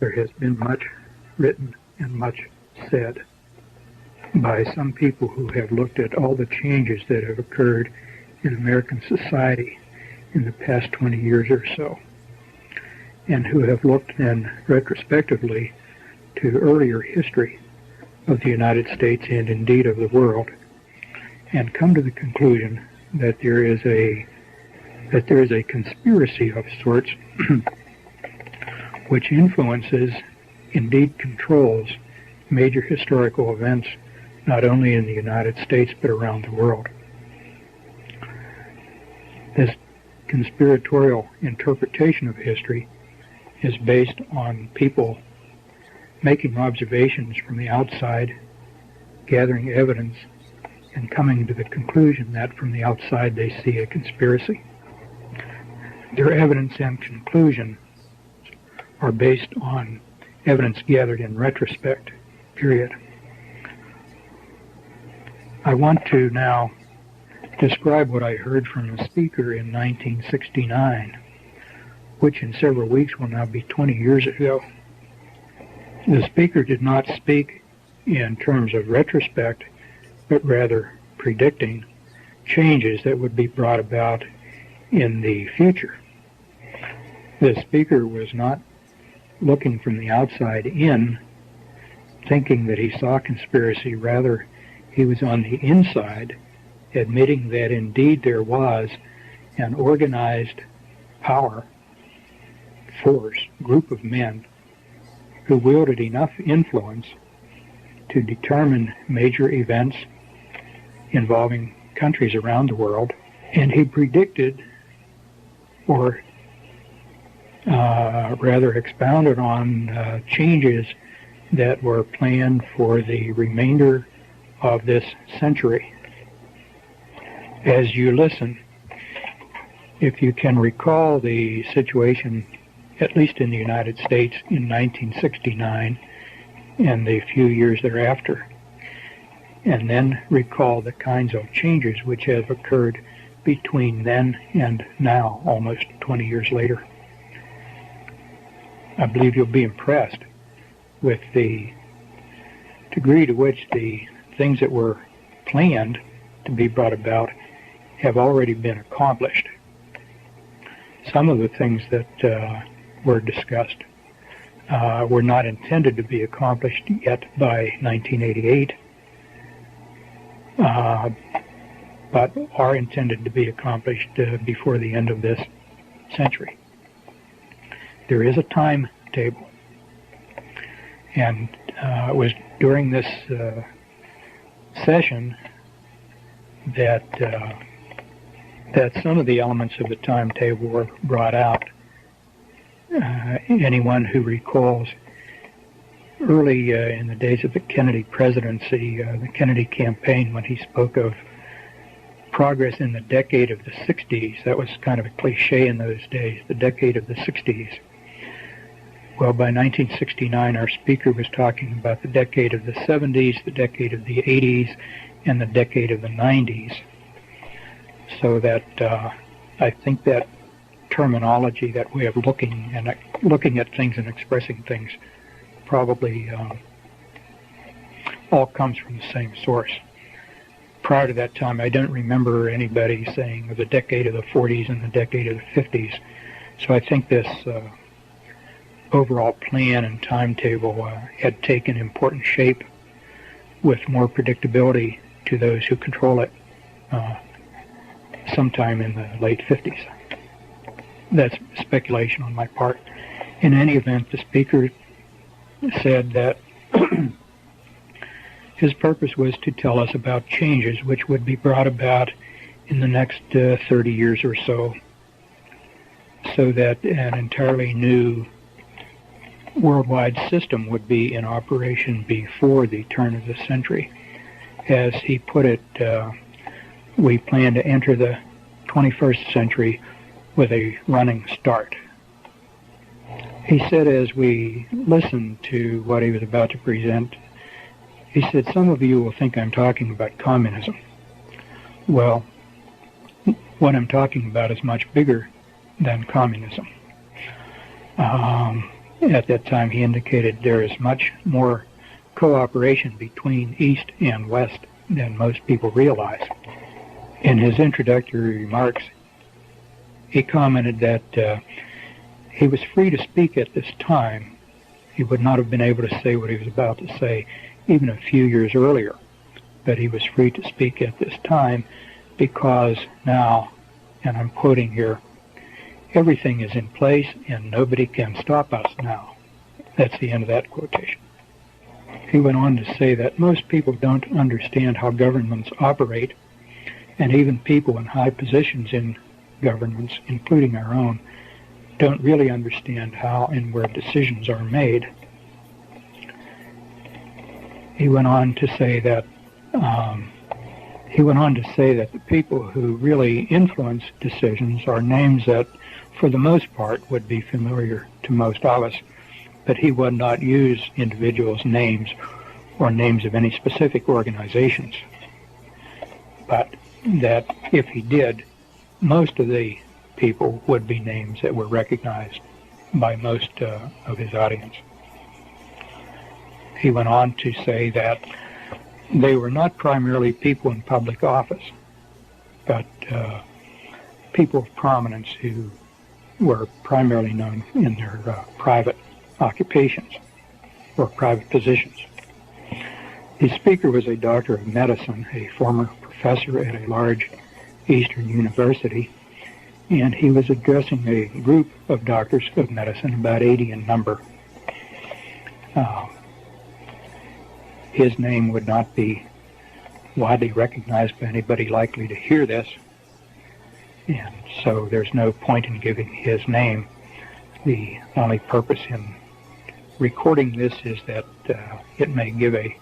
There has been much written and much said by some people who have looked at all the changes that have occurred in American society in the past 20 years or so, and who have looked then retrospectively to earlier history of the United States and indeed of the world, and come to the conclusion that there is a conspiracy of sorts which influences, indeed controls, major historical events not only in the United States but around the world. This conspiratorial interpretation of history is based on people making observations from the outside, gathering evidence, and coming to the conclusion that from the outside they see a conspiracy. Their evidence and conclusion are based on evidence gathered in retrospect, period. I want to now describe what I heard from a speaker in 1969, which in several weeks will now be 20 years ago. The speaker did not speak in terms of retrospect, but rather predicting changes that would be brought about in the future. The speaker was not looking from the outside in, thinking that he saw conspiracy. Rather, he was on the inside, admitting that indeed there was an organized power, force, group of men who wielded enough influence to determine major events involving countries around the world. And he predicted, or rather expounded on changes that were planned for the remainder of this century. As you listen, if you can recall the situation, at least in the United States in 1969 and the few years thereafter, and then recall the kinds of changes which have occurred between then and now, almost 20 years later, I believe you'll be impressed with the degree to which the things that were planned to be brought about have already been accomplished. Some of the things that were discussed were not intended to be accomplished yet by 1988, but are intended to be accomplished before the end of this century. There is a timetable, and it was during this session that some of the elements of the timetable were brought out. Anyone who recalls early in the days of the Kennedy presidency, the Kennedy campaign, when he spoke of progress in the decade of the 60s, that was kind of a cliche in those days, the decade of the 60s. Well, by 1969, our speaker was talking about the decade of the 70s, the decade of the 80s, and the decade of the 90s. So that I think that terminology, that way of looking at things and expressing things, probably all comes from the same source. Prior to that time, I don't remember anybody saying the decade of the 40s and the decade of the 50s. So I think this overall plan and timetable had taken important shape with more predictability to those who control it sometime in the late 50s. That's speculation on my part. In any event, the speaker said that his purpose was to tell us about changes which would be brought about in the next 30 years or so that an entirely new worldwide system would be in operation before the turn of the century. As he put it, we plan to enter the 21st century with a running start. He said, as we listened to what he was about to present, he said, some of you will think I'm talking about communism. Well, what I'm talking about is much bigger than communism. At that time, he indicated there is much more cooperation between East and West than most people realize. In his introductory remarks, he commented that he was free to speak at this time. He would not have been able to say what he was about to say even a few years earlier, but he was free to speak at this time because now, and I'm quoting here, everything is in place and nobody can stop us now. That's the end of that quotation. He went on to say that most people don't understand how governments operate, and even people in high positions in governments, including our own, don't really understand how and where decisions are made. He went on to say that the people who really influence decisions are names that, for the most part, would be familiar to most of us, but he would not use individuals' names or names of any specific organizations. But that if he did, most of the people would be names that were recognized by most of his audience. He went on to say that they were not primarily people in public office, but people of prominence who were primarily known in their private occupations or private positions. The speaker was a doctor of medicine, a former professor at a large Eastern university, and he was addressing a group of doctors of medicine, about 80 in number. His name would not be widely recognized by anybody likely to hear this, and so there's no point in giving his name. The only purpose in recording this is that it may give a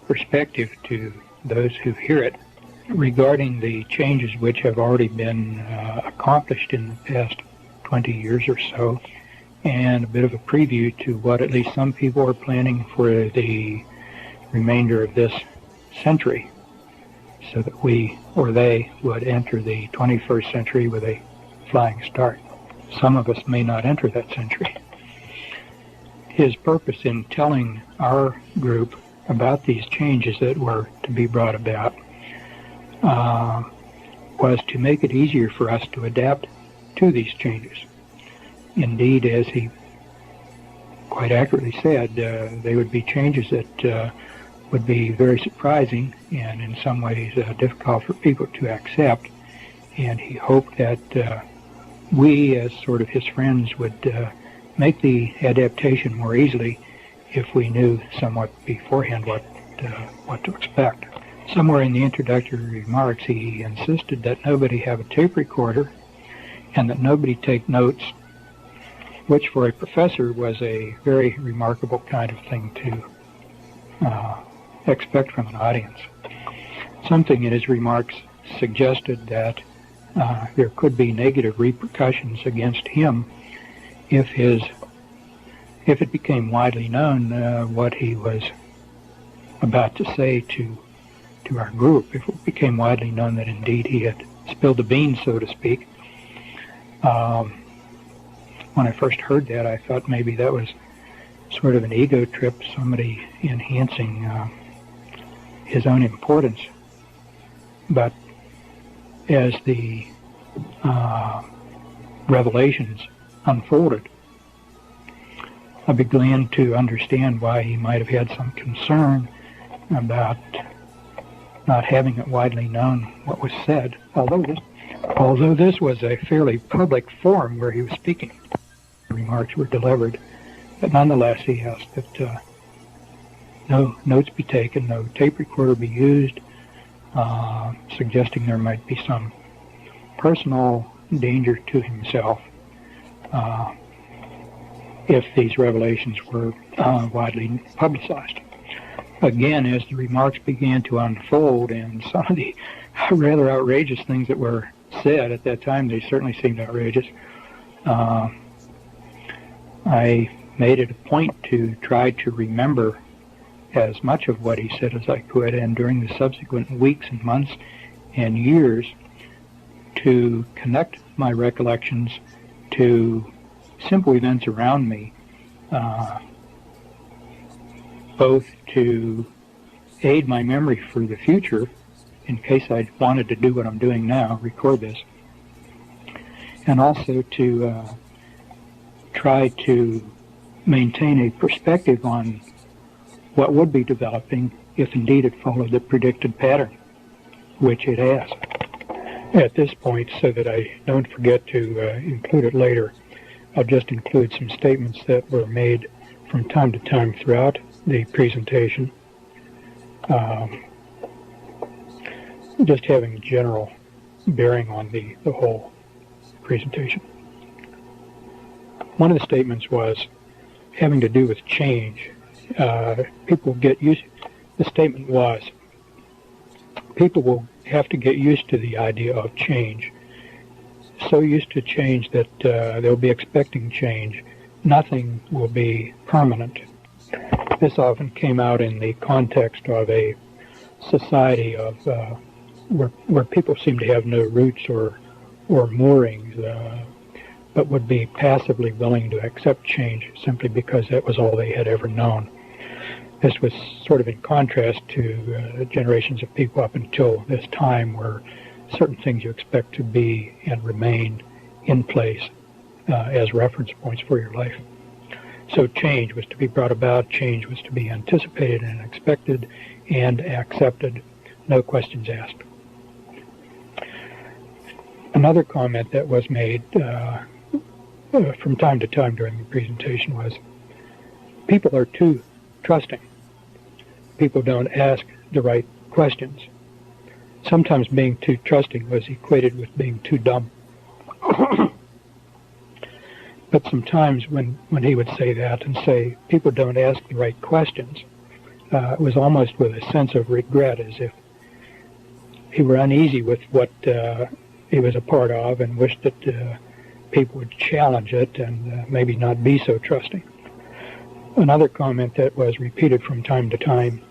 perspective to those who hear it regarding the changes which have already been accomplished in the past 20 years or so, and a bit of a preview to what at least some people are planning for the remainder of this century, so that we, or they, would enter the 21st century with a flying start. Some of us may not enter that century. His purpose in telling our group about these changes that were to be brought about was to make it easier for us to adapt to these changes. Indeed, as he quite accurately said, they would be changes that would be very surprising and in some ways difficult for people to accept, and he hoped that we, as sort of his friends, would make the adaptation more easily if we knew somewhat beforehand what to expect. Somewhere in the introductory remarks, he insisted that nobody have a tape recorder and that nobody take notes, which for a professor was a very remarkable kind of thing to expect from an audience. Something in his remarks suggested that there could be negative repercussions against him if it became widely known what he was about to say to our group, if it became widely known that indeed he had spilled the beans, so to speak. When I first heard that, I thought maybe that was sort of an ego trip, somebody enhancing his own importance. But as the revelations unfolded, I began to understand why he might have had some concern about not having it widely known what was said, although this was a fairly public forum where he was speaking. Remarks were delivered, but nonetheless he asked that no notes be taken, no tape recorder be used, suggesting there might be some personal danger to himself if these revelations were widely publicized. Again, as the remarks began to unfold and some of the rather outrageous things that were said at that time, they certainly seemed outrageous, I made it a point to try to remember as much of what he said as I could, and during the subsequent weeks and months and years to connect my recollections to simple events around me both to aid my memory for the future, in case I wanted to do what I'm doing now, record this, and also to try to maintain a perspective on what would be developing if indeed it followed the predicted pattern, which it has. At this point, so that I don't forget to include it later, I'll just include some statements that were made from time to time throughout the presentation, just having general bearing on the whole presentation. One of the statements was having to do with change. People get used, the statement was, people will have to get used to the idea of change. So used to change that they'll be expecting change. Nothing will be permanent. This often came out in the context of a society of where people seem to have no roots or moorings, but would be passively willing to accept change simply because that was all they had ever known. This was sort of in contrast to generations of people up until this time, where certain things you expect to be and remain in place as reference points for your life. So change was to be brought about, change was to be anticipated and expected and accepted, no questions asked. Another comment that was made from time to time during the presentation was, people are too trusting. People don't ask the right questions. Sometimes being too trusting was equated with being too dumb. But sometimes when he would say that and say people don't ask the right questions, it was almost with a sense of regret, as if he were uneasy with what he was a part of and wished that people would challenge it and maybe not be so trusting. Another comment that was repeated from time to time,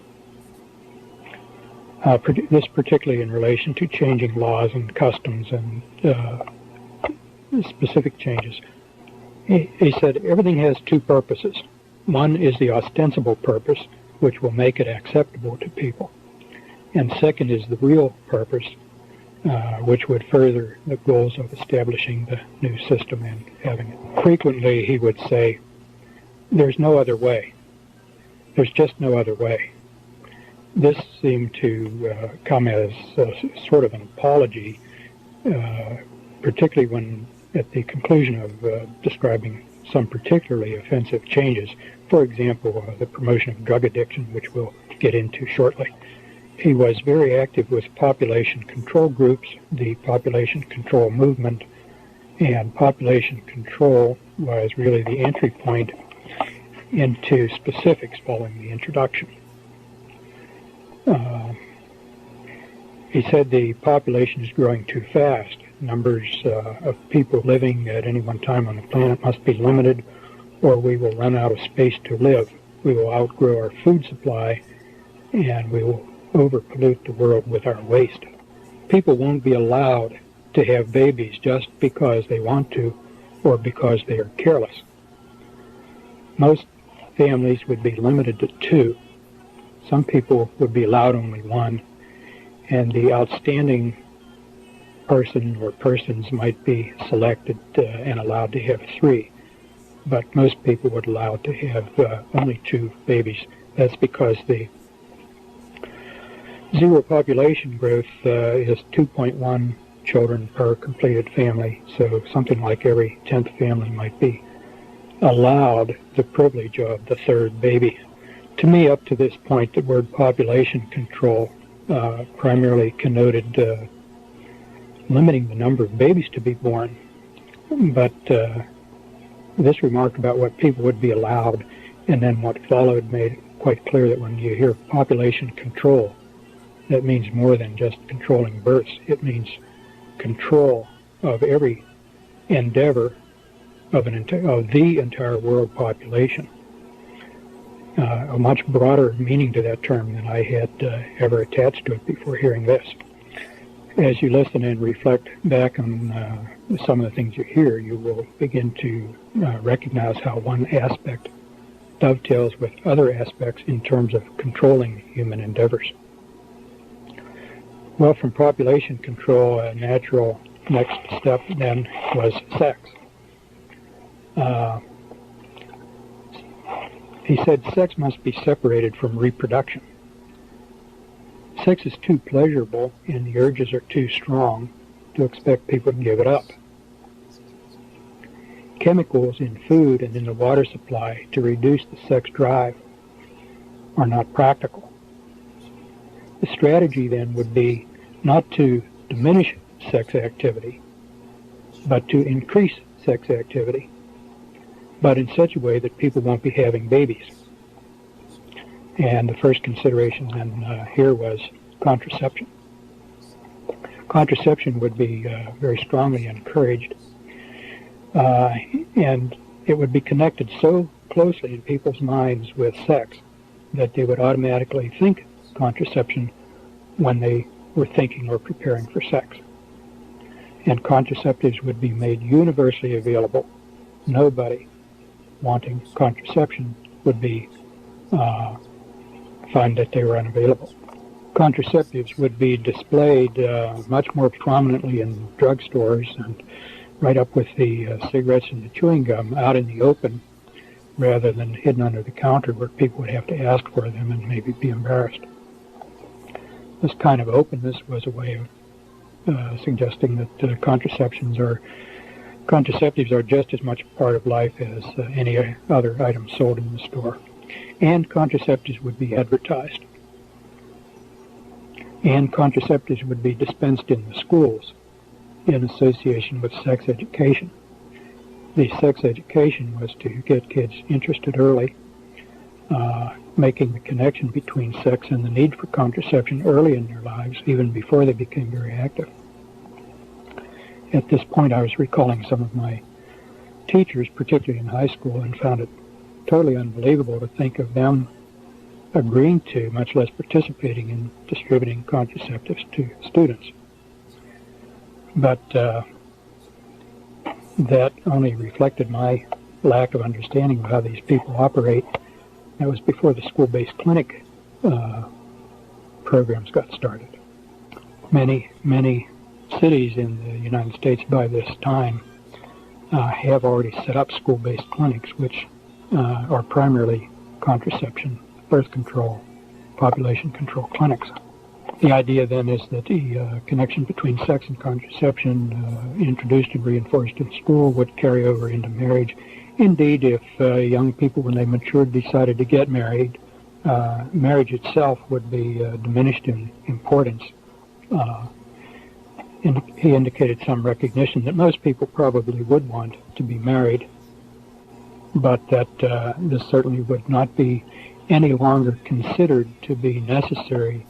this particularly in relation to changing laws and customs and specific changes. He said everything has two purposes. One is the ostensible purpose, which will make it acceptable to people. And second is the real purpose, which would further the goals of establishing the new system and having it. Frequently he would say, there's no other way. There's just no other way. This seemed to come as sort of an apology, particularly when at the conclusion of describing some particularly offensive changes, for example, the promotion of drug addiction, which we'll get into shortly. He was very active with population control groups, the population control movement, and population control was really the entry point into specifics following the introduction. He said the population is growing too fast. Numbers of people living at any one time on the planet must be limited, or we will run out of space to live. We will outgrow our food supply, and we will overpollute the world with our waste. People won't be allowed to have babies just because they want to or because they are careless. Most families would be limited to 2. Some people would be allowed only 1, and the outstanding person or persons might be selected and allowed to have 3. But most people would allow to have only 2 babies. That's because the zero population growth is 2.1 children per completed family, so something like every 10th family might be allowed the privilege of the 3rd baby. To me, up to this point, the word population control primarily connoted limiting the number of babies to be born, but this remark about what people would be allowed and then what followed made it quite clear that when you hear population control, that means more than just controlling births. It means control of every endeavor of the entire world population. A much broader meaning to that term than I had ever attached to it before hearing this. As you listen and reflect back on some of the things you hear, you will begin to recognize how one aspect dovetails with other aspects in terms of controlling human endeavors. Well, from population control, a natural next step then was sex. He said sex must be separated from reproduction. Sex is too pleasurable and the urges are too strong to expect people to give it up. Chemicals in food and in the water supply to reduce the sex drive are not practical. The strategy then would be not to diminish sex activity, but to increase sex activity, but in such a way that people won't be having babies. And the first consideration then here was contraception. Contraception would be very strongly encouraged, and it would be connected so closely in people's minds with sex that they would automatically think contraception when they were thinking or preparing for sex. And contraceptives would be made universally available. Nobody wanting contraception would be find that they were unavailable. Contraceptives would be displayed much more prominently in drugstores and right up with the cigarettes and the chewing gum out in the open rather than hidden under the counter where people would have to ask for them and maybe be embarrassed. This kind of openness was a way of suggesting that contraceptives are just as much part of life as any other item sold in the store. And contraceptives would be advertised. And contraceptives would be dispensed in the schools in association with sex education. The sex education was to get kids interested early, making the connection between sex and the need for contraception early in their lives, even before they became very active. At this point, I was recalling some of my teachers, particularly in high school, and found it totally unbelievable to think of them agreeing to, much less participating in distributing contraceptives to students. But that only reflected my lack of understanding of how these people operate. That was before the school-based clinic programs got started. Many cities in the United States by this time have already set up school-based clinics, which are primarily contraception, birth control, population control clinics. The idea then is that the connection between sex and contraception introduced and reinforced in school would carry over into marriage. Indeed, if young people, when they matured, decided to get married, marriage itself would be diminished in importance. He indicated some recognition that most people probably would want to be married, but that this certainly would not be any longer considered to be necessary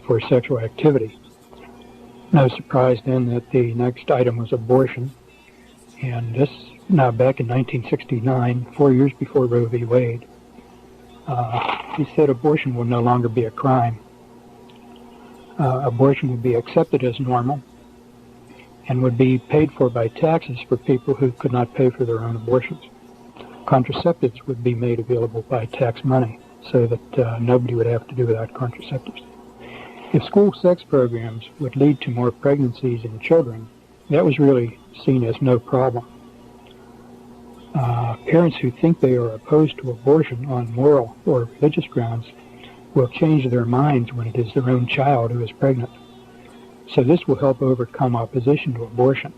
for sexual activity. No surprise then that the next item was abortion, and this now back in 1969, 4 years before Roe v. Wade. He said abortion will no longer be a crime. Abortion would be accepted as normal and would be paid for by taxes for people who could not pay for their own abortions. Contraceptives would be made available by tax money so that nobody would have to do without contraceptives. If school sex programs would lead to more pregnancies in children, that was really seen as no problem. Parents who think they are opposed to abortion on moral or religious grounds will change their minds when it is their own child who is pregnant. So this will help overcome opposition to abortion.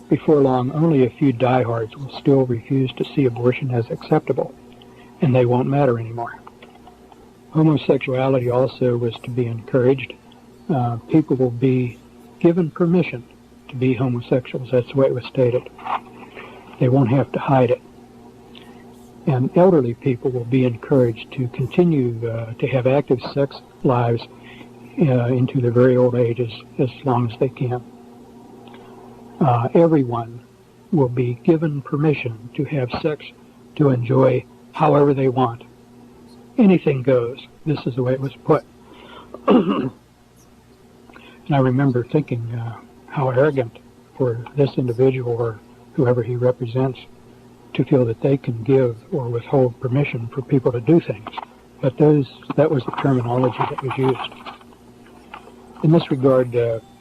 Before long, only a few diehards will still refuse to see abortion as acceptable, and they won't matter anymore. Homosexuality also was to be encouraged. People will be given permission to be homosexuals. That's the way it was stated. They won't have to hide it. And elderly people will be encouraged to continue to have active sex lives into their very old ages as long as they can. Everyone will be given permission to have sex to enjoy however they want. Anything goes. This is the way it was put. And I remember thinking how arrogant for this individual or whoever he represents to feel that they can give or withhold permission for people to do things. But that was the terminology that was used. In this regard,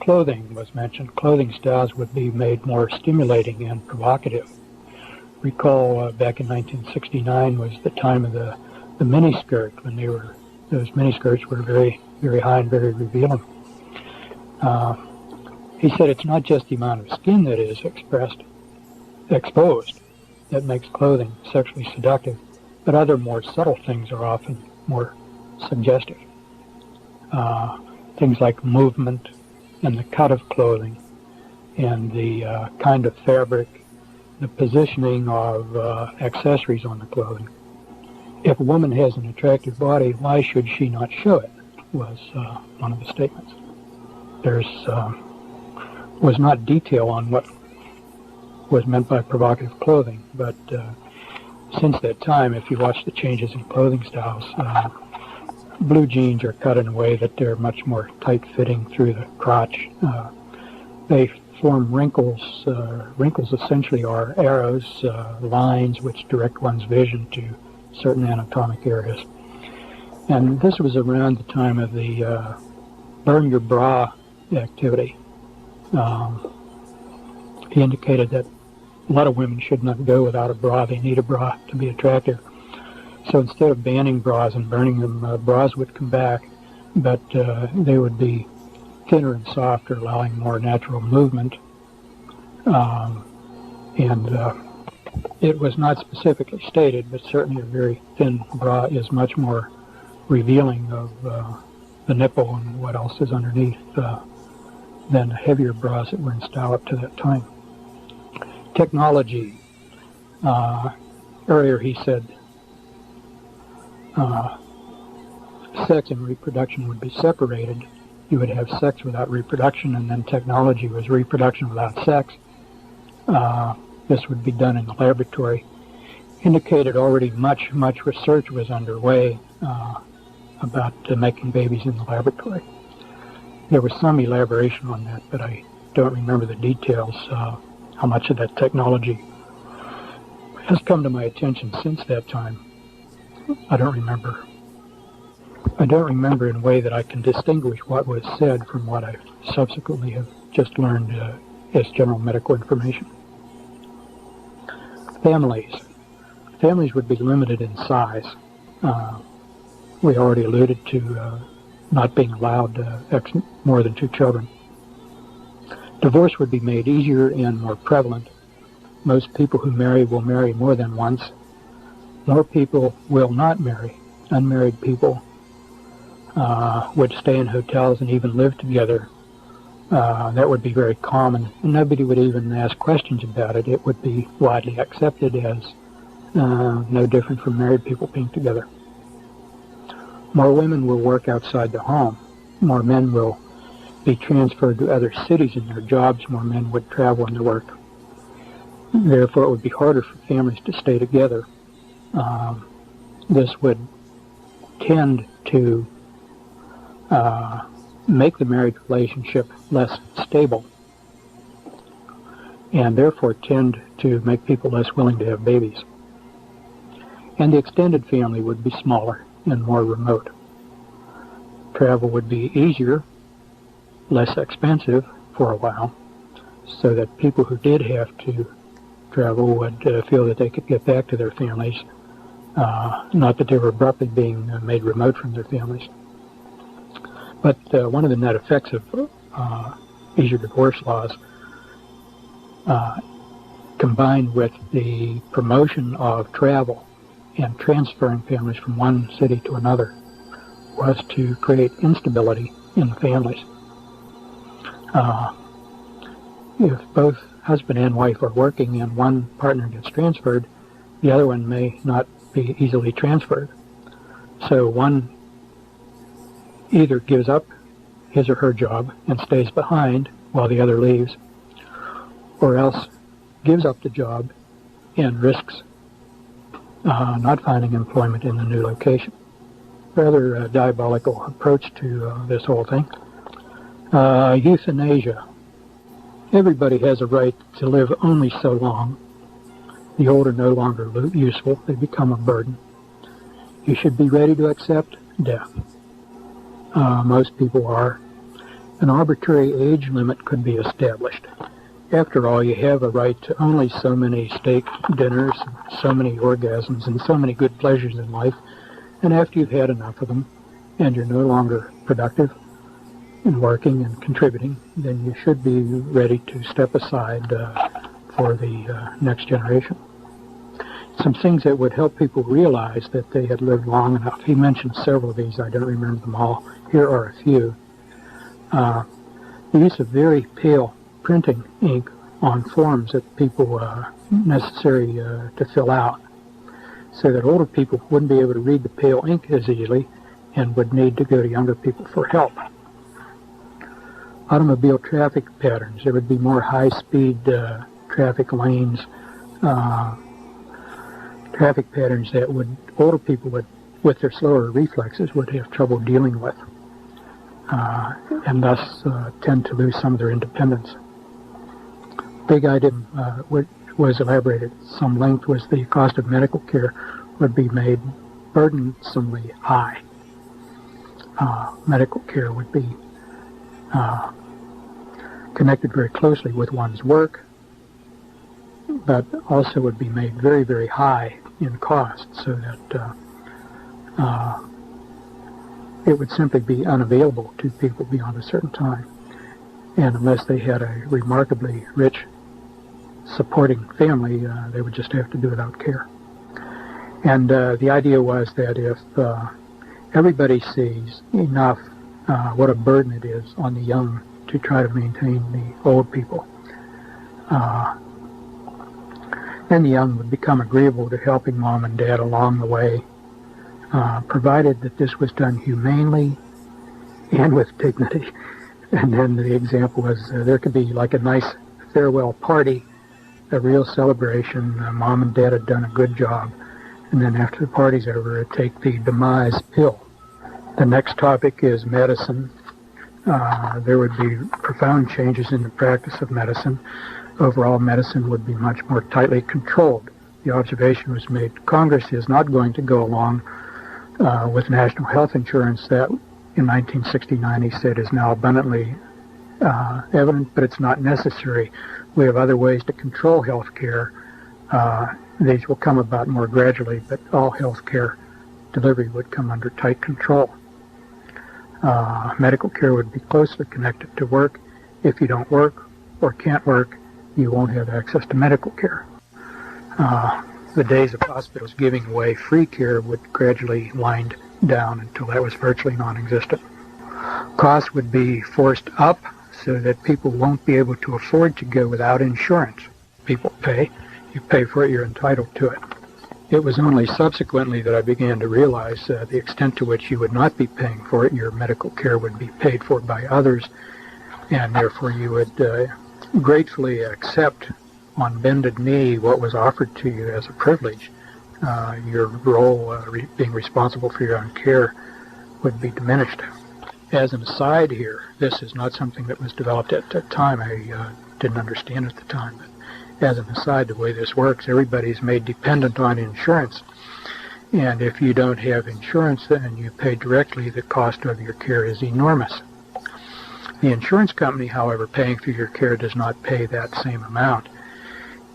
clothing was mentioned. Clothing styles would be made more stimulating and provocative. Recall back in 1969 was the time of the miniskirt, when those miniskirts were very, very high and very revealing. He said it's not just the amount of skin that is exposed that makes clothing sexually seductive, but other more subtle things are often more suggestive. Things like movement and the cut of clothing and the kind of fabric, the positioning of accessories on the clothing. If a woman has an attractive body, why should she not show it, was one of the statements. There was not detail on what was meant by provocative clothing, but since that time, if you watch the changes in clothing styles, blue jeans are cut in a way that they're much more tight-fitting through the crotch. They form wrinkles. Wrinkles essentially are arrows, lines which direct one's vision to certain anatomic areas. And this was around the time of the burn your bra activity. He indicated that a lot of women should not go without a bra. They need a bra to be attractive. So instead of banning bras and burning them, bras would come back, but they would be thinner and softer, allowing more natural movement. It was not specifically stated, but certainly a very thin bra is much more revealing of the nipple and what else is underneath than heavier bras that were in style up to that time. Technology. Earlier he said sex and reproduction would be separated. You would have sex without reproduction, and then technology was reproduction without sex. This would be done in the laboratory. Indicated already much research was underway about making babies in the laboratory. There was some elaboration on that, but I don't remember the details. How much of that technology has come to my attention since that time, I don't remember. I don't remember in a way that I can distinguish what was said from what I subsequently have just learned as general medical information. Families. Families would be limited in size. We already alluded to not being allowed more than 2 children. Divorce would be made easier and more prevalent. Most people who marry will marry more than once. More people will not marry. Unmarried people would stay in hotels and even live together. That would be very common. Nobody would even ask questions about it. It would be widely accepted as no different from married people being together. More women will work outside the home. More men will be transferred to other cities in their jobs. More men would travel into work. Therefore, it would be harder for families to stay together. This would tend to make the marriage relationship less stable, and therefore tend to make people less willing to have babies. And the extended family would be smaller and more remote. Travel would be easier, less expensive for a while, so that people who did have to travel would feel that they could get back to their families, not that they were abruptly being made remote from their families. But one of the net effects of easier divorce laws, combined with the promotion of travel and transferring families from one city to another, was to create instability in the families. If both husband and wife are working and one partner gets transferred, the other one may not be easily transferred. So one either gives up his or her job and stays behind while the other leaves, or else gives up the job and risks not finding employment in the new location. Rather diabolical approach to this whole thing. Euthanasia. Everybody has a right to live only so long. The old are no longer useful. They become a burden. You should be ready to accept death. Most people are. An arbitrary age limit could be established. After all, you have a right to only so many steak dinners, so many orgasms, and so many good pleasures in life. And after you've had enough of them, and you're no longer productive and working and contributing, then you should be ready to step aside for the next generation. Some things that would help people realize that they had lived long enough. He mentioned several of these. I don't remember them all. Here are a few. The use of very pale printing ink on forms that people necessary to fill out, so that older people wouldn't be able to read the pale ink as easily and would need to go to younger people for help. Automobile traffic patterns. There would be more high-speed traffic lanes, traffic patterns that older people with their slower reflexes would have trouble dealing with, and thus tend to lose some of their independence. Big item was elaborated at some length was the cost of medical care would be made burdensomely high. Medical care would be connected very closely with one's work, but also would be made very, very high in cost, so that it would simply be unavailable to people beyond a certain time. And unless they had a remarkably rich supporting family, they would just have to do without care. And the idea was that if everybody sees enough what a burden it is on the young to try to maintain the old people, then the young would become agreeable to helping mom and dad along the way, provided that this was done humanely and with dignity. And then the example was there could be like a nice farewell party, a real celebration. Mom and dad had done a good job. And then after the party's over, take the demise pill. The next topic is medicine. There would be profound changes in the practice of medicine. Overall, medicine would be much more tightly controlled. The observation was made, Congress is not going to go along with national health insurance that in 1969 he said is now abundantly evident, but it's not necessary. We have other ways to control health care. These will come about more gradually, but all health care delivery would come under tight control. Medical care would be closely connected to work. If you don't work or can't work, you won't have access to medical care. The days of hospitals giving away free care would gradually wind down until that was virtually non-existent. Costs would be forced up so that people won't be able to afford to go without insurance. People pay. You pay for it, you're entitled to it. It was only subsequently that I began to realize the extent to which you would not be paying for it. Your medical care would be paid for by others, and therefore you would gratefully accept on bended knee what was offered to you as a privilege. Your role being responsible for your own care would be diminished. As an aside here, this is not something that was developed at that time. I didn't understand at the time, but as an aside, the way this works, everybody's made dependent on insurance. And if you don't have insurance and you pay directly, the cost of your care is enormous. The insurance company, however, paying for your care does not pay that same amount.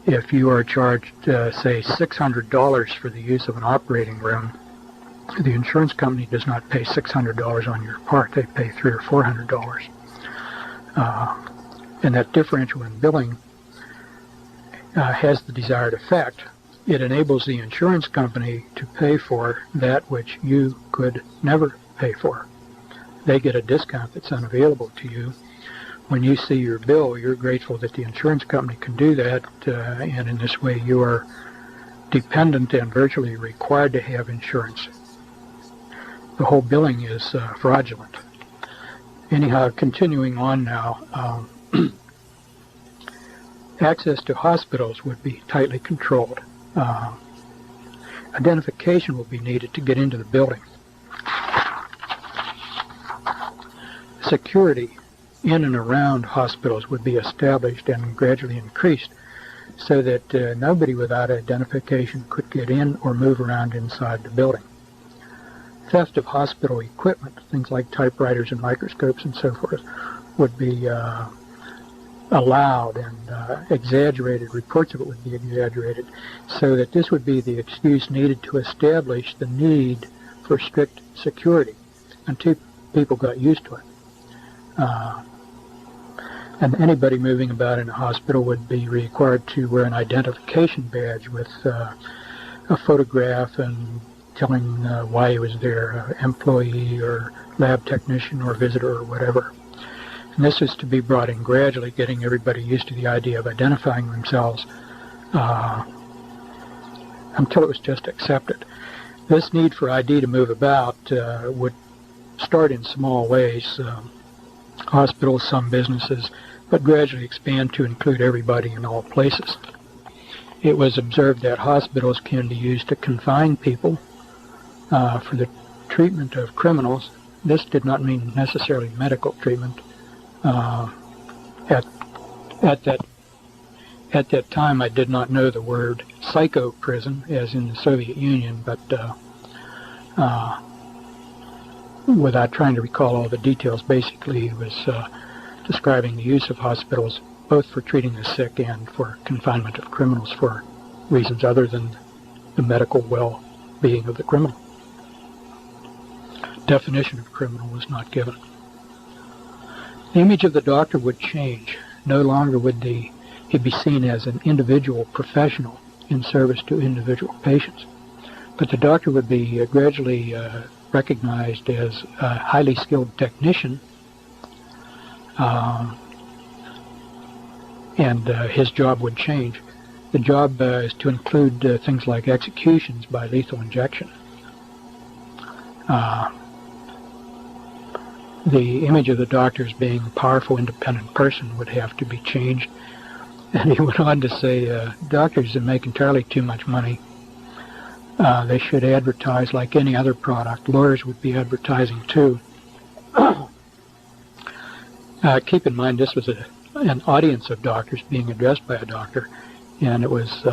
If you are charged, say, $600 for the use of an operating room, the insurance company does not pay $600 on your part. They pay $300 or $400. And that differential in billing has the desired effect. It enables the insurance company to pay for that which you could never pay for. They get a discount that's unavailable to you. When you see your bill, you're grateful that the insurance company can do that, and in this way you are dependent and virtually required to have insurance. The whole billing is fraudulent. Anyhow, continuing on now, access to hospitals would be tightly controlled. Identification will be needed to get into the building. Security in and around hospitals would be established and gradually increased. so that nobody without identification could get in or move around inside the building. Theft of hospital equipment, things like typewriters and microscopes and so forth, would be allowed, and exaggerated. Reports of it would be exaggerated, so that this would be the excuse needed to establish the need for strict security until people got used to it. And anybody moving about in a hospital would be required to wear an identification badge with a photograph and telling why he was there, employee or lab technician or visitor or whatever. And this is to be brought in gradually, getting everybody used to the idea of identifying themselves until it was just accepted. This need for ID to move about would start in small ways, hospitals, some businesses, but gradually expand to include everybody in all places. It was observed that hospitals can be used to confine people for the treatment of criminals. This did not mean necessarily medical treatment. At that time, I did not know the word psycho prison, as in the Soviet Union, but without trying to recall all the details, basically he was describing the use of hospitals both for treating the sick and for confinement of criminals for reasons other than the medical well-being of the criminal. Definition of criminal was not given. The image of the doctor would change. No longer would he be seen as an individual professional in service to individual patients, but the doctor would be gradually recognized as a highly skilled technician, and his job would change. The job is to include things like executions by lethal injection. The image of the doctor as being a powerful, independent person would have to be changed. And he went on to say, doctors make entirely too much money. They should advertise like any other product. Lawyers would be advertising too. Keep in mind, this was an audience of doctors being addressed by a doctor, and it was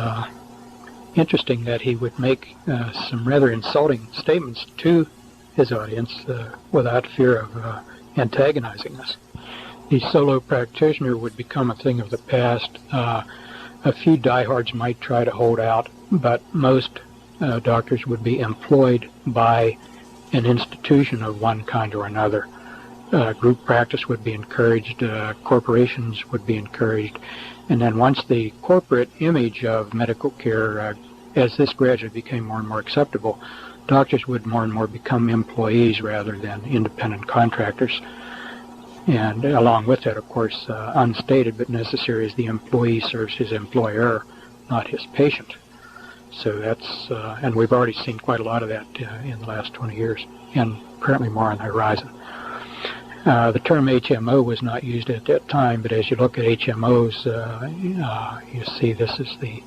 interesting that he would make some rather insulting statements to his audience without fear of antagonizing us. The solo practitioner would become a thing of the past. A few diehards might try to hold out, but most doctors would be employed by an institution of one kind or another. Group practice would be encouraged, corporations would be encouraged, and then once the corporate image of medical care, as this gradually became more and more acceptable, doctors would more and more become employees rather than independent contractors. And along with that, of course, unstated but necessary, is the employee serves his employer, not his patient. So that's, and we've already seen quite a lot of that in the last 20 years, and apparently more on the horizon. The term HMO was not used at that time, but as you look at HMOs, you see this is the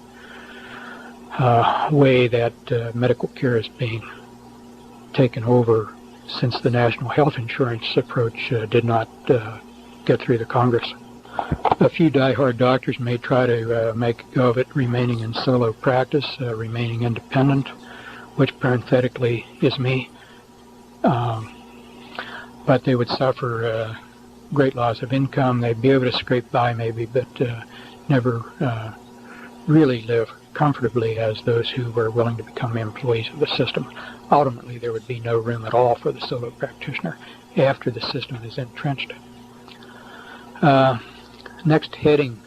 way that medical care is being taken over since the national health insurance approach did not get through the Congress. A few diehard doctors may try to make a go of it, remaining in solo practice, remaining independent, which parenthetically is me. But they would suffer great loss of income. They'd be able to scrape by maybe, but never really live comfortably as those who were willing to become employees of the system. Ultimately, there would be no room at all for the solo practitioner after the system is entrenched. Next heading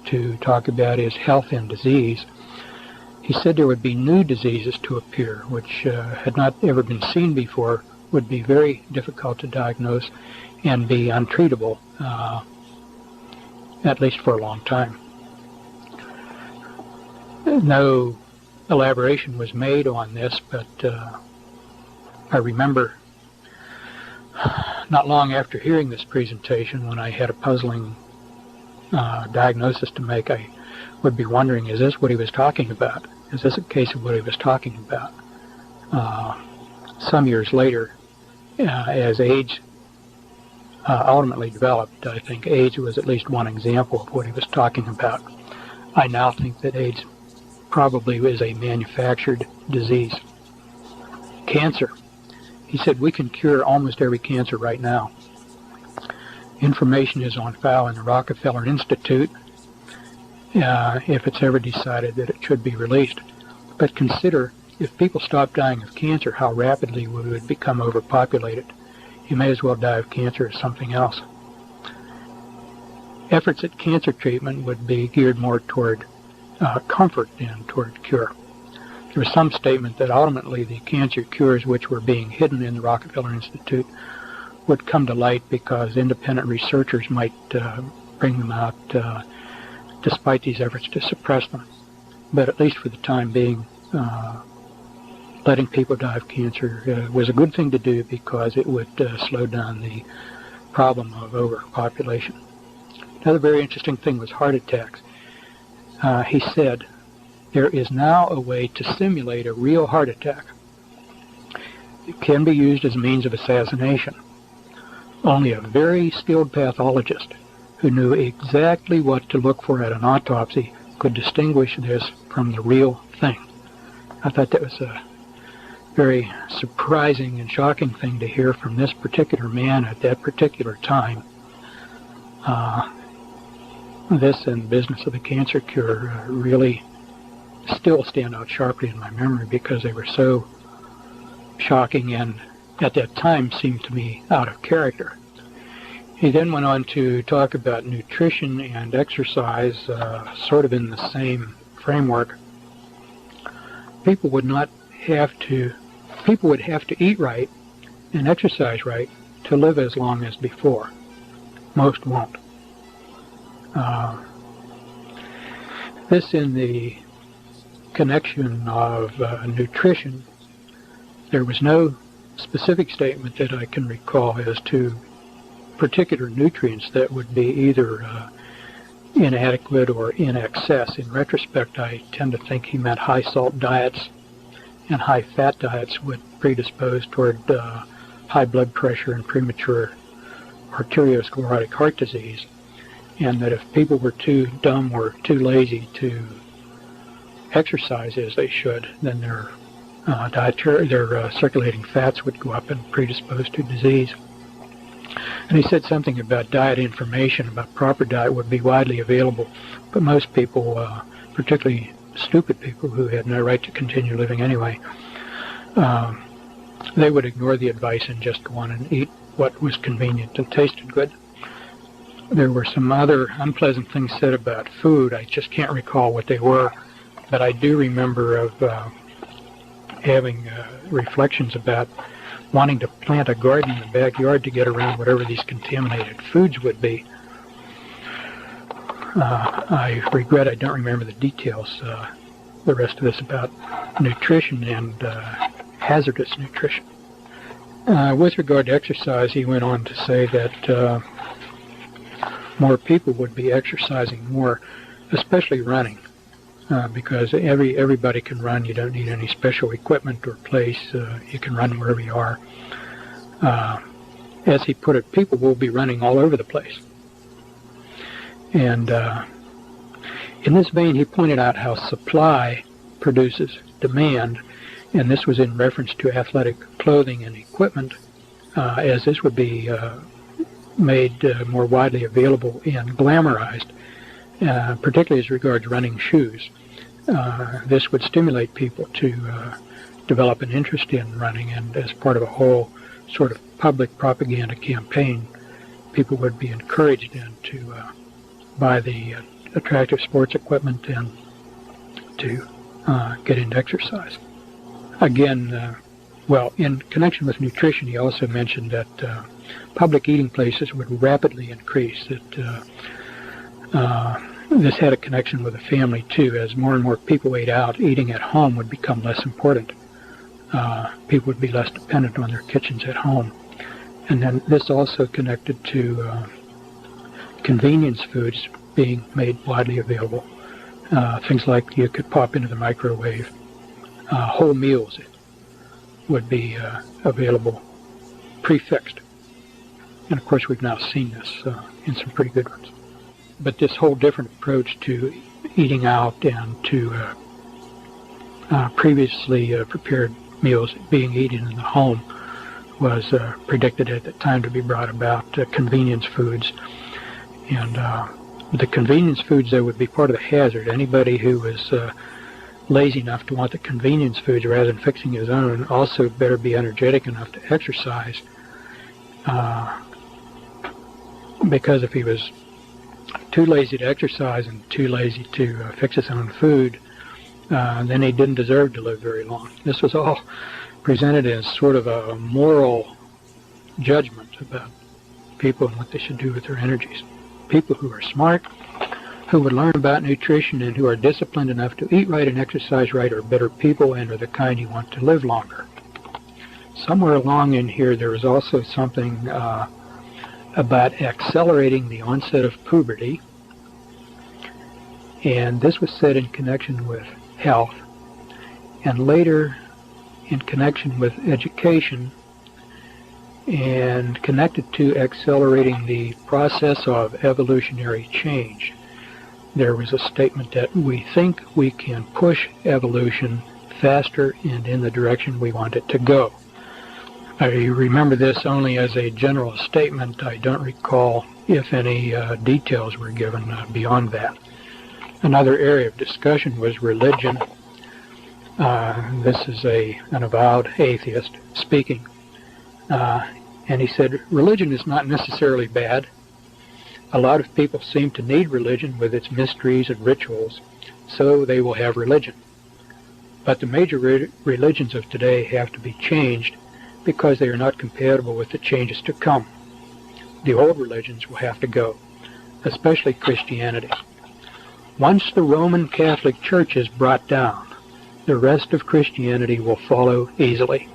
to talk about is health and disease. He said there would be new diseases to appear, which had not ever been seen before, would be very difficult to diagnose and be untreatable, at least for a long time. No elaboration was made on this, but I remember not long after hearing this presentation, when I had a puzzling diagnosis to make, I would be wondering, is this what he was talking about? Is this a case of what he was talking about? Some years later, as AIDS ultimately developed, I think AIDS was at least one example of what he was talking about. I now think that AIDS probably is a manufactured disease. Cancer. He said we can cure almost every cancer right now. Information is on file in the Rockefeller Institute if it's ever decided that it should be released. But consider, if people stopped dying of cancer, how rapidly we would become overpopulated. You may as well die of cancer as something else. Efforts at cancer treatment would be geared more toward comfort than toward cure. There was some statement that ultimately the cancer cures which were being hidden in the Rockefeller Institute would come to light because independent researchers might bring them out despite these efforts to suppress them. But at least for the time being, letting people die of cancer was a good thing to do because it would slow down the problem of overpopulation. Another very interesting thing was heart attacks. He said, there is now a way to simulate a real heart attack. It can be used as a means of assassination. Only a very skilled pathologist who knew exactly what to look for at an autopsy could distinguish this from the real thing. I thought that was a very surprising and shocking thing to hear from this particular man at that particular time. This and the business of the cancer cure really still stand out sharply in my memory because they were so shocking and at that time seemed to me out of character. He then went on to talk about nutrition and exercise, sort of in the same framework. People would have to eat right and exercise right to live as long as before. Most won't. This in the connection of nutrition, there was no specific statement that I can recall as to particular nutrients that would be either inadequate or in excess. In retrospect, I tend to think he meant high salt diets and high fat diets would predispose toward high blood pressure and premature arteriosclerotic heart disease, and that if people were too dumb or too lazy to exercise as they should, then their circulating fats would go up and predispose to disease. And he said something about diet information, about proper diet would be widely available, but most people, particularly stupid people who had no right to continue living anyway, they would ignore the advice and just go on and eat what was convenient and tasted good. There were some other unpleasant things said about food. I just can't recall what they were, but I do remember of having reflections about wanting to plant a garden in the backyard to get around whatever these contaminated foods would be. I regret I don't remember the details, the rest of this about nutrition and hazardous nutrition. With regard to exercise, he went on to say that more people would be exercising more, especially running, because everybody can run. You don't need any special equipment or place. You can run wherever you are. As he put it, people will be running all over the place. And in this vein, he pointed out how supply produces demand, and this was in reference to athletic clothing and equipment, as this would be made more widely available and glamorized, particularly as regards running shoes. This would stimulate people to develop an interest in running, and as part of a whole sort of public propaganda campaign, people would be encouraged then to buy the attractive sports equipment and to get into exercise. Again, well, in connection with nutrition, he also mentioned that public eating places would rapidly increase, that this had a connection with the family too. As more and more people ate out, eating at home would become less important. People would be less dependent on their kitchens at home. And then this also connected to convenience foods being made widely available. Things like you could pop into the microwave. Whole meals would be available prefixed. And of course we've now seen this in some pretty good ones. But this whole different approach to eating out and to previously prepared meals being eaten in the home was predicted at the time to be brought about convenience foods. And the convenience foods, though, would be part of the hazard. Anybody who was lazy enough to want the convenience foods rather than fixing his own also better be energetic enough to exercise, because if he was too lazy to exercise and too lazy to fix his own food, then he didn't deserve to live very long. This was all presented as sort of a moral judgment about people and what they should do with their energies. People who are smart, who would learn about nutrition, and who are disciplined enough to eat right and exercise right are better people and are the kind you want to live longer. Somewhere along in here there was also something about accelerating the onset of puberty, and this was said in connection with health, and later in connection with education, and connected to accelerating the process of evolutionary change. There was a statement that we think we can push evolution faster and in the direction we want it to go. I remember this only as a general statement. I don't recall if any details were given beyond that. Another area of discussion was religion. This is an avowed atheist speaking. And he said, religion is not necessarily bad. A lot of people seem to need religion with its mysteries and rituals, so they will have religion. But the major religions of today have to be changed because they are not compatible with the changes to come. The old religions will have to go, especially Christianity. Once the Roman Catholic Church is brought down, the rest of Christianity will follow easily.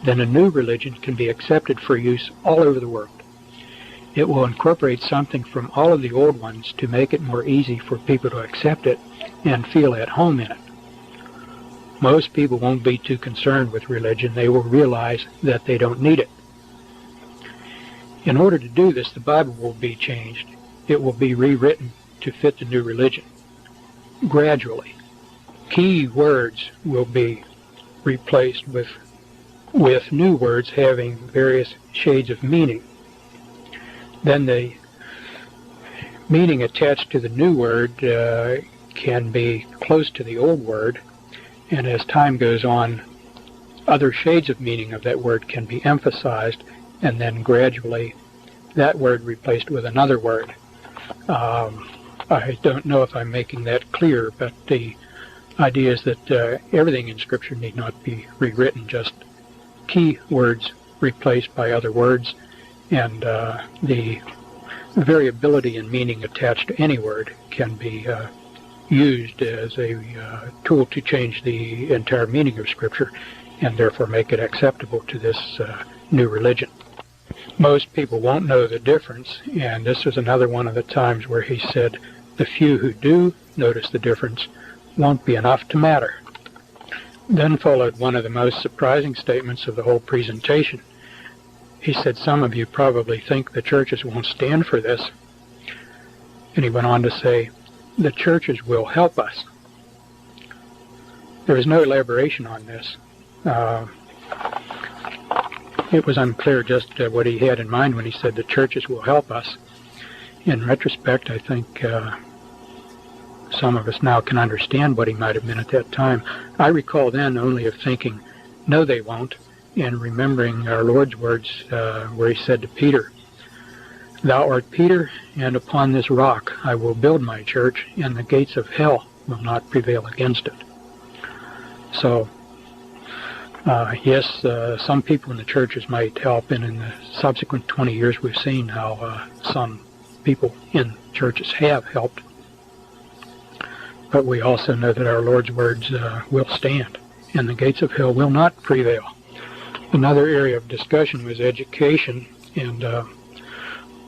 Then a new religion can be accepted for use all over the world. It will incorporate something from all of the old ones to make it more easy for people to accept it and feel at home in it. Most people won't be too concerned with religion. They will realize that they don't need it. In order to do this, the Bible will be changed. It will be rewritten to fit the new religion. Gradually, key words will be replaced with new words having various shades of meaning. Then the meaning attached to the new word can be close to the old word, and as time goes on, other shades of meaning of that word can be emphasized, and then gradually that word replaced with another word. I don't know if I'm making that clear, but the idea is that everything in Scripture need not be rewritten, just key words replaced by other words, and the variability in meaning attached to any word can be used as a tool to change the entire meaning of Scripture and therefore make it acceptable to this new religion. Most people won't know the difference, and this was another one of the times where he said the few who do notice the difference won't be enough to matter. Then followed one of the most surprising statements of the whole presentation. He said, some of you probably think the churches won't stand for this. And he went on to say, the churches will help us. There is no elaboration on this. It was unclear just what he had in mind when he said the churches will help us. In retrospect, I think some of us now can understand what he might have meant at that time. I recall then only of thinking, no, they won't, and remembering our Lord's words where he said to Peter, thou art Peter, and upon this rock I will build my church, and the gates of hell will not prevail against it. So, yes, some people in the churches might help, and in the subsequent 20 years we've seen how some people in churches have helped. But we also know that our Lord's words will stand, and the gates of hell will not prevail. Another area of discussion was education, and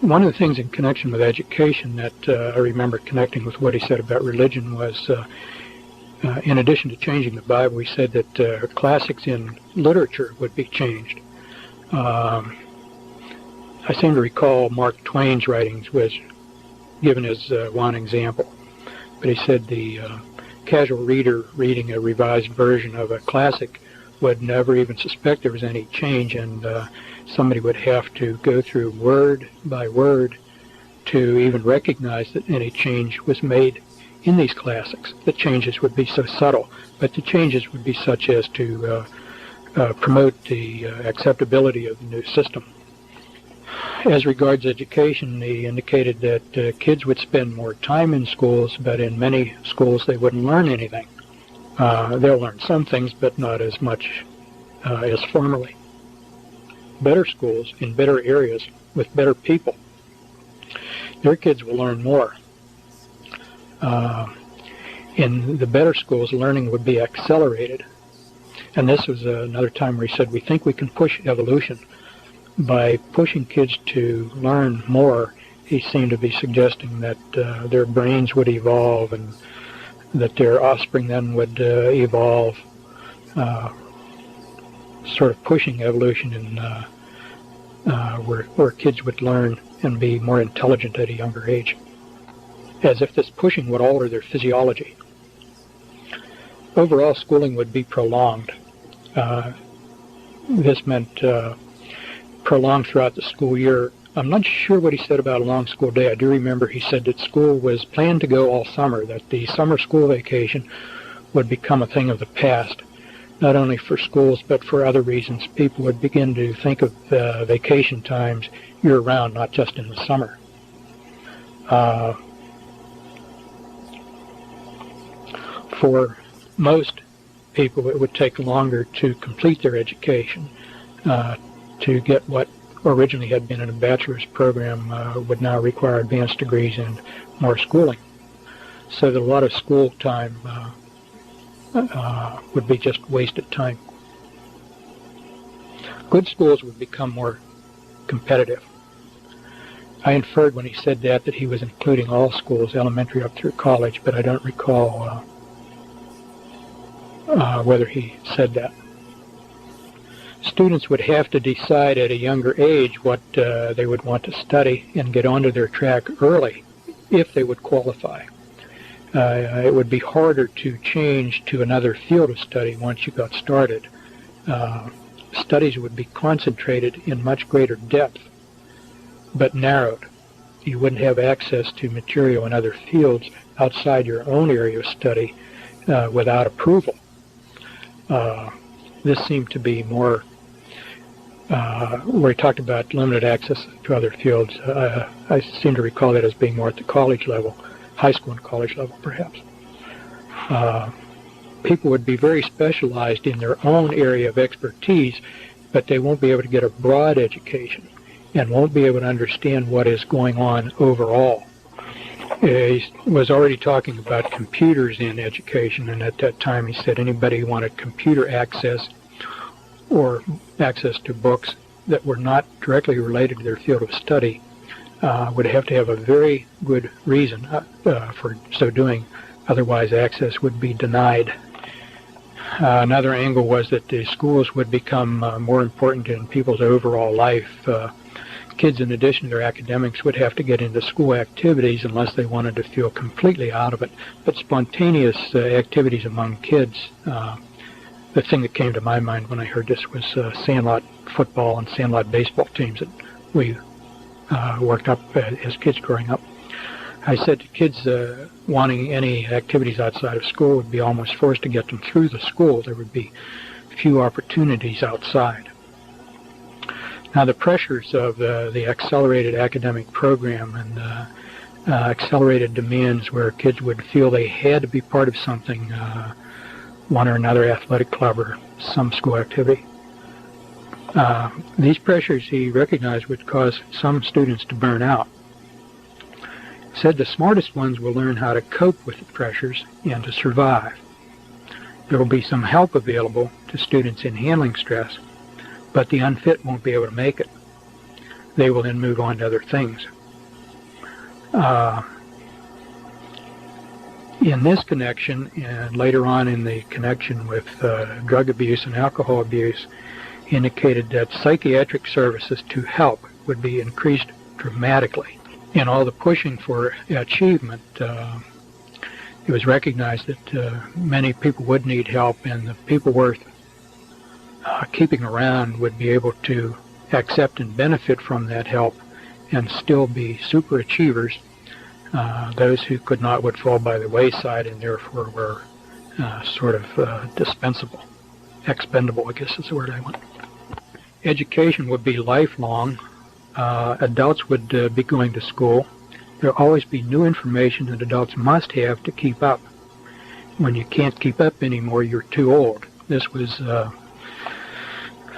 one of the things in connection with education that I remember connecting with what he said about religion was, in addition to changing the Bible, he said that classics in literature would be changed. I seem to recall Mark Twain's writings was given as one example. but he said the casual reader reading a revised version of a classic would never even suspect there was any change, and somebody would have to go through word by word to even recognize that any change was made in these classics. The changes would be so subtle, but the changes would be such as to promote the acceptability of the new system. As regards education, he indicated that kids would spend more time in schools, but in many schools they wouldn't learn anything. They'll learn some things, but not as much as formerly. Better schools in better areas with better people, their kids will learn more. In the better schools, learning would be accelerated. And this was another time where he said, we think we can push evolution. By pushing kids to learn more, he seemed to be suggesting that their brains would evolve and that their offspring then would evolve, sort of pushing evolution in where kids would learn and be more intelligent at a younger age, as if this pushing would alter their physiology. Overall, schooling would be prolonged. This meant prolonged throughout the school year. I'm not sure what he said about a long school day. I do remember he said that school was planned to go all summer, that the summer school vacation would become a thing of the past, not only for schools but for other reasons. People would begin to think of vacation times year-round, not just in the summer. For most people, it would take longer to complete their education. To get what originally had been in a bachelor's program would now require advanced degrees and more schooling. So that a lot of school time would be just wasted time. Good schools would become more competitive. I inferred when he said that he was including all schools, elementary up through college, but I don't recall whether he said that. Students would have to decide at a younger age what they would want to study and get onto their track early if they would qualify. It would be harder to change to another field of study once you got started. Studies would be concentrated in much greater depth, but narrowed. You wouldn't have access to material in other fields outside your own area of study without approval. This seemed to be more where he talked about limited access to other fields. I seem to recall that as being more at the college level, high school and college level perhaps. People would be very specialized in their own area of expertise, but they won't be able to get a broad education and won't be able to understand what is going on overall. He was already talking about computers in education, and at that time he said anybody who wanted computer access or access to books that were not directly related to their field of study would have to have a very good reason for so doing, otherwise access would be denied. Another angle was that the schools would become more important in people's overall life. Kids, in addition to their academics, would have to get into school activities unless they wanted to feel completely out of it. But spontaneous activities among kids, the thing that came to my mind when I heard this was sandlot football and sandlot baseball teams that we worked up as kids growing up. I said to kids wanting any activities outside of school would be almost forced to get them through the school. There would be few opportunities outside. Now the pressures of the accelerated academic program and accelerated demands where kids would feel they had to be part of something, one or another athletic club or some school activity. These pressures he recognized would cause some students to burn out. He said the smartest ones will learn how to cope with the pressures and to survive. There will be some help available to students in handling stress, but the unfit won't be able to make it. They will then move on to other things. In this connection, and later on in the connection with drug abuse and alcohol abuse, he indicated that psychiatric services to help would be increased dramatically. In all the pushing for achievement, it was recognized that many people would need help, and the people worth keeping around would be able to accept and benefit from that help and still be super achievers. Those who could not would fall by the wayside and therefore were sort of dispensable, expendable, I guess is the word I want. Education would be lifelong. Adults would be going to school. There will always be new information that adults must have to keep up. When you can't keep up anymore, you're too old. This was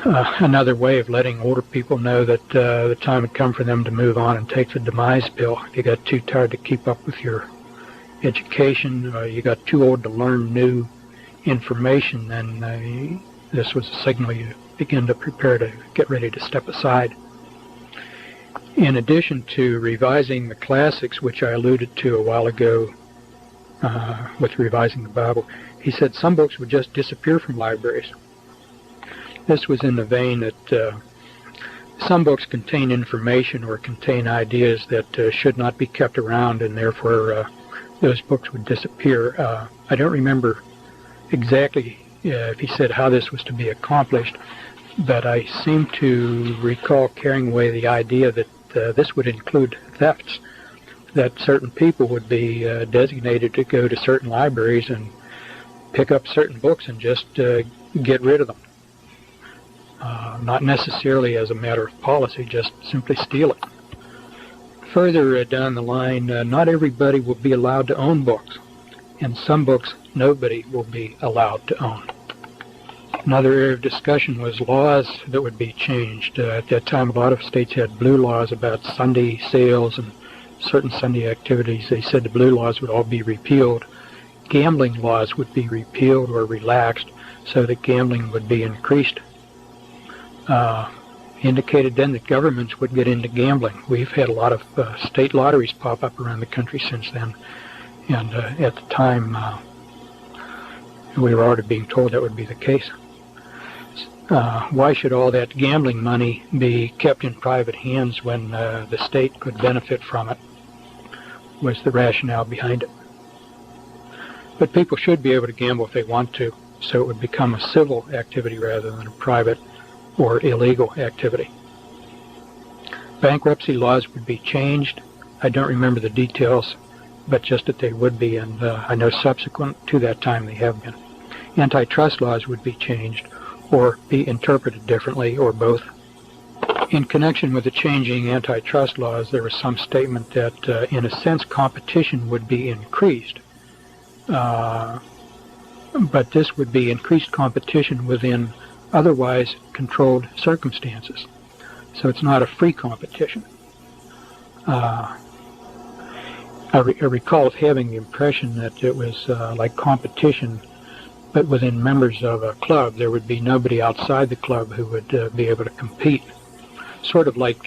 another way of letting older people know that the time had come for them to move on and take the demise pill. If you got too tired to keep up with your education, you got too old to learn new information, then this was a signal you begin to prepare to get ready to step aside. In addition to revising the classics, which I alluded to a while ago with revising the Bible, he said some books would just disappear from libraries. This was in the vein that some books contain information or contain ideas that should not be kept around, and therefore those books would disappear. I don't remember exactly if he said how this was to be accomplished, but I seem to recall carrying away the idea that this would include thefts, that certain people would be designated to go to certain libraries and pick up certain books and just get rid of them. Not necessarily as a matter of policy, just simply steal it. Further down the line, not everybody will be allowed to own books, and some books nobody will be allowed to own. Another area of discussion was laws that would be changed. At that time, a lot of states had blue laws about Sunday sales and certain Sunday activities. They said the blue laws would all be repealed. Gambling laws would be repealed or relaxed so that gambling would be increased. Indicated then that governments would get into gambling. We've had a lot of state lotteries pop up around the country since then, and at the time we were already being told that would be the case. Why should all that gambling money be kept in private hands when the state could benefit from it, was the rationale behind it. But people should be able to gamble if they want to, so it would become a civil activity rather than a private or illegal activity. Bankruptcy laws would be changed. I don't remember the details, but just that they would be, and I know subsequent to that time they have been. Antitrust laws would be changed or be interpreted differently, or both. In connection with the changing antitrust laws, there was some statement that, in a sense, competition would be increased. But this would be increased competition within otherwise controlled circumstances. So it's not a free competition. I recall having the impression that it was like competition, but within members of a club. There would be nobody outside the club who would be able to compete. Sort of like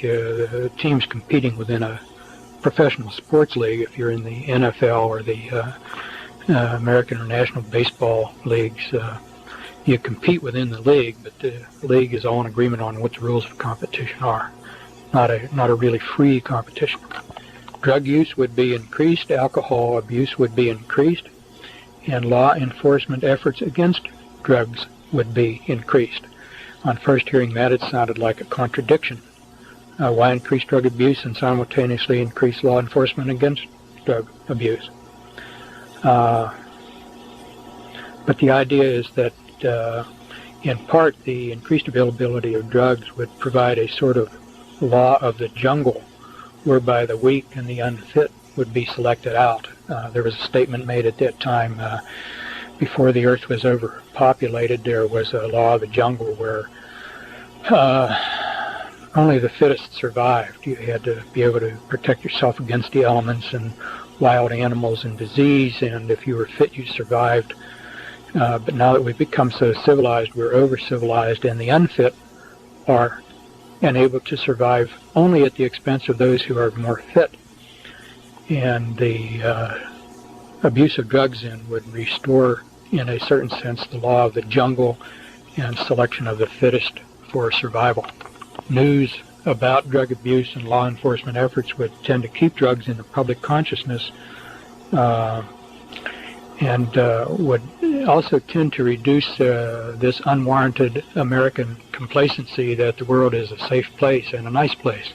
teams competing within a professional sports league. If you're in the NFL or the American or National Baseball leagues, you compete within the league, but the league is all in agreement on what the rules of competition are. Not a really free competition. Drug use would be increased, alcohol abuse would be increased, and law enforcement efforts against drugs would be increased. On first hearing that, it sounded like a contradiction. Why increase drug abuse and simultaneously increase law enforcement against drug abuse? But the idea is that in part the increased availability of drugs would provide a sort of law of the jungle whereby the weak and the unfit would be selected out. There was a statement made at that time, before the earth was overpopulated, there was a law of the jungle where only the fittest survived. You had to be able to protect yourself against the elements and wild animals and disease, and if you were fit, you survived. But now that we've become so civilized, we're over-civilized, and the unfit are able to survive only at the expense of those who are more fit. And the abuse of drugs then would restore, in a certain sense, the law of the jungle and selection of the fittest for survival. News about drug abuse and law enforcement efforts would tend to keep drugs in the public consciousness and would also tend to reduce this unwarranted American complacency that the world is a safe place and a nice place.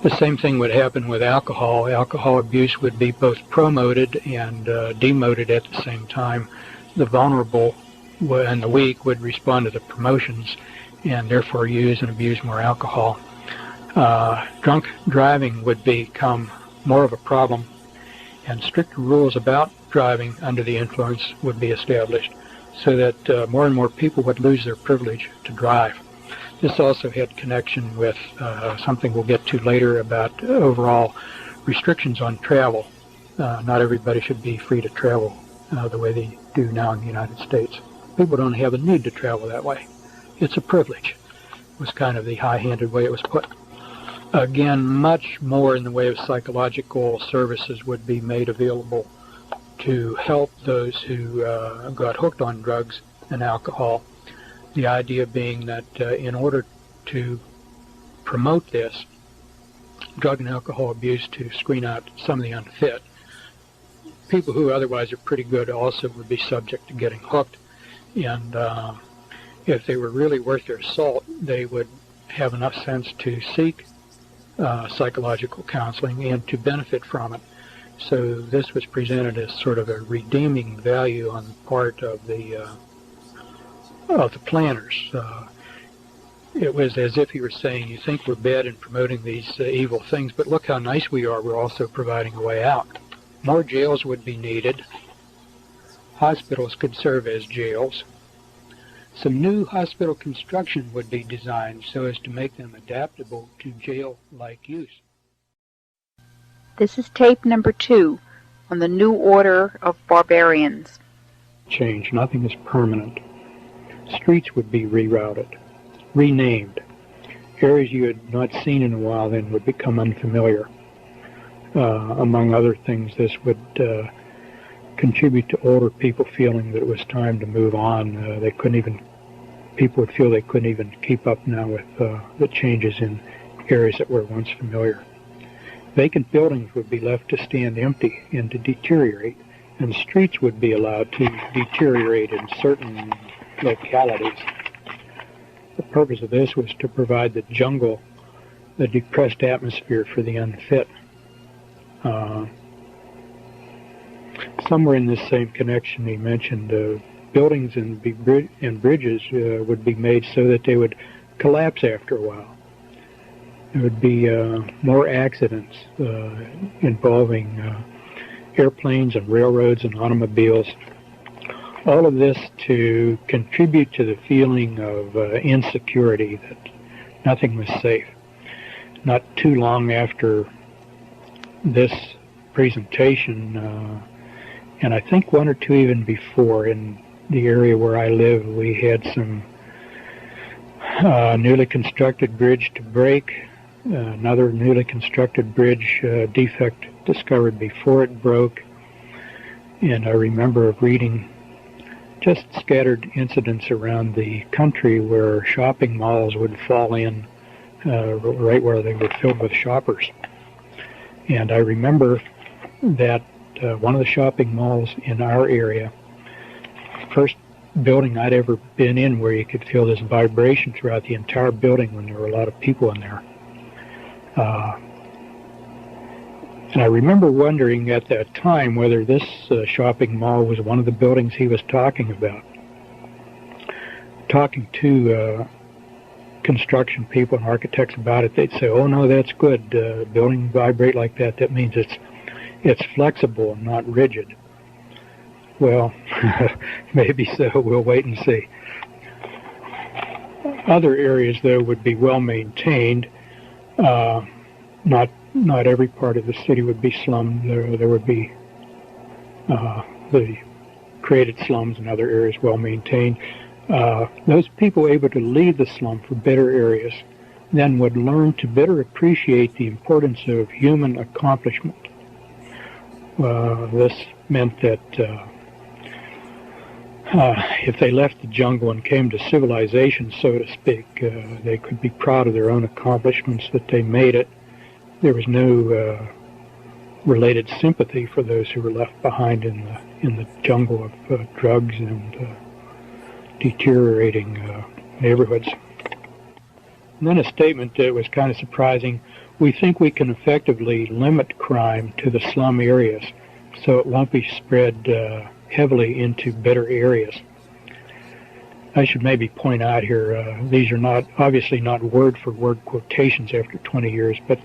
The same thing would happen with alcohol. Alcohol abuse would be both promoted and demoted at the same time. The vulnerable and the weak would respond to the promotions and therefore use and abuse more alcohol. Drunk driving would become more of a problem, and stricter rules about driving under the influence would be established so that more and more people would lose their privilege to drive. This also had connection with something we'll get to later about overall restrictions on travel. Not everybody should be free to travel the way they do now in the United States. People don't have a need to travel that way. It's a privilege, was kind of the high-handed way it was put. Again, much more in the way of psychological services would be made available to help those who got hooked on drugs and alcohol. The idea being that in order to promote this, drug and alcohol abuse to screen out some of the unfit, people who otherwise are pretty good also would be subject to getting hooked. And if they were really worth their salt, they would have enough sense to seek psychological counseling and to benefit from it. So this was presented as sort of a redeeming value on the part of the planners. It was as if he were saying, you think we're bad in promoting these evil things, but look how nice we are. We're also providing a way out. More jails would be needed. Hospitals could serve as jails. Some new hospital construction would be designed so as to make them adaptable to jail-like use. This is tape number 2 on the New Order of Barbarians. Change. Nothing is permanent. Streets would be rerouted, renamed. Areas you had not seen in a while then would become unfamiliar. Among other things, this would contribute to older people feeling that it was time to move on. People would feel they couldn't even keep up now with the changes in areas that were once familiar. Vacant buildings would be left to stand empty and to deteriorate, and streets would be allowed to deteriorate in certain localities. The purpose of this was to provide the jungle, the depressed atmosphere for the unfit. Somewhere in this same connection he mentioned buildings and bridges would be made so that they would collapse after a while. There would be more accidents involving airplanes and railroads and automobiles. All of this to contribute to the feeling of insecurity, that nothing was safe. Not too long after this presentation, and I think one or two even before, in the area where I live, we had some newly constructed bridge to break, another newly constructed bridge defect discovered before it broke, and I remember reading just scattered incidents around the country where shopping malls would fall in right where they were filled with shoppers. And I remember that one of the shopping malls in our area, first building I'd ever been in where you could feel this vibration throughout the entire building when there were a lot of people in there. And I remember wondering at that time whether this shopping mall was one of the buildings he was talking about. Talking to construction people and architects about it, they'd say, oh no, that's good. Buildings vibrate like that. That means it's flexible and not rigid. Well, maybe so. We'll wait and see. Other areas, though, would be well maintained. Not every part of the city would be slummed. There would be the created slums and other areas well maintained. Those people able to leave the slum for better areas then would learn to better appreciate the importance of human accomplishment. This meant that if they left the jungle and came to civilization, so to speak, they could be proud of their own accomplishments, that they made it. There was no related sympathy for those who were left behind in in the jungle of drugs and deteriorating neighborhoods. And then a statement that was kind of surprising: we think we can effectively limit crime to the slum areas so it won't be spread heavily into better areas. I should maybe point out here, these are not obviously not word-for-word quotations after 20 years, but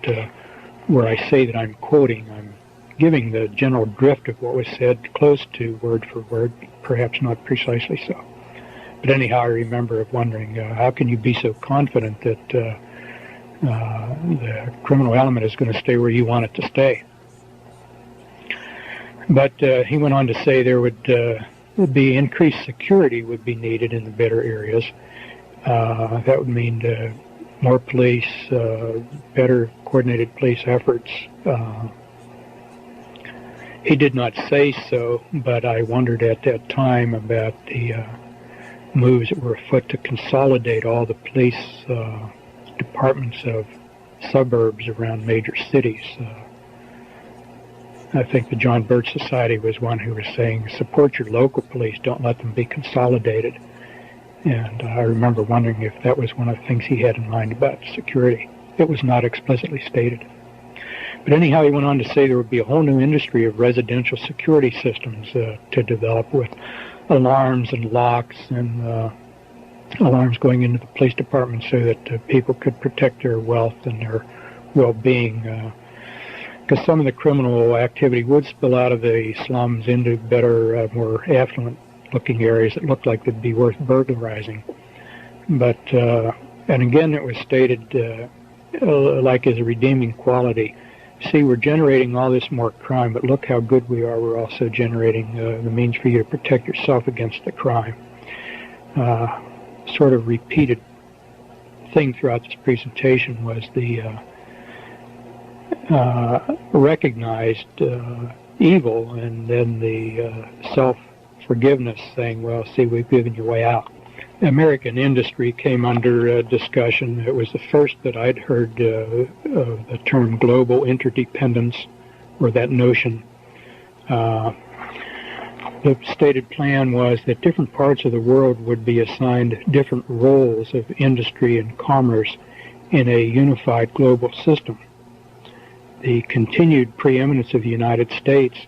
where I say that I'm quoting, I'm giving the general drift of what was said close to word for word, perhaps not precisely so. But anyhow, I remember wondering, how can you be so confident that the criminal element is going to stay where you want it to stay? But he went on to say there would be increased security would be needed in the better areas. That would mean more police, better coordinated police efforts. He did not say so, but I wondered at that time about the moves that were afoot to consolidate all the police departments of suburbs around major cities. I think the John Birch Society was one who was saying, support your local police, don't let them be consolidated. And I remember wondering if that was one of the things he had in mind about security. It was not explicitly stated. But anyhow, he went on to say there would be a whole new industry of residential security systems to develop, with alarms and locks and alarms going into the police department so that people could protect their wealth and their well-being. Because some of the criminal activity would spill out of the slums into better, more affluent-looking areas that looked like they'd be worth burglarizing. But, and again, it was stated like as a redeeming quality. See, we're generating all this more crime, but look how good we are. We're also generating the means for you to protect yourself against the crime. Sort of repeated thing throughout this presentation was the recognized evil, and then the self-forgiveness, saying, well, see, we've given you a way out. American industry came under discussion. It was the first that I'd heard of the term global interdependence, or that notion. The stated plan was that different parts of the world would be assigned different roles of industry and commerce in a unified global system. The continued preeminence of the United States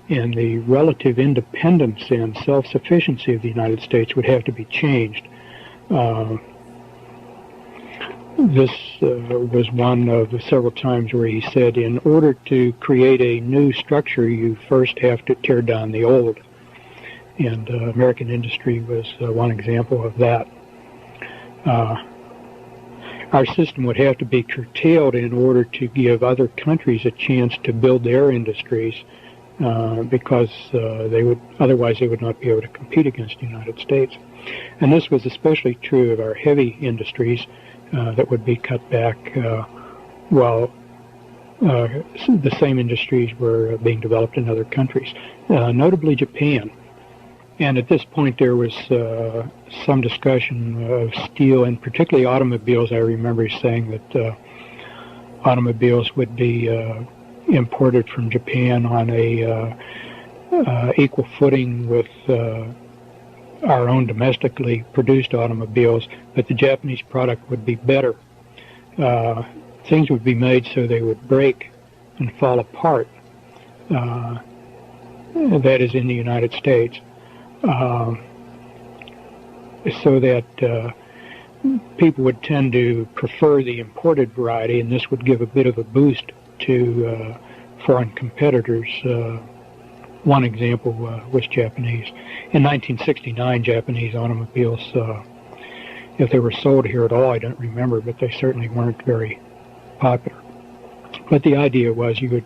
and the relative independence and self-sufficiency of the United States would have to be changed. This was one of the several times where he said, in order to create a new structure, you first have to tear down the old. And American industry was one example of that. Our system would have to be curtailed in order to give other countries a chance to build their industries, because otherwise they would not be able to compete against the United States. And this was especially true of our heavy industries that would be cut back while the same industries were being developed in other countries, notably Japan. And at this point there was some discussion of steel, and particularly automobiles. I remember saying that automobiles would be imported from Japan on a equal footing with our own domestically produced automobiles, but the Japanese product would be better. Things would be made so they would break and fall apart. That is in the United States. So that people would tend to prefer the imported variety, and this would give a bit of a boost to foreign competitors. One example was Japanese. In 1969, Japanese automobiles, if they were sold here at all, I don't remember, but they certainly weren't very popular. But the idea was you would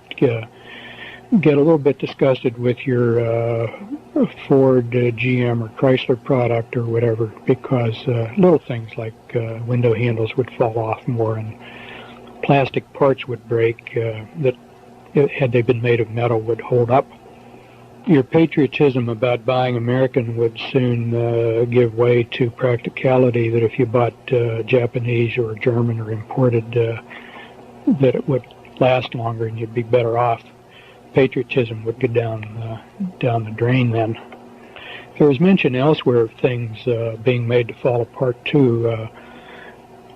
get a little bit disgusted with your Ford, GM, or Chrysler product or whatever, because little things like window handles would fall off more, and plastic parts would break that, had they been made of metal, would hold up. Your patriotism about buying American would soon give way to practicality, that if you bought Japanese or German or imported, that it would last longer and you'd be better off. patriotism would go down the drain then. There was mention elsewhere of things being made to fall apart too.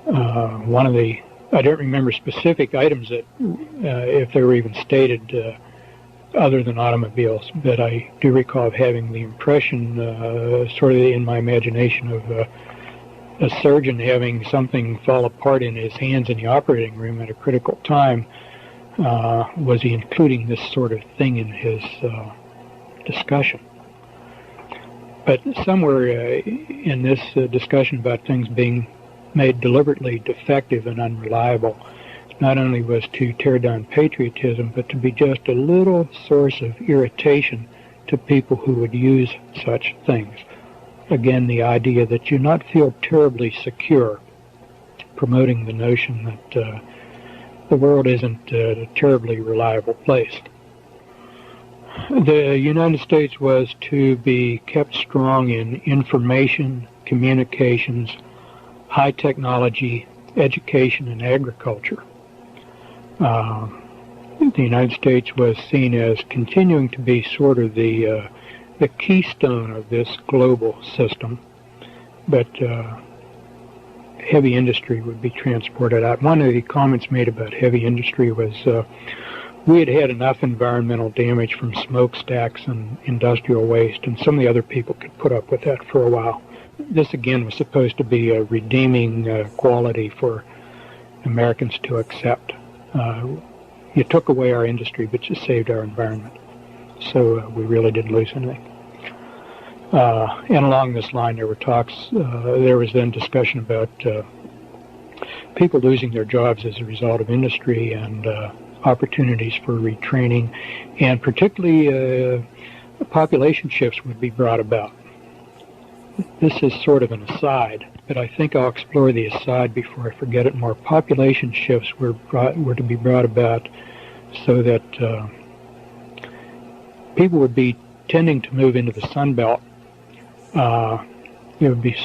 One of the, I don't remember specific items that, if they were even stated other than automobiles, but I do recall having the impression, sort of in my imagination, of a surgeon having something fall apart in his hands in the operating room at a critical time. Was he including this sort of thing in his discussion? But somewhere in this discussion about things being made deliberately defective and unreliable, not only was to tear down patriotism, but to be just a little source of irritation to people who would use such things. Again, the idea that you not feel terribly secure, promoting the notion that the world isn't a terribly reliable place. The United States was to be kept strong in information, communications, high technology, education, and agriculture. The United States was seen as continuing to be sort of the keystone of this global system, but heavy industry would be transported out. One of the comments made about heavy industry was we had had enough environmental damage from smokestacks and industrial waste, and some of the other people could put up with that for a while. This, again, was supposed to be a redeeming quality for Americans to accept. You took away our industry, but you saved our environment. So we really didn't lose anything. And along this line, there were talks, there was then discussion about people losing their jobs as a result of industry and opportunities for retraining, and particularly population shifts would be brought about. This is sort of an aside, but I think I'll explore the aside before I forget it more. Population shifts were to be brought about so that people would be tending to move into the Sun Belt. There would be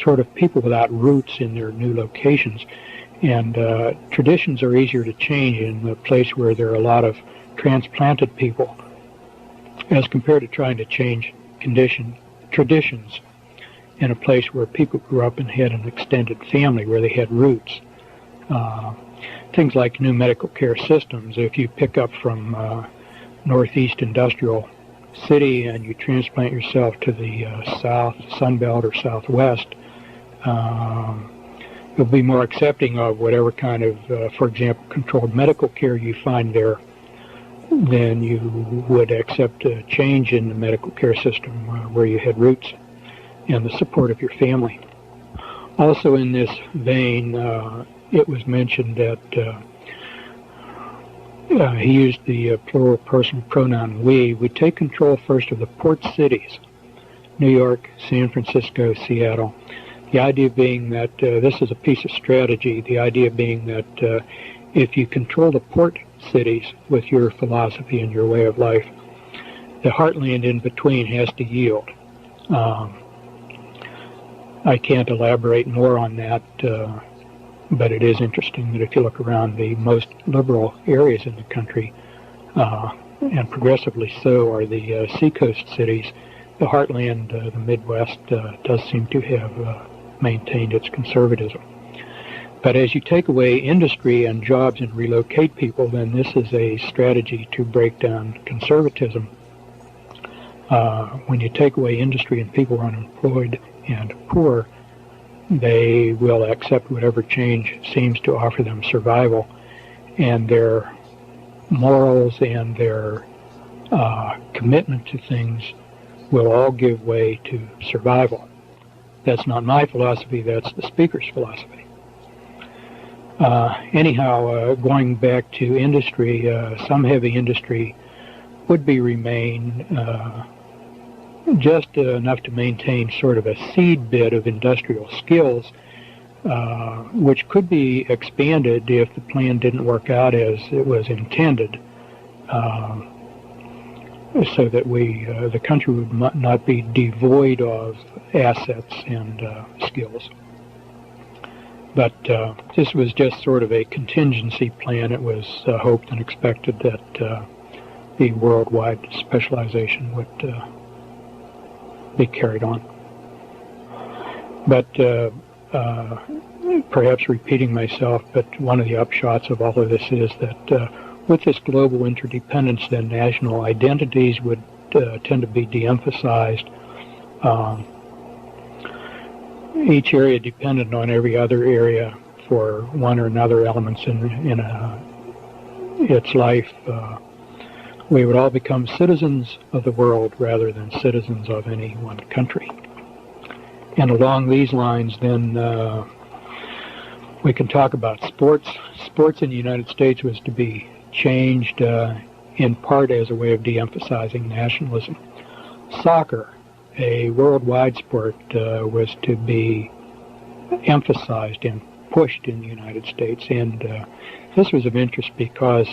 sort of people without roots in their new locations, and traditions are easier to change in a place where there are a lot of transplanted people as compared to trying to change traditions in a place where people grew up and had an extended family where they had roots. Things like new medical care systems, if you pick up from Northeast Industrial City and you transplant yourself to the South, Sun Belt, or Southwest, you'll be more accepting of whatever kind of, for example, controlled medical care you find there than you would accept a change in the medical care system where you had roots and the support of your family. Also in this vein, it was mentioned that he used the plural personal pronoun we. We take control first of the port cities, New York, San Francisco, Seattle. The idea being that this is a piece of strategy, the idea being that if you control the port cities with your philosophy and your way of life, the heartland in between has to yield. I can't elaborate more on that, but it is interesting that if you look around the most liberal areas in the country, and progressively so are the seacoast cities, the heartland, the Midwest, does seem to have maintained its conservatism. But as you take away industry and jobs and relocate people, then this is a strategy to break down conservatism. When you take away industry and people are unemployed and poor, they will accept whatever change seems to offer them survival, and their morals and their commitment to things will all give way to survival. That's not my philosophy, that's the speaker's philosophy. Anyhow, going back to industry, some heavy industry would remain just enough to maintain sort of a seed bed of industrial skills, which could be expanded if the plan didn't work out as it was intended, so that the country would not be devoid of assets and skills. But this was just sort of a contingency plan. It was hoped and expected that the worldwide specialization would be carried on. But perhaps repeating myself, but one of the upshots of all of this is that with this global interdependence, then national identities would tend to be de-emphasized. Each area dependent on every other area for one or another elements in its life. We would all become citizens of the world rather than citizens of any one country. And along these lines, then, we can talk about sports. Sports in the United States was to be changed in part as a way of de-emphasizing nationalism. Soccer, a worldwide sport, was to be emphasized and pushed in the United States. And this was of interest because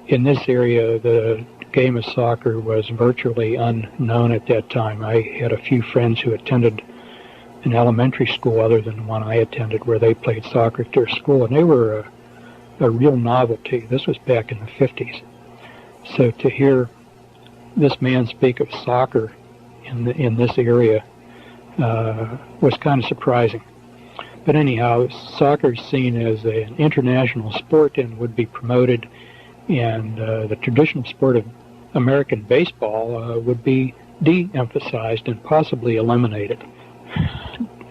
in this area, the game of soccer was virtually unknown at that time. I had a few friends who attended an elementary school other than the one I attended where they played soccer at their school, and they were a real novelty. This was back in the 50s. So to hear this man speak of soccer in this area was kind of surprising. But anyhow, soccer is seen as an international sport and would be promoted, and the traditional sport of American baseball would be de-emphasized and possibly eliminated.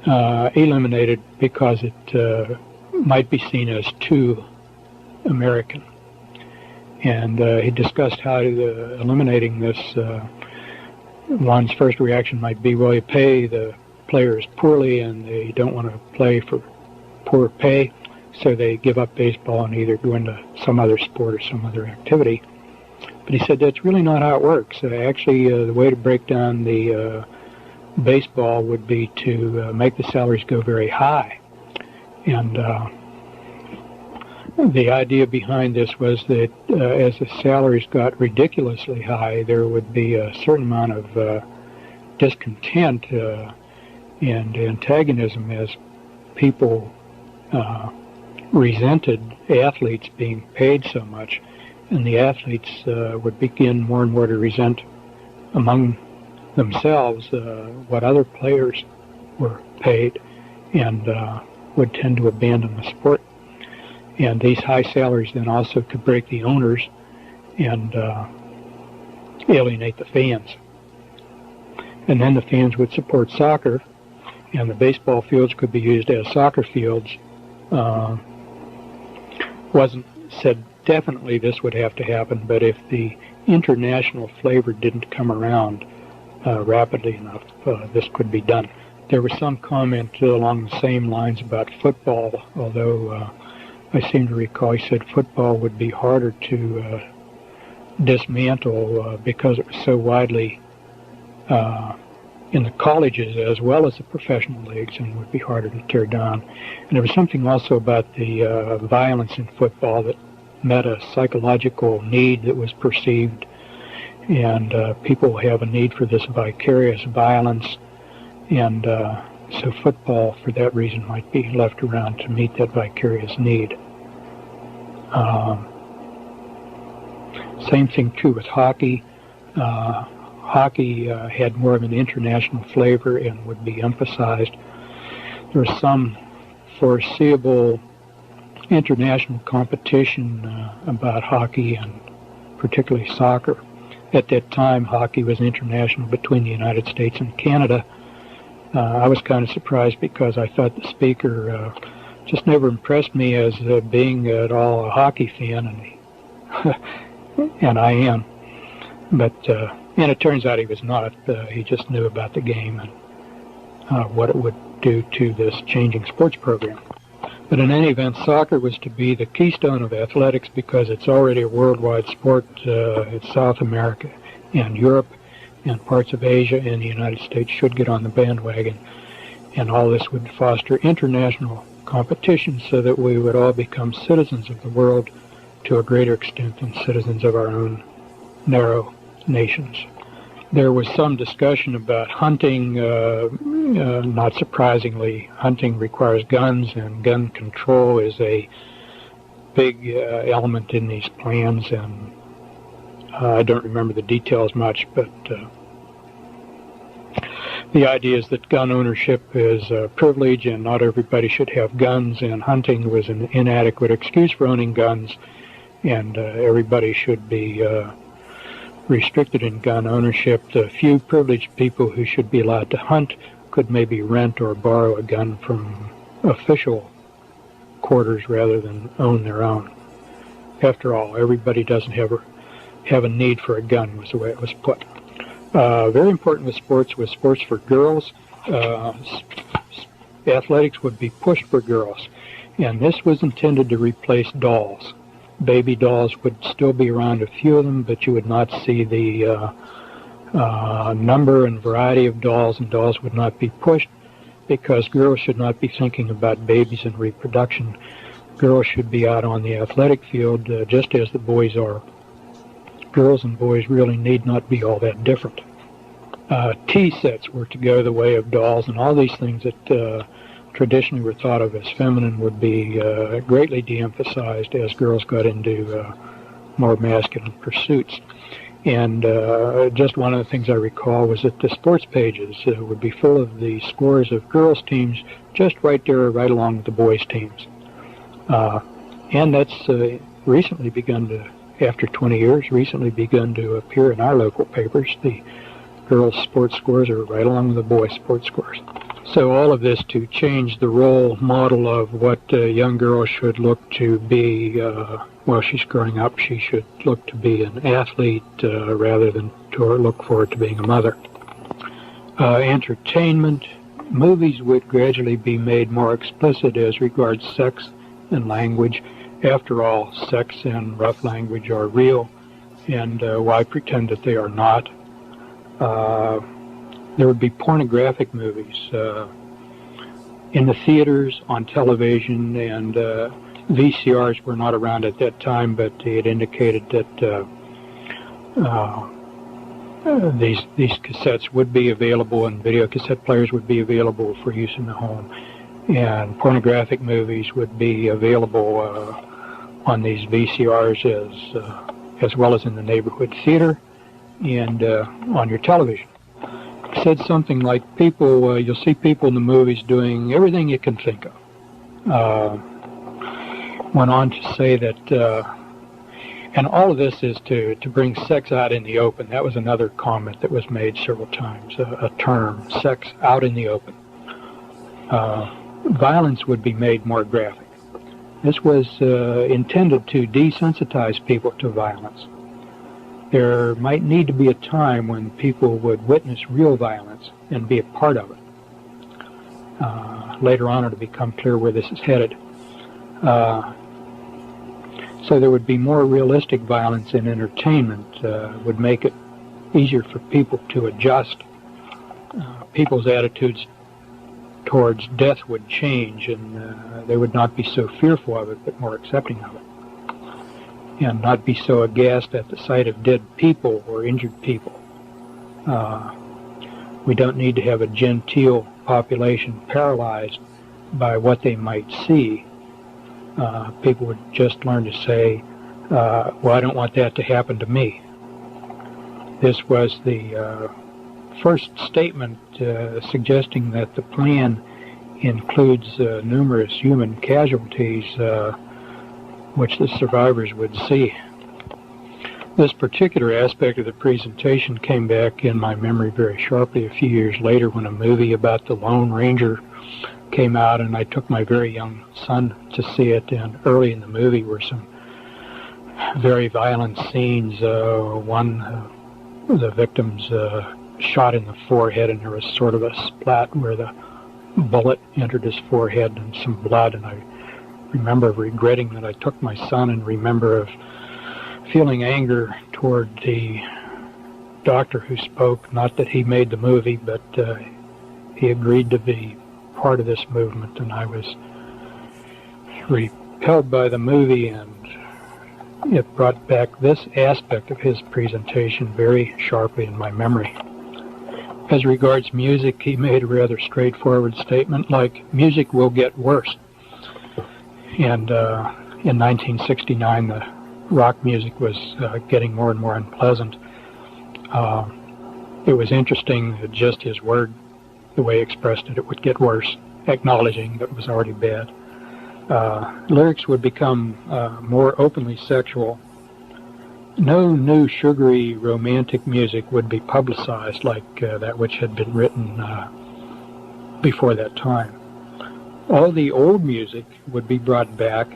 Eliminated because it might be seen as too American. And he discussed how eliminating this, one's first reaction might be, well, you pay the players poorly and they don't want to play for poor pay, so they give up baseball and either go into some other sport or some other activity. But he said that's really not how it works. Actually, the way to break down the baseball would be to make the salaries go very high. And the idea behind this was that as the salaries got ridiculously high, there would be a certain amount of discontent and antagonism as people resented athletes being paid so much, and the athletes would begin more and more to resent among themselves what other players were paid, and would tend to abandon the sport. And these high salaries then also could break the owners and alienate the fans. And then the fans would support soccer, and the baseball fields could be used as soccer fields. Wasn't said definitely this would have to happen, but if the international flavor didn't come around rapidly enough, this could be done. There was some comment along the same lines about football, although I seem to recall he said football would be harder to dismantle because it was so widely in the colleges as well as the professional leagues, and would be harder to tear down. And there was something also about the violence in football that met a psychological need that was perceived, and people have a need for this vicarious violence, and so football, for that reason, might be left around to meet that vicarious need. Same thing, too, with hockey. Hockey had more of an international flavor and would be emphasized. There was some foreseeable international competition about hockey, and particularly soccer. At that time, hockey was international between the United States and Canada. I was kind of surprised because I thought the speaker just never impressed me as being at all a hockey fan, and I am. But and it turns out he was not. He just knew about the game and what it would do to this changing sports program. But in any event, soccer was to be the keystone of athletics because it's already a worldwide sport. It's South America and Europe and parts of Asia and the United States should get on the bandwagon. And all this would foster international competition so that we would all become citizens of the world to a greater extent than citizens of our own narrow nations. There was some discussion about hunting. Not surprisingly, hunting requires guns, and gun control is a big element in these plans. And I don't remember the details much, but the idea is that gun ownership is a privilege and not everybody should have guns, and hunting was an inadequate excuse for owning guns, and everybody should be restricted in gun ownership. The few privileged people who should be allowed to hunt could maybe rent or borrow a gun from official quarters rather than own their own. After all, everybody doesn't have a need for a gun, was the way it was put. Very important with sports was sports for girls. Athletics would be pushed for girls, and this was intended to replace dolls. Baby dolls would still be around, a few of them, but you would not see the number and variety of dolls, and dolls would not be pushed because girls should not be thinking about babies and reproduction. Girls should be out on the athletic field just as the boys are. Girls and boys really need not be all that different. Tea sets were to go the way of dolls, and all these things that traditionally were thought of as feminine would be greatly de-emphasized as girls got into more masculine pursuits. And just one of the things I recall was that the sports pages would be full of the scores of girls' teams just right there, right along with the boys' teams. And that's recently begun to, after 20 years, recently begun to appear in our local papers. The girls' sports scores are right along with the boys' sports scores. So all of this to change the role model of what a young girl should look to be while she's growing up. She should look to be an athlete rather than to look forward to being a mother. Entertainment. Movies would gradually be made more explicit as regards sex and language. After all, sex and rough language are real, and why pretend that they are not? There would be pornographic movies in the theaters, on television, and VCRs were not around at that time, but it indicated that these cassettes would be available, and video cassette players would be available for use in the home, and pornographic movies would be available on these VCRs as well as in the neighborhood theater and on your television. It said something like you'll see people in the movies doing everything you can think of. Went on to say that, and all of this is to bring sex out in the open. That was another comment that was made several times, a term, sex out in the open. Violence would be made more graphic. This was intended to desensitize people to violence. There might need to be a time when people would witness real violence and be a part of it. Later on it'll become clear where this is headed. So there would be more realistic violence in entertainment, would make it easier for people to adjust. People's attitudes towards death would change, and they would not be so fearful of it, but more accepting of it, and not be so aghast at the sight of dead people or injured people. We don't need to have a genteel population paralyzed by what they might see. People would just learn to say, well, I don't want that to happen to me. This was the first statement suggesting that the plan includes numerous human casualties which the survivors would see. This particular aspect of the presentation came back in my memory very sharply a few years later when a movie about the Lone Ranger came out, and I took my very young son to see it, and early in the movie were some very violent scenes. One of the victims shot in the forehead, and there was sort of a splat where the bullet entered his forehead and some blood, and I remember regretting that I took my son, and remember of feeling anger toward the doctor who spoke. Not that he made the movie, but he agreed to be part of this movement, and I was repelled by the movie, and it brought back this aspect of his presentation very sharply in my memory. As regards music, he made a rather straightforward statement like, music will get worse. And in 1969, the rock music was getting more and more unpleasant. It was interesting that just his word, the way he expressed it, it would get worse, acknowledging that it was already bad. Lyrics would become more openly sexual. No new sugary romantic music would be publicized like that which had been written before that time. All the old music would be brought back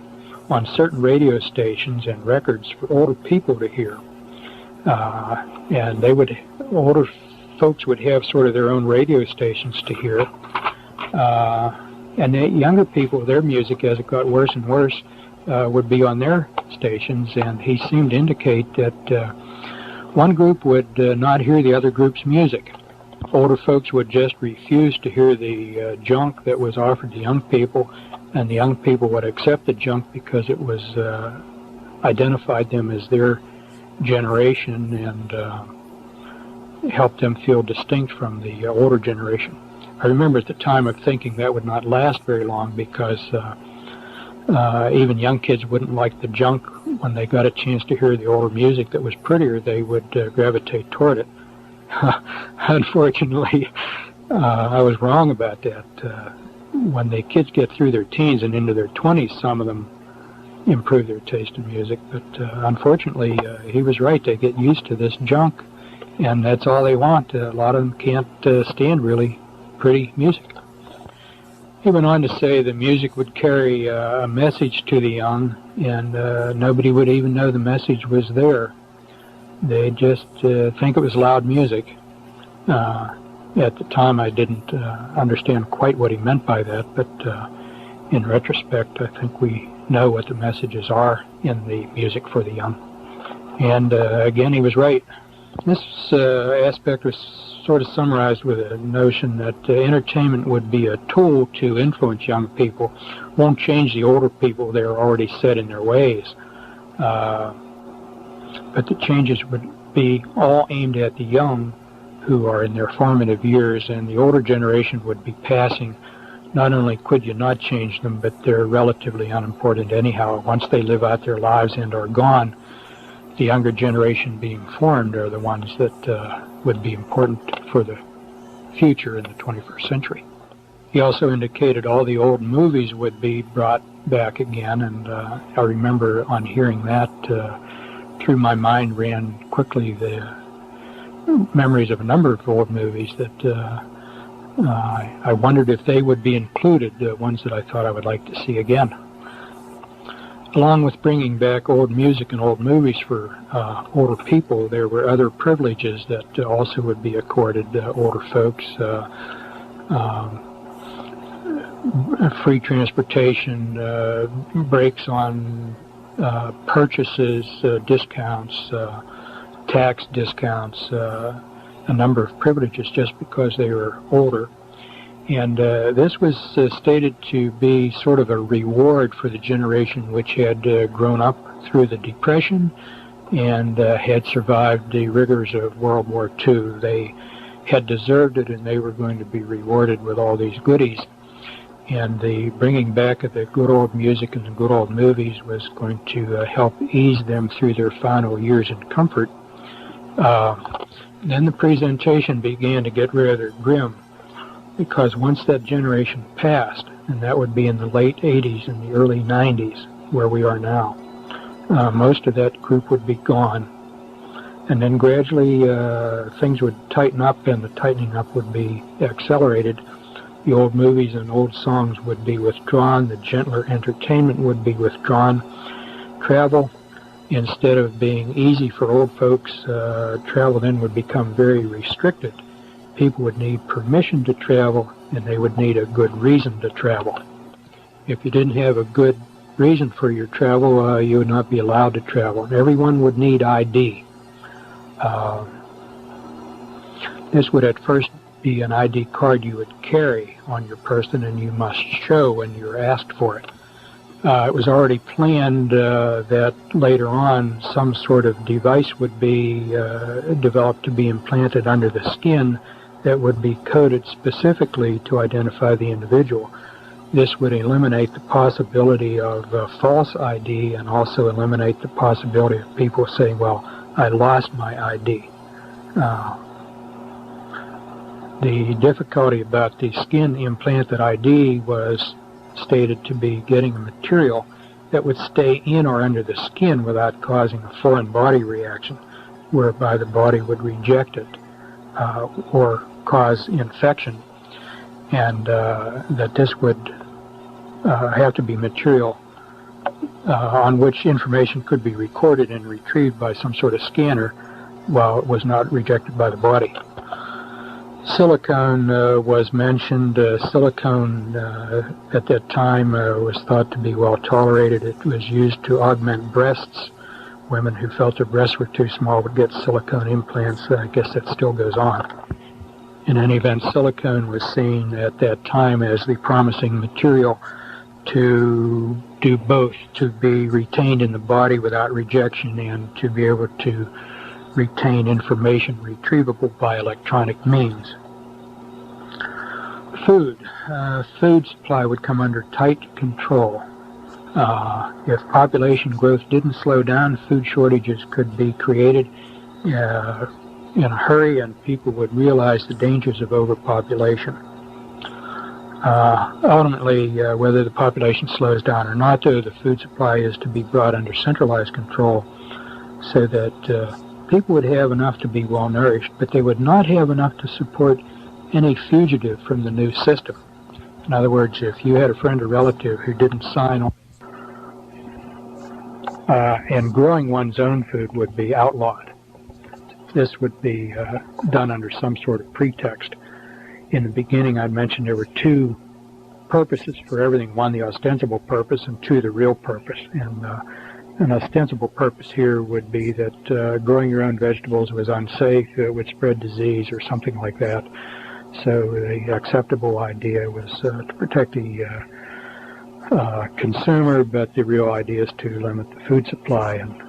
on certain radio stations and records for older people to hear. And older folks would have sort of their own radio stations to hear. And the younger people, their music, as it got worse and worse, would be on their stations, and he seemed to indicate that one group would not hear the other group's music. Older folks would just refuse to hear the junk that was offered to young people, and the young people would accept the junk because it was identified them as their generation and helped them feel distinct from the older generation. I remember at the time of thinking that would not last very long because even young kids wouldn't like the junk. When they got a chance to hear the older music that was prettier, they would gravitate toward it. Unfortunately, I was wrong about that. When the kids get through their teens and into their 20s, some of them improve their taste in music, but unfortunately, he was right. They get used to this junk, and that's all they want. A lot of them can't stand really pretty music. He went on to say the music would carry a message to the young, and nobody would even know the message was there. They'd just think it was loud music. At the time, I didn't understand quite what he meant by that, but in retrospect, I think we know what the messages are in the music for the young. And again, he was right. This aspect was sort of summarized with a notion that entertainment would be a tool to influence young people, won't change the older people. They're already set in their ways. But the changes would be all aimed at the young who are in their formative years, and the older generation would be passing. Not only could you not change them, but they're relatively unimportant anyhow. Once they live out their lives and are gone, the younger generation being formed are the ones that would be important for the future in the 21st century. He also indicated all the old movies would be brought back again, and I remember on hearing that, through my mind ran quickly the memories of a number of old movies that I wondered if they would be included, the ones that I thought I would like to see again. Along with bringing back old music and old movies for older people, there were other privileges that also would be accorded older folks. Free transportation, breaks on purchases, discounts, tax discounts, a number of privileges just because they were older. And this was stated to be sort of a reward for the generation which had grown up through the Depression and had survived the rigors of World War II. They had deserved it, and they were going to be rewarded with all these goodies. And the bringing back of the good old music and the good old movies was going to help ease them through their final years in comfort. Then the presentation began to get rather grim, because once that generation passed, and that would be in the late 80s and the early 90s, where we are now, most of that group would be gone. And then gradually things would tighten up, and the tightening up would be accelerated. The old movies and old songs would be withdrawn. The gentler entertainment would be withdrawn. Travel, instead of being easy for old folks, travel then would become very restricted. People would need permission to travel, and they would need a good reason to travel. If you didn't have a good reason for your travel, you would not be allowed to travel. Everyone would need ID. This would at first be an ID card you would carry on your person, and you must show when you're asked for it. It was already planned that later on some sort of device would be developed to be implanted under the skin that would be coded specifically to identify the individual. this would eliminate the possibility of false ID and also eliminate the possibility of people saying, well, I lost my ID. The difficulty about the skin implanted ID was stated to be getting a material that would stay in or under the skin without causing a foreign body reaction, whereby the body would reject it or cause infection, and that this would have to be material on which information could be recorded and retrieved by some sort of scanner while it was not rejected by the body. Silicone was mentioned. Silicone at that time was thought to be well tolerated. It was used to augment breasts. Women who felt their breasts were too small would get silicone implants. I guess that still goes on. In any event, silicone was seen at that time as the promising material to do both, to be retained in the body without rejection and to be able to retain information retrievable by electronic means. Food. Food supply would come under tight control. If population growth didn't slow down, food shortages could be created in a hurry, and people would realize the dangers of overpopulation. Ultimately, whether the population slows down or not, though, the food supply is to be brought under centralized control so that people would have enough to be well nourished, but they would not have enough to support any fugitive from the new system. In other words, if you had a friend or relative who didn't sign on, and growing one's own food would be outlawed. This would be done under some sort of pretext. In the beginning, I mentioned there were two purposes for everything. One, the ostensible purpose, and two, the real purpose. And an ostensible purpose here would be that growing your own vegetables was unsafe, it would spread disease or something like that. So the acceptable idea was to protect the consumer, but the real idea is to limit the food supply, and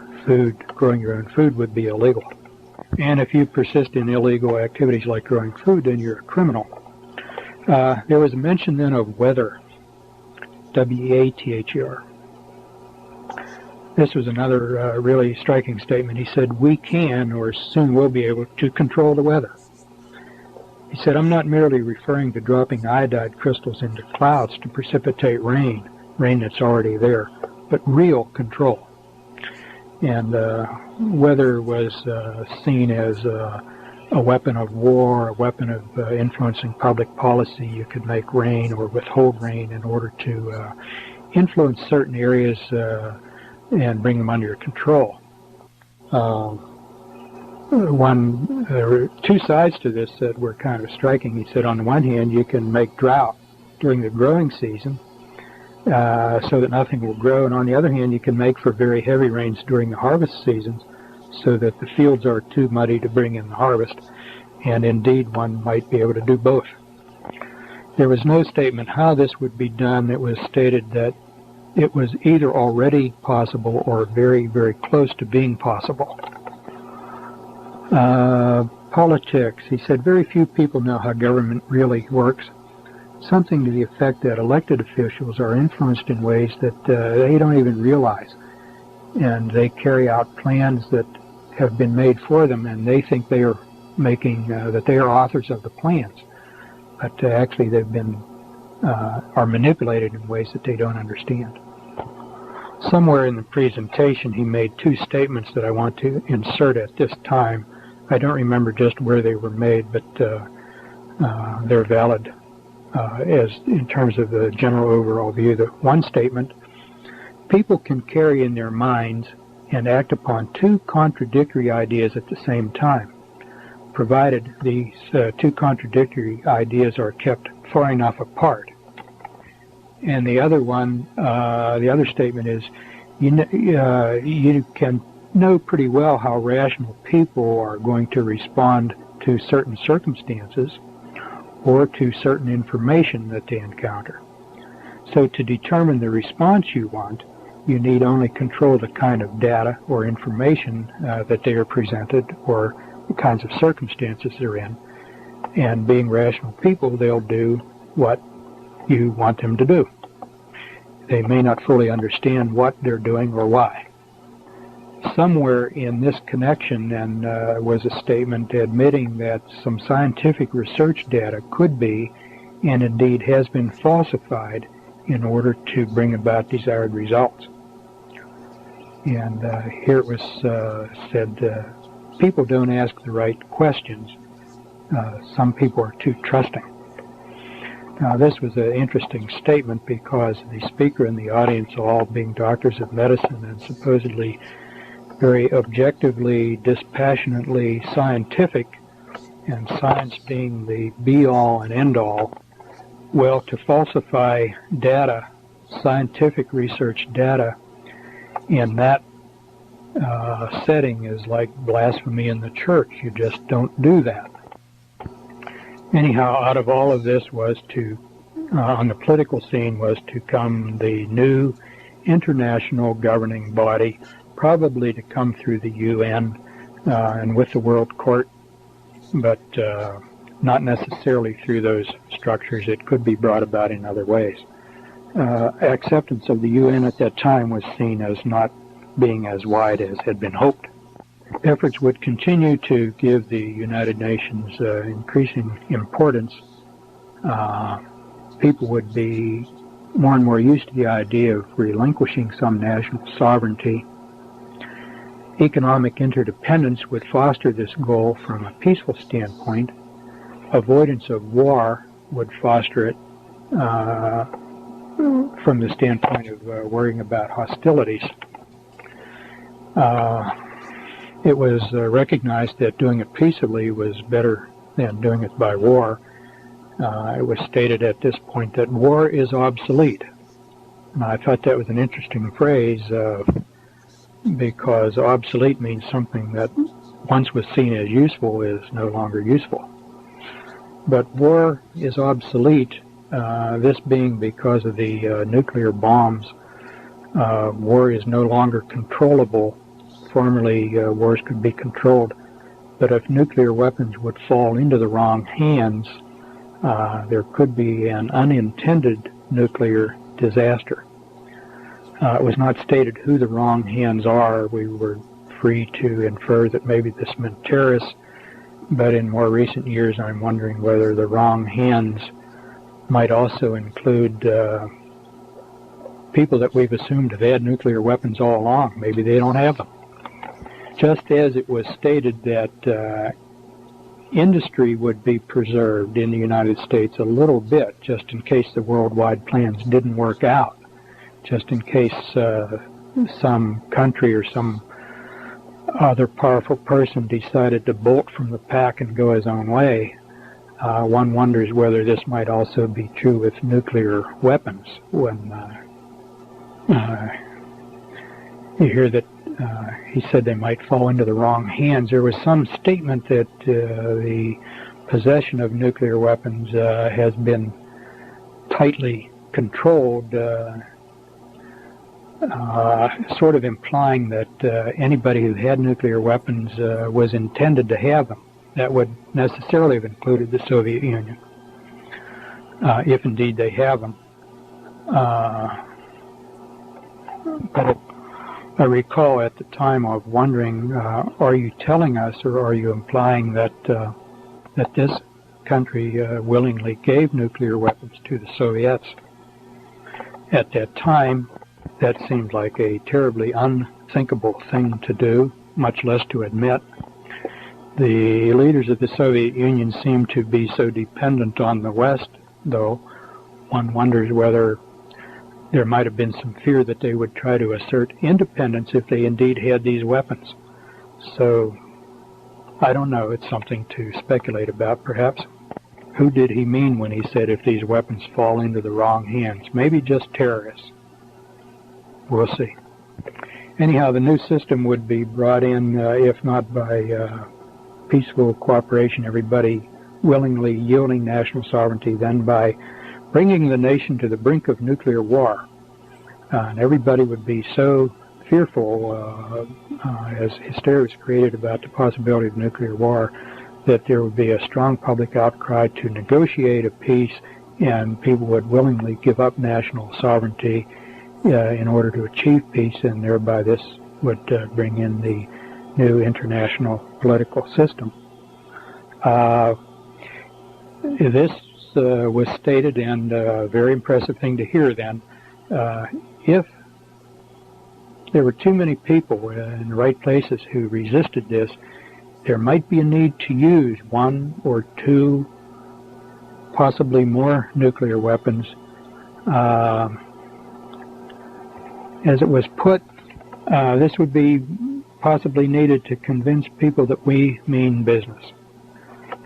growing your own food would be illegal. And if you persist in illegal activities like growing food, then you're a criminal. There was a mention then of weather, W-E-A-T-H-E-R. This was another really striking statement. He said, we can, or soon will be able to control the weather. He said, I'm not merely referring to dropping iodide crystals into clouds to precipitate rain that's already there, but real control. And weather was seen as a weapon of war, a weapon of influencing public policy. You could make rain or withhold rain in order to influence certain areas and bring them under your control. There were two sides to this that were kind of striking. He said, on the one hand, you can make drought during the growing season so that nothing will grow, and on the other hand, you can make for very heavy rains during the harvest seasons so that the fields are too muddy to bring in the harvest, and indeed one might be able to do both. There was no statement how this would be done. It was stated that it was either already possible or very, very close to being possible. Politics. He said, very few people know how government really works. Something to the effect that elected officials are influenced in ways that they don't even realize. And they carry out plans that have been made for them, and they think they are making, that they are authors of the plans. But actually they've been, are manipulated in ways that they don't understand. Somewhere in the presentation he made two statements that I want to insert at this time. I don't remember just where they were made, but they're valid as in terms of the general overall view. The one statement, people can carry in their minds and act upon two contradictory ideas at the same time, provided these two contradictory ideas are kept far enough apart. And the other one, the other statement is, you can know pretty well how rational people are going to respond to certain circumstances or to certain information that they encounter. So to determine the response you want, you need only control the kind of data or information that they are presented or the kinds of circumstances they're in. And being rational people, they'll do what you want them to do. They may not fully understand what they're doing or why. Somewhere in this connection then was a statement admitting that some scientific research data could be, and indeed has been, falsified in order to bring about desired results. And here it was said, people don't ask the right questions. Some people are too trusting. Now, this was an interesting statement because the speaker and the audience, all being doctors of medicine and supposedly very objectively, dispassionately scientific, and science being the be-all and end-all, well, to falsify data, scientific research data, in that setting is like blasphemy in the church. You just don't do that. Anyhow, out of all of this was to, on the political scene, was to come the new international governing body, probably to come through the UN and with the World Court, but not necessarily through those structures. It could be brought about in other ways. Acceptance of the UN at that time was seen as not being as wide as had been hoped. Efforts would continue to give the United Nations increasing importance. People would be more and more used to the idea of relinquishing some national sovereignty. Economic interdependence would foster this goal from a peaceful standpoint. Avoidance of war would foster it from the standpoint of worrying about hostilities. It was recognized that doing it peaceably was better than doing it by war. It was stated at this point that war is obsolete. And I thought that was an interesting phrase because obsolete means something that once was seen as useful is no longer useful. But war is obsolete, this being because of the nuclear bombs. War is no longer controllable. Formerly, wars could be controlled, but if nuclear weapons would fall into the wrong hands, there could be an unintended nuclear disaster. It was not stated who the wrong hands are. We were free to infer that maybe this meant terrorists, but in more recent years I'm wondering whether the wrong hands might also include people that we've assumed have had nuclear weapons all along. Maybe they don't have them. Just as it was stated that industry would be preserved in the United States a little bit, just in case the worldwide plans didn't work out, just in case some country or some other powerful person decided to bolt from the pack and go his own way. One wonders whether this might also be true with nuclear weapons. When you hear that he said they might fall into the wrong hands, there was some statement that the possession of nuclear weapons has been tightly controlled, sort of implying that anybody who had nuclear weapons was intended to have them. That would necessarily have included the Soviet Union, if indeed they have them. But I recall at the time of wondering, are you telling us or are you implying that that this country willingly gave nuclear weapons to the Soviets? At that time, that seemed like a terribly unthinkable thing to do, much less to admit. The leaders of the Soviet Union seemed to be so dependent on the West, though. One wonders whether there might have been some fear that they would try to assert independence if they indeed had these weapons. So, I don't know. It's something to speculate about, perhaps. Who did he mean when he said if these weapons fall into the wrong hands? Maybe just terrorists. We'll see. Anyhow, the new system would be brought in, if not by peaceful cooperation, everybody willingly yielding national sovereignty, then by bringing the nation to the brink of nuclear war. And everybody would be so fearful, as hysteria was created about the possibility of nuclear war, that there would be a strong public outcry to negotiate a peace and people would willingly give up national sovereignty in order to achieve peace, and thereby this would bring in the new international political system. This was stated, and a very impressive thing to hear then. If there were too many people in the right places who resisted this, there might be a need to use one or two, possibly more nuclear weapons. As it was put, this would be possibly needed to convince people that we mean business.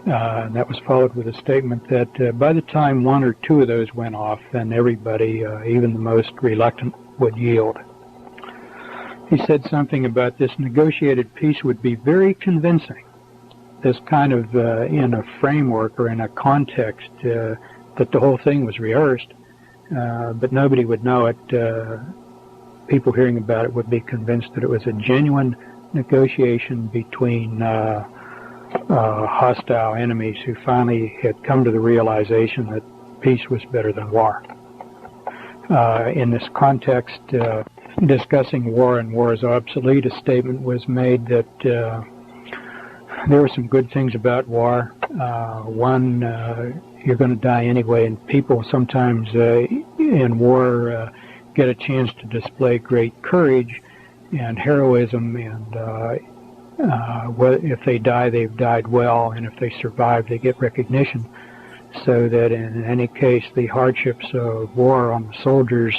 And that was followed with a statement that by the time one or two of those went off, then everybody, even the most reluctant, would yield. He said something about this negotiated peace would be very convincing, this kind of in a framework or in a context that the whole thing was rehearsed, but nobody would know it. People hearing about it would be convinced that it was a genuine negotiation between hostile enemies who finally had come to the realization that peace was better than war. In this context, discussing war and war is obsolete, a statement was made that there were some good things about war. One, you're going to die anyway, and people sometimes in war get a chance to display great courage and heroism, and if they die, they've died well, and if they survive, they get recognition. So that in any case, the hardships of war on the soldiers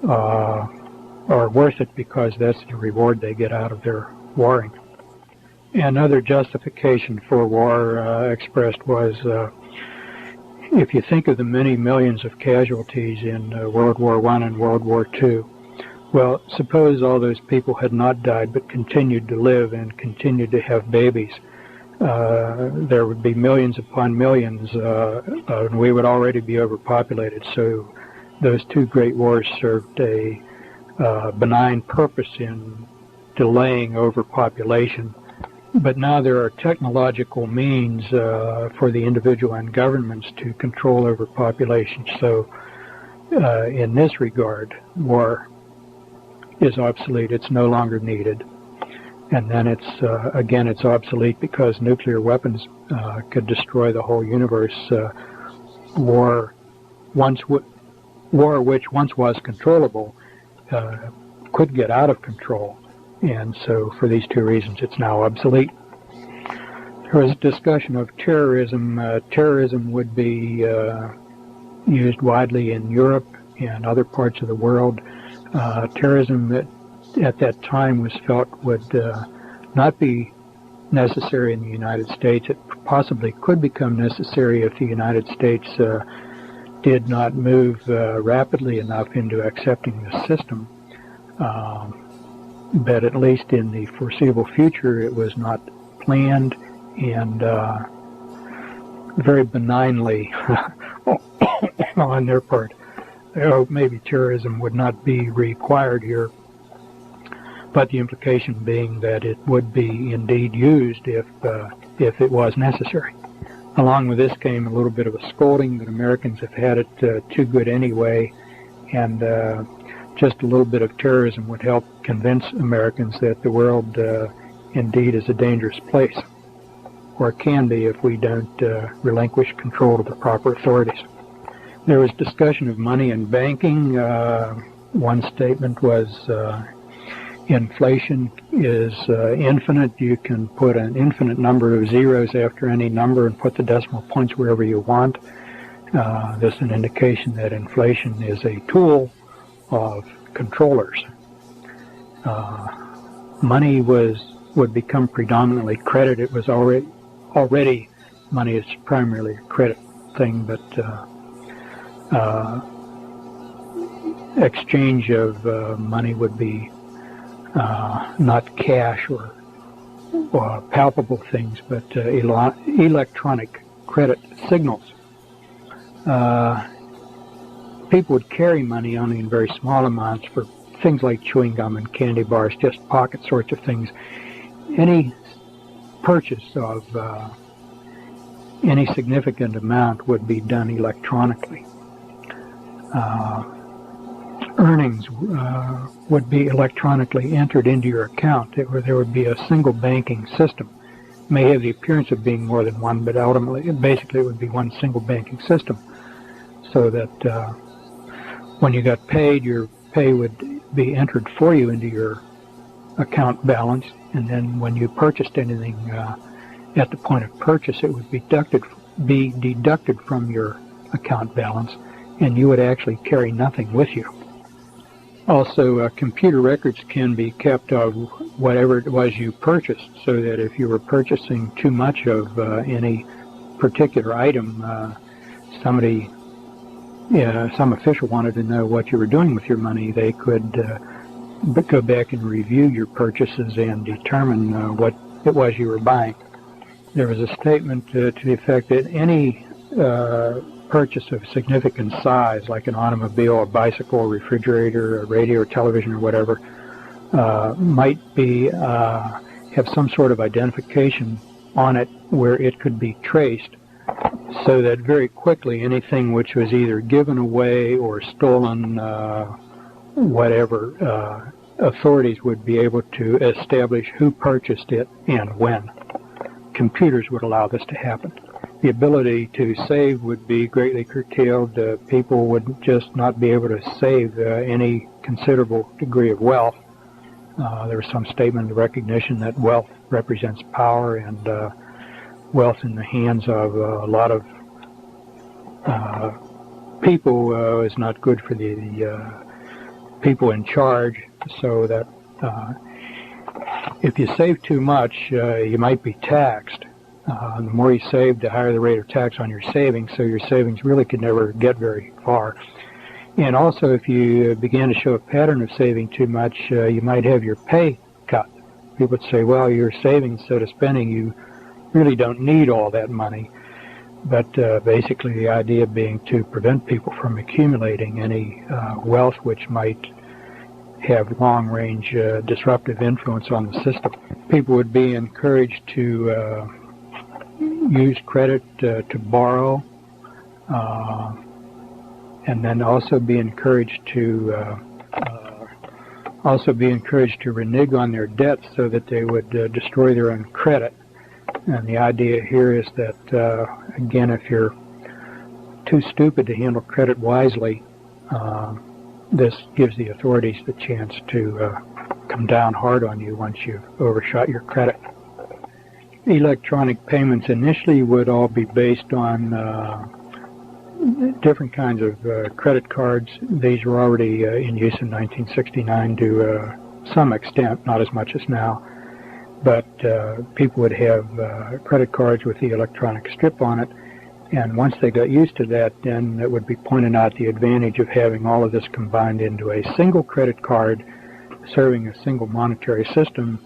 are worth it, because that's the reward they get out of their warring. Another justification for war expressed was, if you think of the many millions of casualties in World War I and World War II, well, suppose all those people had not died but continued to live and continued to have babies. There would be millions upon millions, and we would already be overpopulated. So those two great wars served a benign purpose in delaying overpopulation. But now there are technological means for the individual and governments to control overpopulation. So in this regard, war is obsolete. It's no longer needed. And then it's, again, it's obsolete because nuclear weapons could destroy the whole universe. War which once was controllable could get out of control. And so for these two reasons, it's now obsolete. There was a discussion of terrorism. Terrorism would be used widely in Europe and other parts of the world. Terrorism at that time was felt would not be necessary in the United States. It possibly could become necessary if the United States did not move rapidly enough into accepting the system. But at least in the foreseeable future, it was not planned, and very benignly on their part. Maybe terrorism would not be required here, but the implication being that it would be indeed used if it was necessary. Along with this came a little bit of a scolding that Americans have had it too good anyway, and just a little bit of terrorism would help convince Americans that the world indeed is a dangerous place, or can be if we don't relinquish control to the proper authorities. There was discussion of money and banking. One statement was inflation is infinite. You can put an infinite number of zeros after any number and put the decimal points wherever you want. This is an indication that inflation is a tool of controllers. Money would become predominantly credit. It was already money is primarily a credit thing, but exchange of money would be not cash or palpable things, but electronic credit signals. People would carry money only in very small amounts for things like chewing gum and candy bars, just pocket sorts of things. Any purchase of any significant amount would be done electronically. Earnings would be electronically entered into your account. There would be a single banking system. It may have the appearance of being more than one, but ultimately, basically, it would be one single banking system. So that when you got paid, your pay would be entered for you into your account balance, and then when you purchased anything at the point of purchase, it would be deducted from your account balance, and you would actually carry nothing with you. Also, computer records can be kept of whatever it was you purchased, so that if you were purchasing too much of any particular item, some official wanted to know what you were doing with your money, they could go back and review your purchases and determine what it was you were buying. There was a statement to the effect that any purchase of significant size, like an automobile, a bicycle, a refrigerator, a radio, or television, or whatever, might be have some sort of identification on it where it could be traced, so that very quickly anything which was either given away or stolen, whatever, authorities would be able to establish who purchased it and when. Computers would allow this to happen. The ability to save would be greatly curtailed. People would just not be able to save any considerable degree of wealth. There was some statement of recognition that wealth represents power, and wealth in the hands of a lot of people is not good for the people in charge, so that if you save too much, you might be taxed. The more you save, the higher the rate of tax on your savings, so your savings really could never get very far. And also, if you began to show a pattern of saving too much, you might have your pay cut. People would say, well, you're saving instead of spending, you really don't need all that money. But basically the idea being to prevent people from accumulating any wealth which might have long-range disruptive influence on the system. People would be encouraged to use credit to borrow, and then also be encouraged to renege on their debts, so that they would destroy their own credit. And the idea here is that again, if you're too stupid to handle credit wisely, this gives the authorities the chance to come down hard on you once you've overshot your credit. Electronic payments initially would all be based on different kinds of credit cards. These were already in use in 1969 to some extent, not as much as now. But people would have credit cards with the electronic strip on it, and once they got used to that, then it would be pointed out the advantage of having all of this combined into a single credit card serving a single monetary system,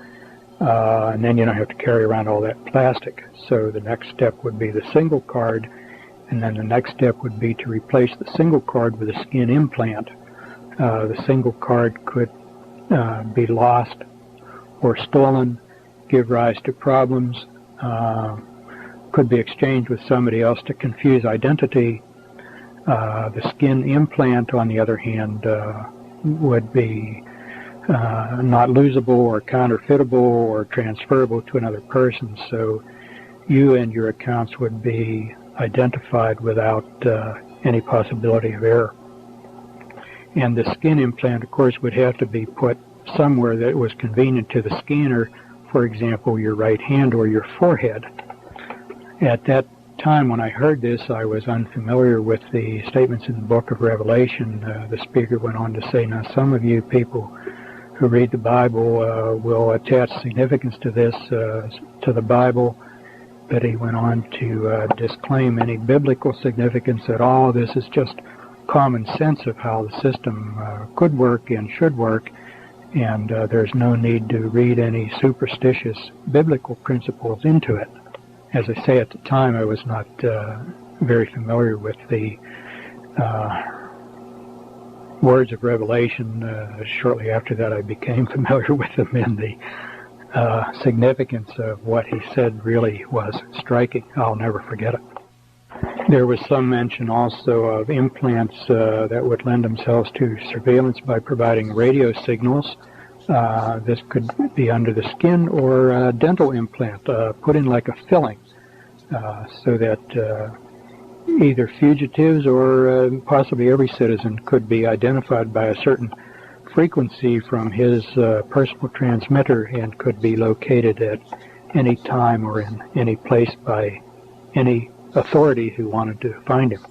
and then you don't have to carry around all that plastic. So the next step would be the single card, and then the next step would be to replace the single card with a skin implant. The single card could be lost or stolen, give rise to problems, could be exchanged with somebody else to confuse identity. The skin implant, on the other hand, would be not losable or counterfeitable or transferable to another person, so you and your accounts would be identified without any possibility of error. And the skin implant, of course, would have to be put somewhere that was convenient to the scanner, for example, your right hand or your forehead. At that time when I heard this, I was unfamiliar with the statements in the book of Revelation. The speaker went on to say, now some of you people who read the Bible will attach significance to this, to the Bible, but he went on to disclaim any biblical significance at all. This is just common sense of how the system could work and should work, and there's no need to read any superstitious biblical principles into it. As I say, at the time I was not very familiar with the words of Revelation. Shortly after that I became familiar with them in the significance of what he said really was striking. I'll never forget it. There was some mention also of implants that would lend themselves to surveillance by providing radio signals. This could be under the skin, or a dental implant put in like a filling, so that either fugitives or possibly every citizen could be identified by a certain frequency from his personal transmitter and could be located at any time or in any place by any authority who wanted to find him.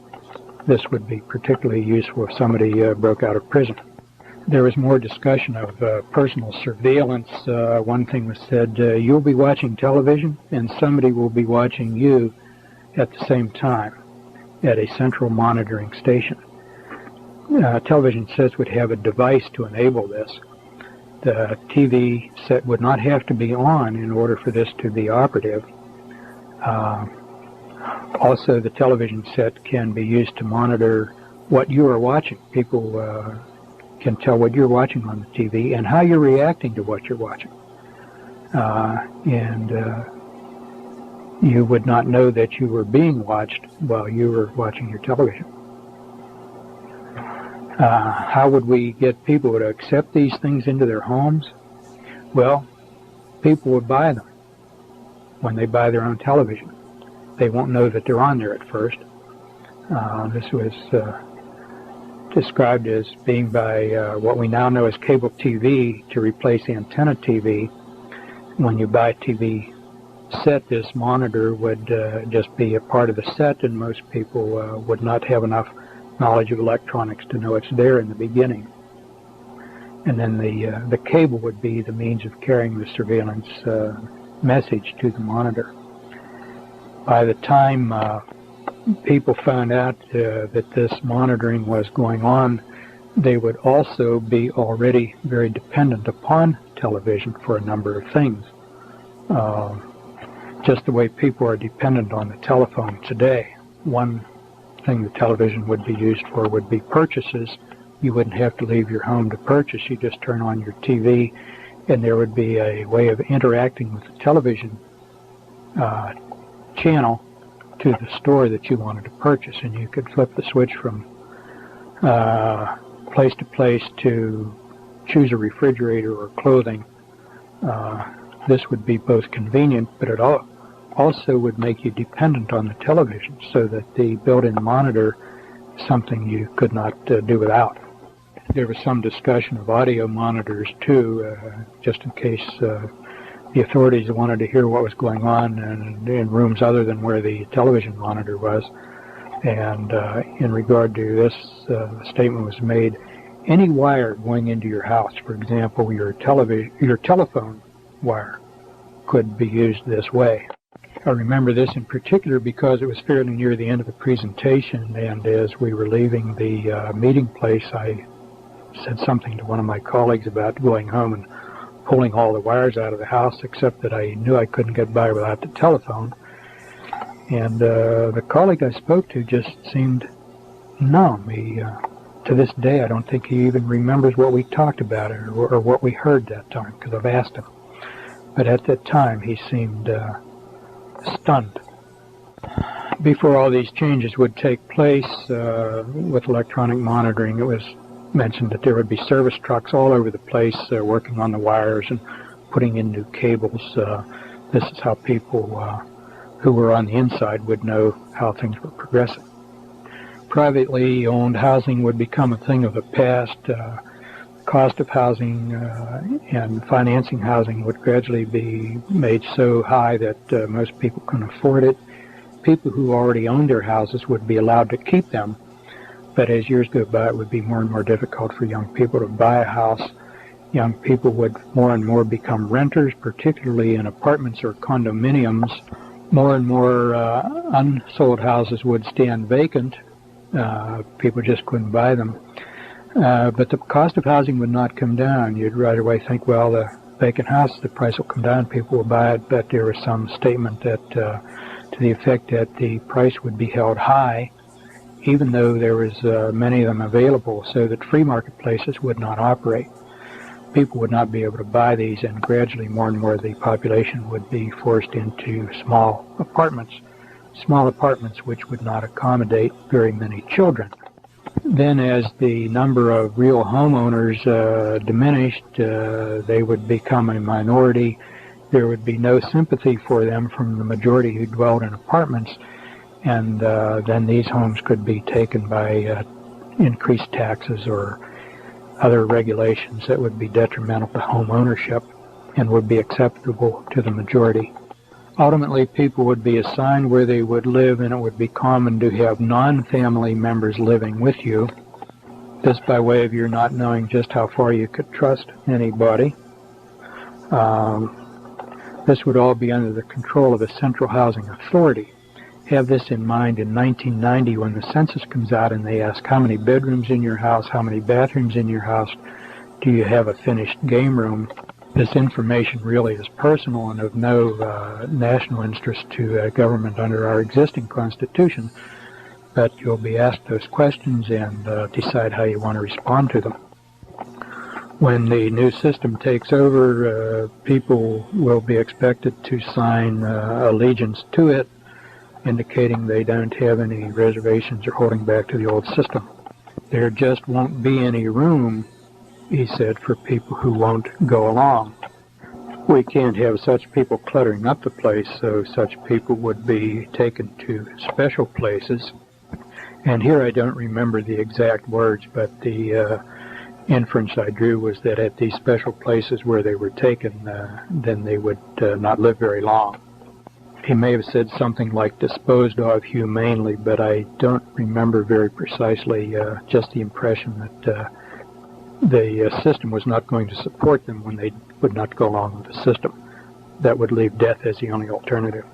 This would be particularly useful if somebody broke out of prison. There was more discussion of personal surveillance. One thing was said, you'll be watching television and somebody will be watching you at the same time at a central monitoring station. Television sets would have a device to enable this. The TV set would not have to be on in order for this to be operative. Also, the television set can be used to monitor what you are watching. People can tell what you're watching on the TV and how you're reacting to what you're watching. You would not know that you were being watched while you were watching your television. How would we get people to accept these things into their homes? Well, people would buy them when they buy their own television. They won't know that they're on there at first. This was described as being by what we now know as cable TV to replace antenna TV. When you buy a TV set, this monitor would just be a part of the set, and most people would not have enough knowledge of electronics to know it's there in the beginning. And then the cable would be the means of carrying the surveillance message to the monitor. By the time people found out that this monitoring was going on, they would also be already very dependent upon television for a number of things. Just the way people are dependent on the telephone today. One thing the television would be used for would be purchases. You wouldn't have to leave your home to purchase. You just turn on your TV, and there would be a way of interacting with the television channel to the store that you wanted to purchase, and you could flip the switch from place to place to choose a refrigerator or clothing. This would be both convenient, but it also would make you dependent on the television, so that the built-in monitor is something you could not do without. There was some discussion of audio monitors too, just in case the authorities wanted to hear what was going on in rooms other than where the television monitor was. And in regard to this, the statement was made, any wire going into your house, for example, your telephone wire, could be used this way. I remember this in particular because it was fairly near the end of the presentation, and as we were leaving the meeting place, I said something to one of my colleagues about going home and pulling all the wires out of the house, except that I knew I couldn't get by without the telephone. And the colleague I spoke to just seemed numb. To this day, I don't think he even remembers what we talked about or what we heard that time, because I've asked him. But at that time, he seemed stunned. Before all these changes would take place with electronic monitoring, it was mentioned that there would be service trucks all over the place working on the wires and putting in new cables. This is how people who were on the inside would know how things were progressing. Privately owned housing would become a thing of the past. Cost of housing and financing housing would gradually be made so high that most people couldn't afford it. People who already owned their houses would be allowed to keep them, but as years go by, it would be more and more difficult for young people to buy a house. Young people would more and more become renters, particularly in apartments or condominiums. More and more unsold houses would stand vacant. People just couldn't buy them. But the cost of housing would not come down. You'd right away think, well, the vacant house, the price will come down, people will buy it. But there was some statement that to the effect that the price would be held high, even though there was many of them available, so that free marketplaces would not operate. people would not be able to buy these, and gradually more and more of the population would be forced into small apartments which would not accommodate very many children. Then as the number of real homeowners diminished, they would become a minority. There would be no sympathy for them from the majority who dwelled in apartments, and then these homes could be taken by increased taxes or other regulations that would be detrimental to home ownership and would be acceptable to the majority. Ultimately, people would be assigned where they would live, and it would be common to have non-family members living with you. This by way of your not knowing just how far you could trust anybody. This would all be under the control of a central housing authority. Have this in mind in 1990 when the census comes out and they ask how many bedrooms in your house, how many bathrooms in your house, do you have a finished game room? This information really is personal and of no national interest to government under our existing Constitution, but you'll be asked those questions and decide how you want to respond to them. When the new system takes over, people will be expected to sign allegiance to it, indicating they don't have any reservations or holding back to the old system. There just won't be any room, he said, for people who won't go along. We can't have such people cluttering up the place, so such people would be taken to special places. And here I don't remember the exact words, but the inference I drew was that at these special places where they were taken, then they would not live very long. He may have said something like disposed of humanely, but I don't remember very precisely, just the impression that the system was not going to support them when they would not go along with the system. That would leave death as the only alternative.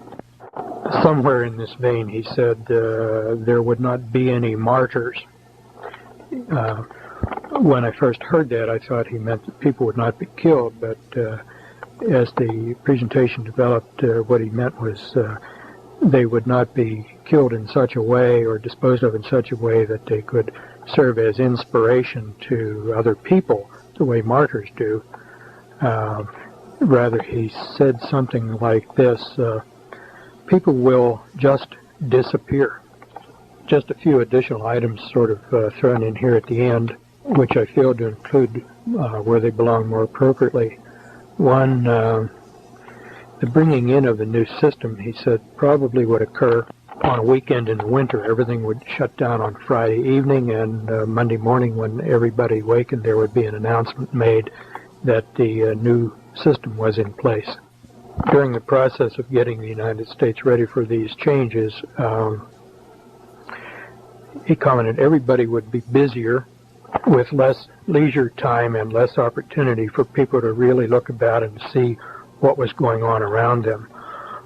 Somewhere in this vein, he said there would not be any martyrs. When I first heard that, I thought he meant that people would not be killed, but as the presentation developed, what he meant was they would not be killed in such a way or disposed of in such a way that they could serve as inspiration to other people, the way martyrs do. Rather, he said something like this, people will just disappear. Just a few additional items sort of thrown in here at the end, which I failed to include where they belong more appropriately. One, the bringing in of the new system, he said, probably would occur on a weekend in the winter. Everything would shut down on Friday evening, and Monday morning when everybody wakened, there would be an announcement made that the new system was in place. During the process of getting the United States ready for these changes, he commented everybody would be busier with less leisure time and less opportunity for people to really look about and see what was going on around them.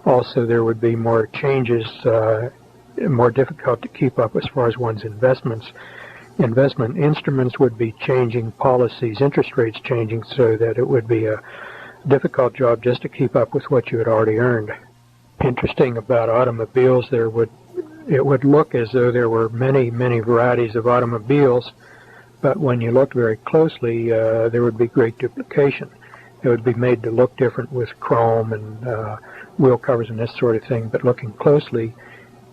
Also, there would be more changes, more difficult to keep up as far as one's investments. Investment instruments would be changing, policies, interest rates changing, so that it would be a difficult job just to keep up with what you had already earned. Interesting about automobiles, it would look as though there were many, many varieties of automobiles, but when you looked very closely, there would be great duplication. It would be made to look different with chrome and wheel covers and this sort of thing, but looking closely,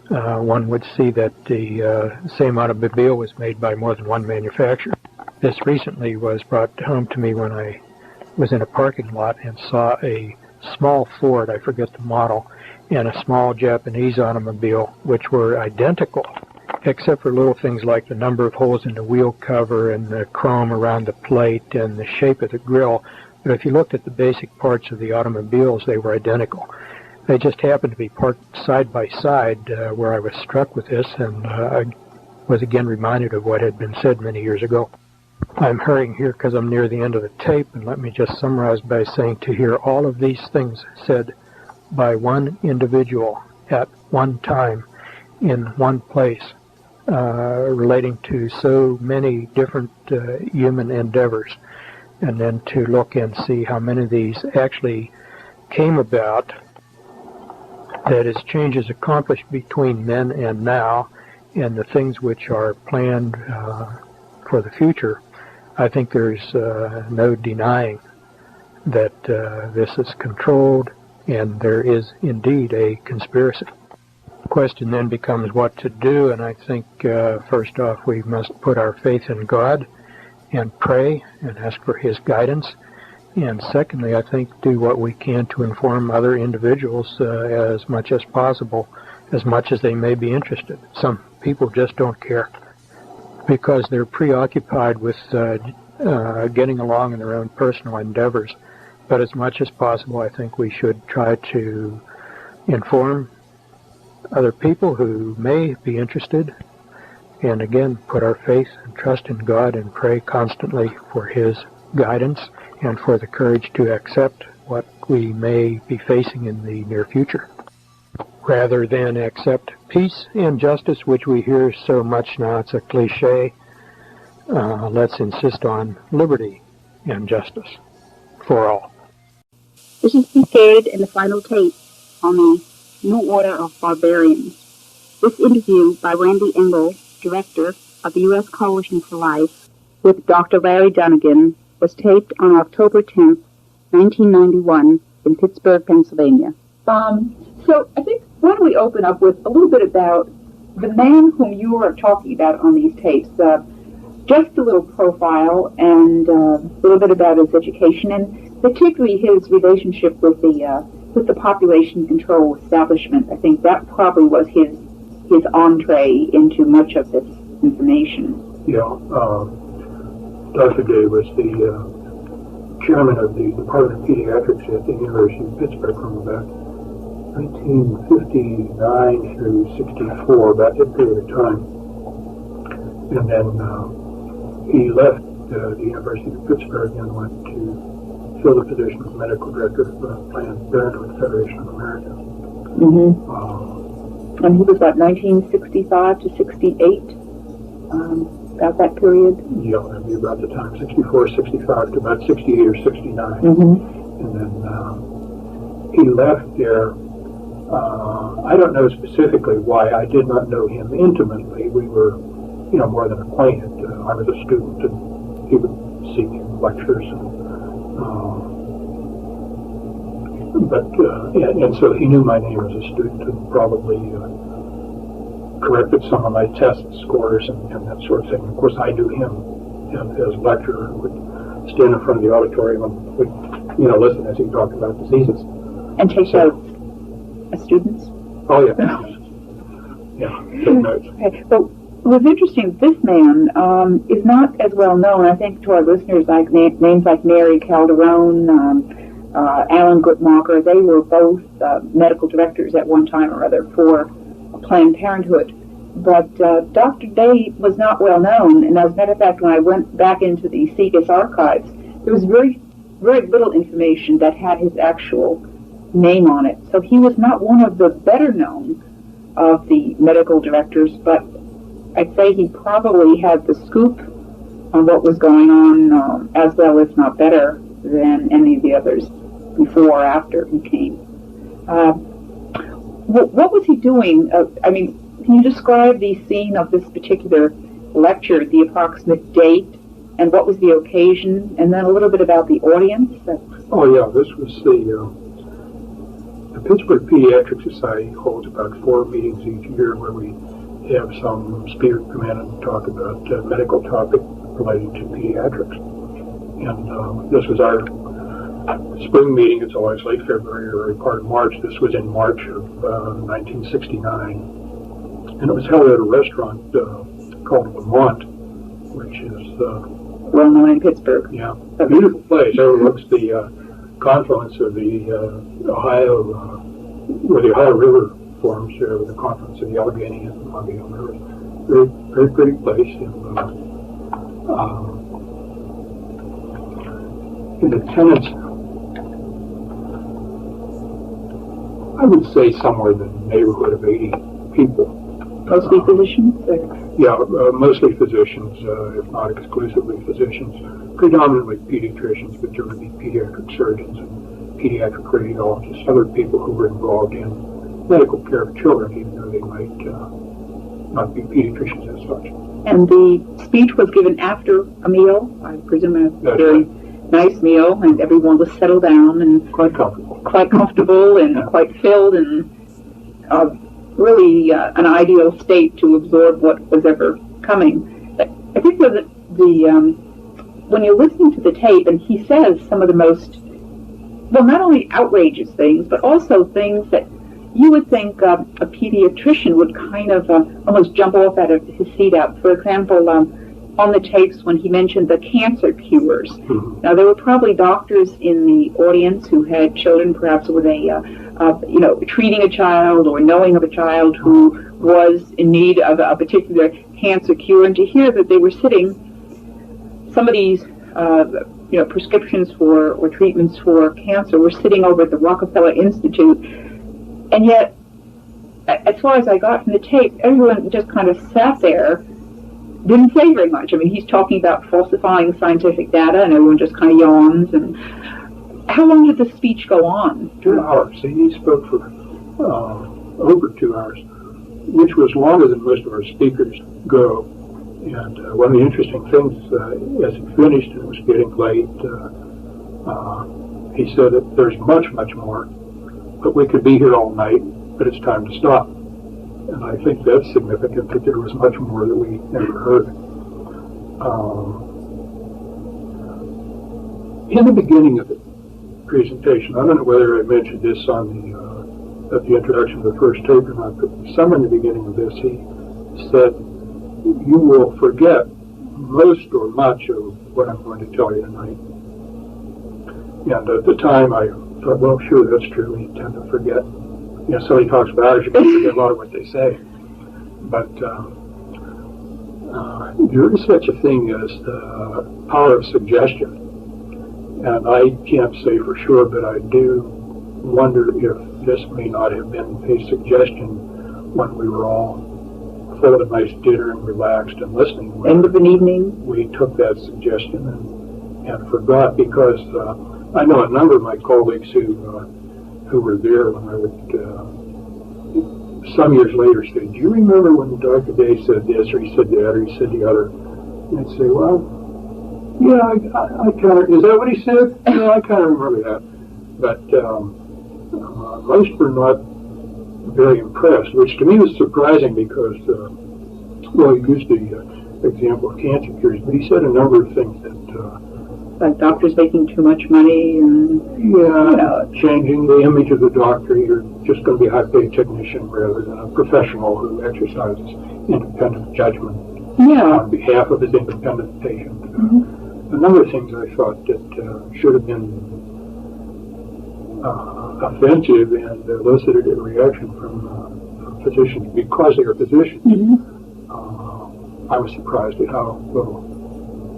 one would see that the same automobile was made by more than one manufacturer. This recently was brought home to me when I was in a parking lot and saw a small Ford, I forget the model, and a small Japanese automobile, which were identical, except for little things like the number of holes in the wheel cover and the chrome around the plate and the shape of the grille. But if you looked at the basic parts of the automobiles, they were identical. They just happened to be parked side by side where I was struck with this, and I was again reminded of what had been said many years ago. I'm hurrying here because I'm near the end of the tape, and let me just summarize by saying to hear all of these things said by one individual at one time in one place, relating to so many different human endeavors, and then to look and see how many of these actually came about, that is, changes accomplished between then and now, and the things which are planned for the future. I think there's no denying that this is controlled and there is indeed a conspiracy. The question then becomes what to do, and I think first off we must put our faith in God and pray and ask for His guidance. And secondly, I think do what we can to inform other individuals as much as possible, as much as they may be interested. Some people just don't care because they're preoccupied with getting along in their own personal endeavors. But as much as possible, I think we should try to inform other people who may be interested, and again, put our faith and trust in God and pray constantly for His guidance and for the courage to accept what we may be facing in the near future, rather than accept peace and justice, which we hear so much now. It's a cliche. Let's insist on liberty and justice for all. This is the third and the final tape on the New Order of Barbarians. This interview by Randy Engel, Director of the U.S. Coalition for Life, with Dr. Larry Dunagan, was taped on October 10th, 1991, in Pittsburgh, Pennsylvania. So I think, why don't we open up with a little bit about the man whom you are talking about on these tapes. Just a little profile and a little bit about his education, and particularly his relationship with the population control establishment. I think that probably was his entree into much of this information. Yeah, Dr. Day was the chairman of the Department of Pediatrics at the University of Pittsburgh from about 1959 through 64, about that period of time. And then he left the University of Pittsburgh and went to fill the position of medical director of Planned Parenthood Federation of America. Mm-hmm. And he was about 1965 to 68, about that period? Yeah, that'd be about the time, 64, 65 to about 68 or 69. Mm-hmm. And then he left there. I don't know specifically why. I did not know him intimately. We were, more than acquainted. I was a student, and he would seek lectures. And so he knew my name as a student and probably corrected some of my test scores and that sort of thing. Of course, I knew him as a lecturer and would stand in front of the auditorium and would, listen as he talked about diseases. And take notes as students? Oh, yeah. Yeah, take notes. Okay. So it was interesting, this man is not as well known, I think, to our listeners, like names like Mary Calderon, Alan Guttmacher. They were both medical directors at one time or other for Planned Parenthood. But Dr. Day was not well known, and as a matter of fact, when I went back into the SIGAS archives, there was very, very little information that had his actual name on it. So he was not one of the better known of the medical directors, but I'd say he probably had the scoop on what was going on as well, if not better, than any of the others before or after he came. What was he doing? Can you describe the scene of this particular lecture, the approximate date, and what was the occasion, and then a little bit about the audience? Oh, yeah, this was the Pittsburgh Pediatric Society holds about 4 meetings each year where we have some speaker come in and talk about medical topic related to pediatrics. And this was our spring meeting. It's always late February or early part of March. This was in March of 1969. And it was held at a restaurant called Vermont, which is well known in Pittsburgh. Yeah, a beautiful place. It overlooks the confluence of the Ohio, where the Ohio River forms, with the confluence of the Allegheny and the Monongahela River. Very, very pretty place. In attendance, I would say somewhere in the neighborhood of 80 people. Mostly physicians? Yeah, mostly physicians, if not exclusively physicians. Predominantly pediatricians, but there would be pediatric surgeons and pediatric radiologists, other people who were involved in medical care of children, even though they might not be pediatricians as such. And the speech was given after a meal, I presume a very nice meal, and everyone was settled down and quite comfortable and quite filled, and really an ideal state to absorb what was ever coming. I think when you're listening to the tape, and he says some of the most, well, not only outrageous things, but also things that you would think a pediatrician would kind of almost jump off out of his seat at. For example, on the tapes when he mentioned the cancer cures. Mm-hmm. Now, there were probably doctors in the audience who had children, perhaps with treating a child or knowing of a child who was in need of a particular cancer cure, and to hear that they were sitting, some of these prescriptions for or treatments for cancer were sitting over at the Rockefeller Institute. And yet, as far as I got from the tape, everyone just kind of sat there, didn't say very much. I mean, he's talking about falsifying scientific data, and everyone just kind of yawns. And how long did the speech go on? 2 hours. He spoke for over 2 hours, which was longer than most of our speakers go. And one of the interesting things, as he finished and it was getting late, he said that there's much, much more. But we could be here all night, but it's time to stop. And I think that's significant, that there was much more that we never heard. In the beginning of the presentation, I don't know whether I mentioned this on at the introduction of the first tape or not, but somewhere in the beginning of this, he said, you will forget most or much of what I'm going to tell you tonight. And at the time, I thought, well, sure, that's true. We tend to forget. Somebody talks about it, you can forget a lot of what they say. But there is such a thing as the power of suggestion. And I can't say for sure, but I do wonder if this may not have been a suggestion when we were all full of a nice dinner and relaxed and listening. End of an evening. We took that suggestion and forgot, because I know a number of my colleagues who were there when I would, some years later, say, do you remember when Dr. Day said this, or he said that, or he said the other? And I'd say, well, yeah, I kind of, is that what he said? Yeah, I kind of remember that. But most were not very impressed, which to me was surprising because, well, he used the example of cancer cures, but he said a number of things that like doctors making too much money and changing the image of the doctor. You're just going to be a high-paid technician rather than a professional who exercises independent judgment on behalf of his independent patient. A number of things I thought that should have been offensive and elicited a reaction from physicians because they are physicians. I was surprised at how little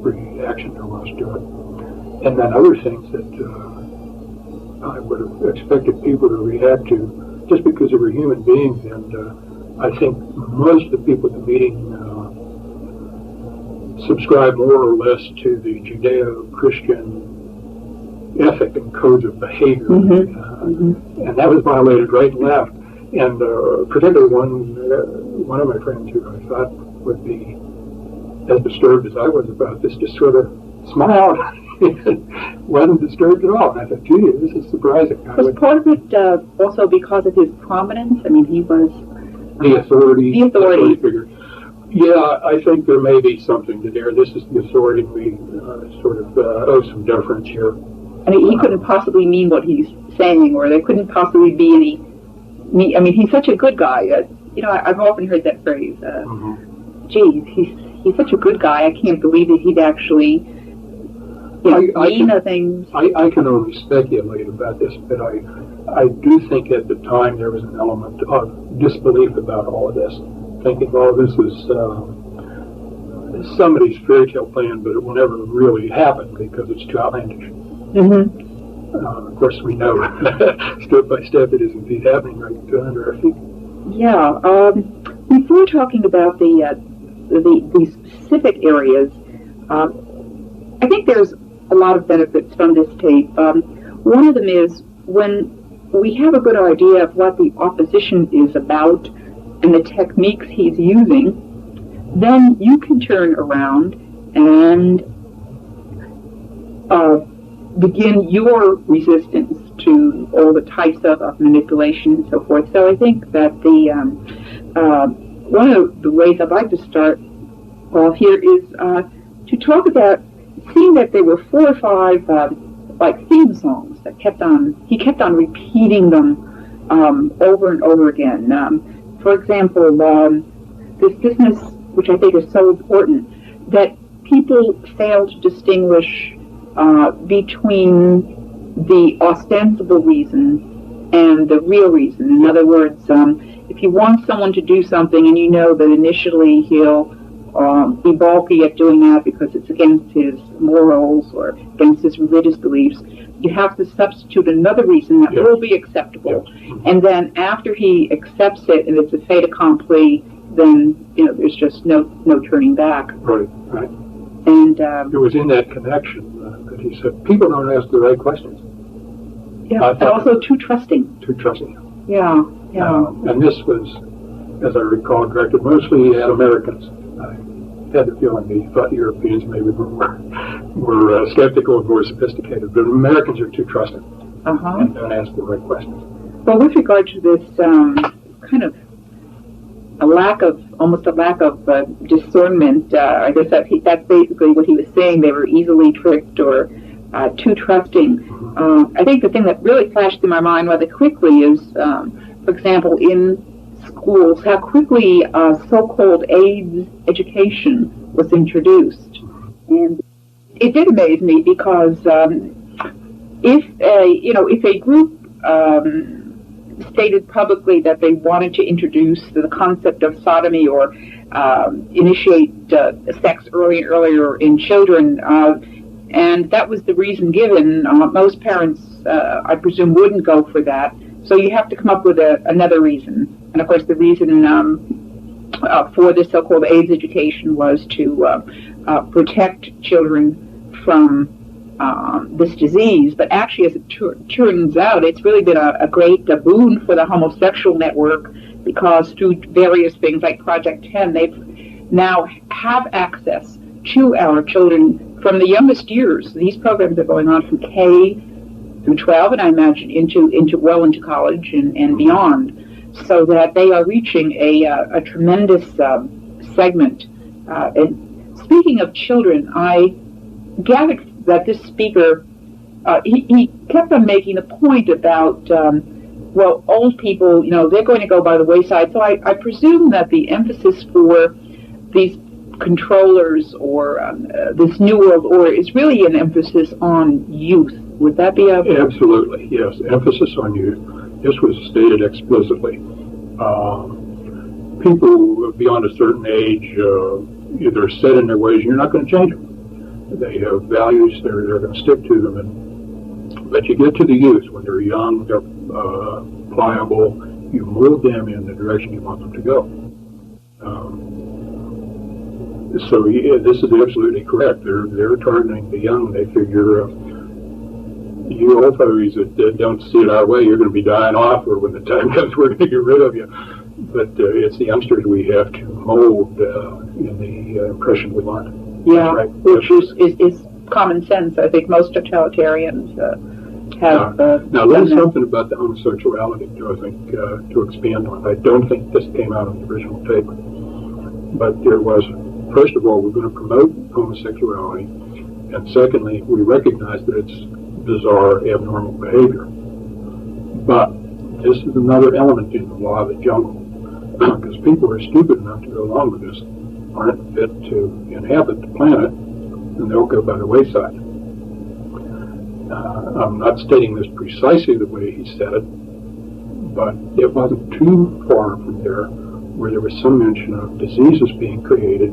reaction there was to it. And then other things that I would have expected people to react to just because they were human beings. And I think most of the people at the meeting subscribe more or less to the Judeo-Christian ethic and codes of behavior. And that was violated right and left. And particularly one of my friends who I thought would be as disturbed as I was about this just sort of smiled. Wasn't disturbed at all. And I thought, gee, this is surprising. Was part of it also because of his prominence? I mean, he was the authority. The authority figure. Yeah, I think there may be something to there. This is the authority. We sort of owe some deference here. And he couldn't possibly mean what he's saying, or there couldn't possibly be any. I mean, he's such a good guy. I've often heard that phrase. Geez, he's such a good guy. I can't believe that he'd actually. I can only speculate about this, but I do think at the time there was an element of disbelief about all of this, thinking, oh, this is somebody's fairy tale plan, but it will never really happen because it's too outlandish. Of course, we know step by step it is indeed happening right under our feet. Yeah. Before talking about the specific areas, I think there's a lot of benefits from this tape. One of them is when we have a good idea of what the opposition is about and the techniques he's using, then you can turn around and begin your resistance to all the types of manipulation and so forth. So I think that one of the ways I'd like to start off here is to talk about seeing that there were 4 or 5 like theme songs that he kept on repeating them over and over again. For example, this business, which I think is so important, that people fail to distinguish between the ostensible reason and the real reason. In other words, if you want someone to do something and you know that initially he'll be balky at doing that because it's against his morals or against his religious beliefs, you have to substitute another reason that will be acceptable. And then after he accepts it and it's a fait accompli, then there's just no turning back. Right. And it was in that connection that he said, people don't ask the right questions. Yeah, and also too trusting. Too trusting. Yeah. And this was, as I recall, directed mostly at Americans. I had the feeling he thought Europeans maybe were skeptical and more sophisticated, but Americans are too trusting and don't ask the right questions. Well, with regard to this kind of almost a lack of discernment, I guess that's basically what he was saying. They were easily tricked or too trusting. I think the thing that really flashed through my mind rather quickly is, for example, in schools, how quickly so-called AIDS education was introduced. And it did amaze me because if a group stated publicly that they wanted to introduce the concept of sodomy or initiate sex earlier in children, and that was the reason given, most parents, I presume, wouldn't go for that. So you have to come up with another reason. And of course, the reason for this so-called AIDS education was to protect children from this disease. But actually, as it turns out, it's really been a great boon for the homosexual network, because through various things like Project 10, they now have access to our children from the youngest years. These programs are going on from K through 12, and I imagine into college and beyond, so that they are reaching a tremendous segment. And speaking of children, I gathered that this speaker, he kept on making the point about, old people, they're going to go by the wayside. So I presume that the emphasis for these controllers or this New World Order is really an emphasis on youth. Would that be Absolutely, yes. Emphasis on youth. This was stated explicitly. People beyond a certain age, they're set in their ways. You're not going to change them. They have values. They're going to stick to them. But you get to the youth when they're young, they're pliable. You move them in the direction you want them to go. So this is absolutely correct. They're targeting the young. They figure, you old folks that don't see it our way, you're going to be dying off, or when the time comes, we're going to get rid of you. But it's the youngsters we have to mold in the impression we want. Yeah, right. Which is common sense. I think most totalitarians have. Now, there's something about the homosexuality, I think, to expand on. I don't think this came out on the original tape, but there was. First of all, we're going to promote homosexuality, and secondly, we recognize that it's bizarre, abnormal behavior. But this is another element in the law of the jungle, because people are stupid enough to go along with this, aren't fit to inhabit the planet, and they'll go by the wayside. I'm not stating this precisely the way he said it, but it wasn't too far from there where there was some mention of diseases being created.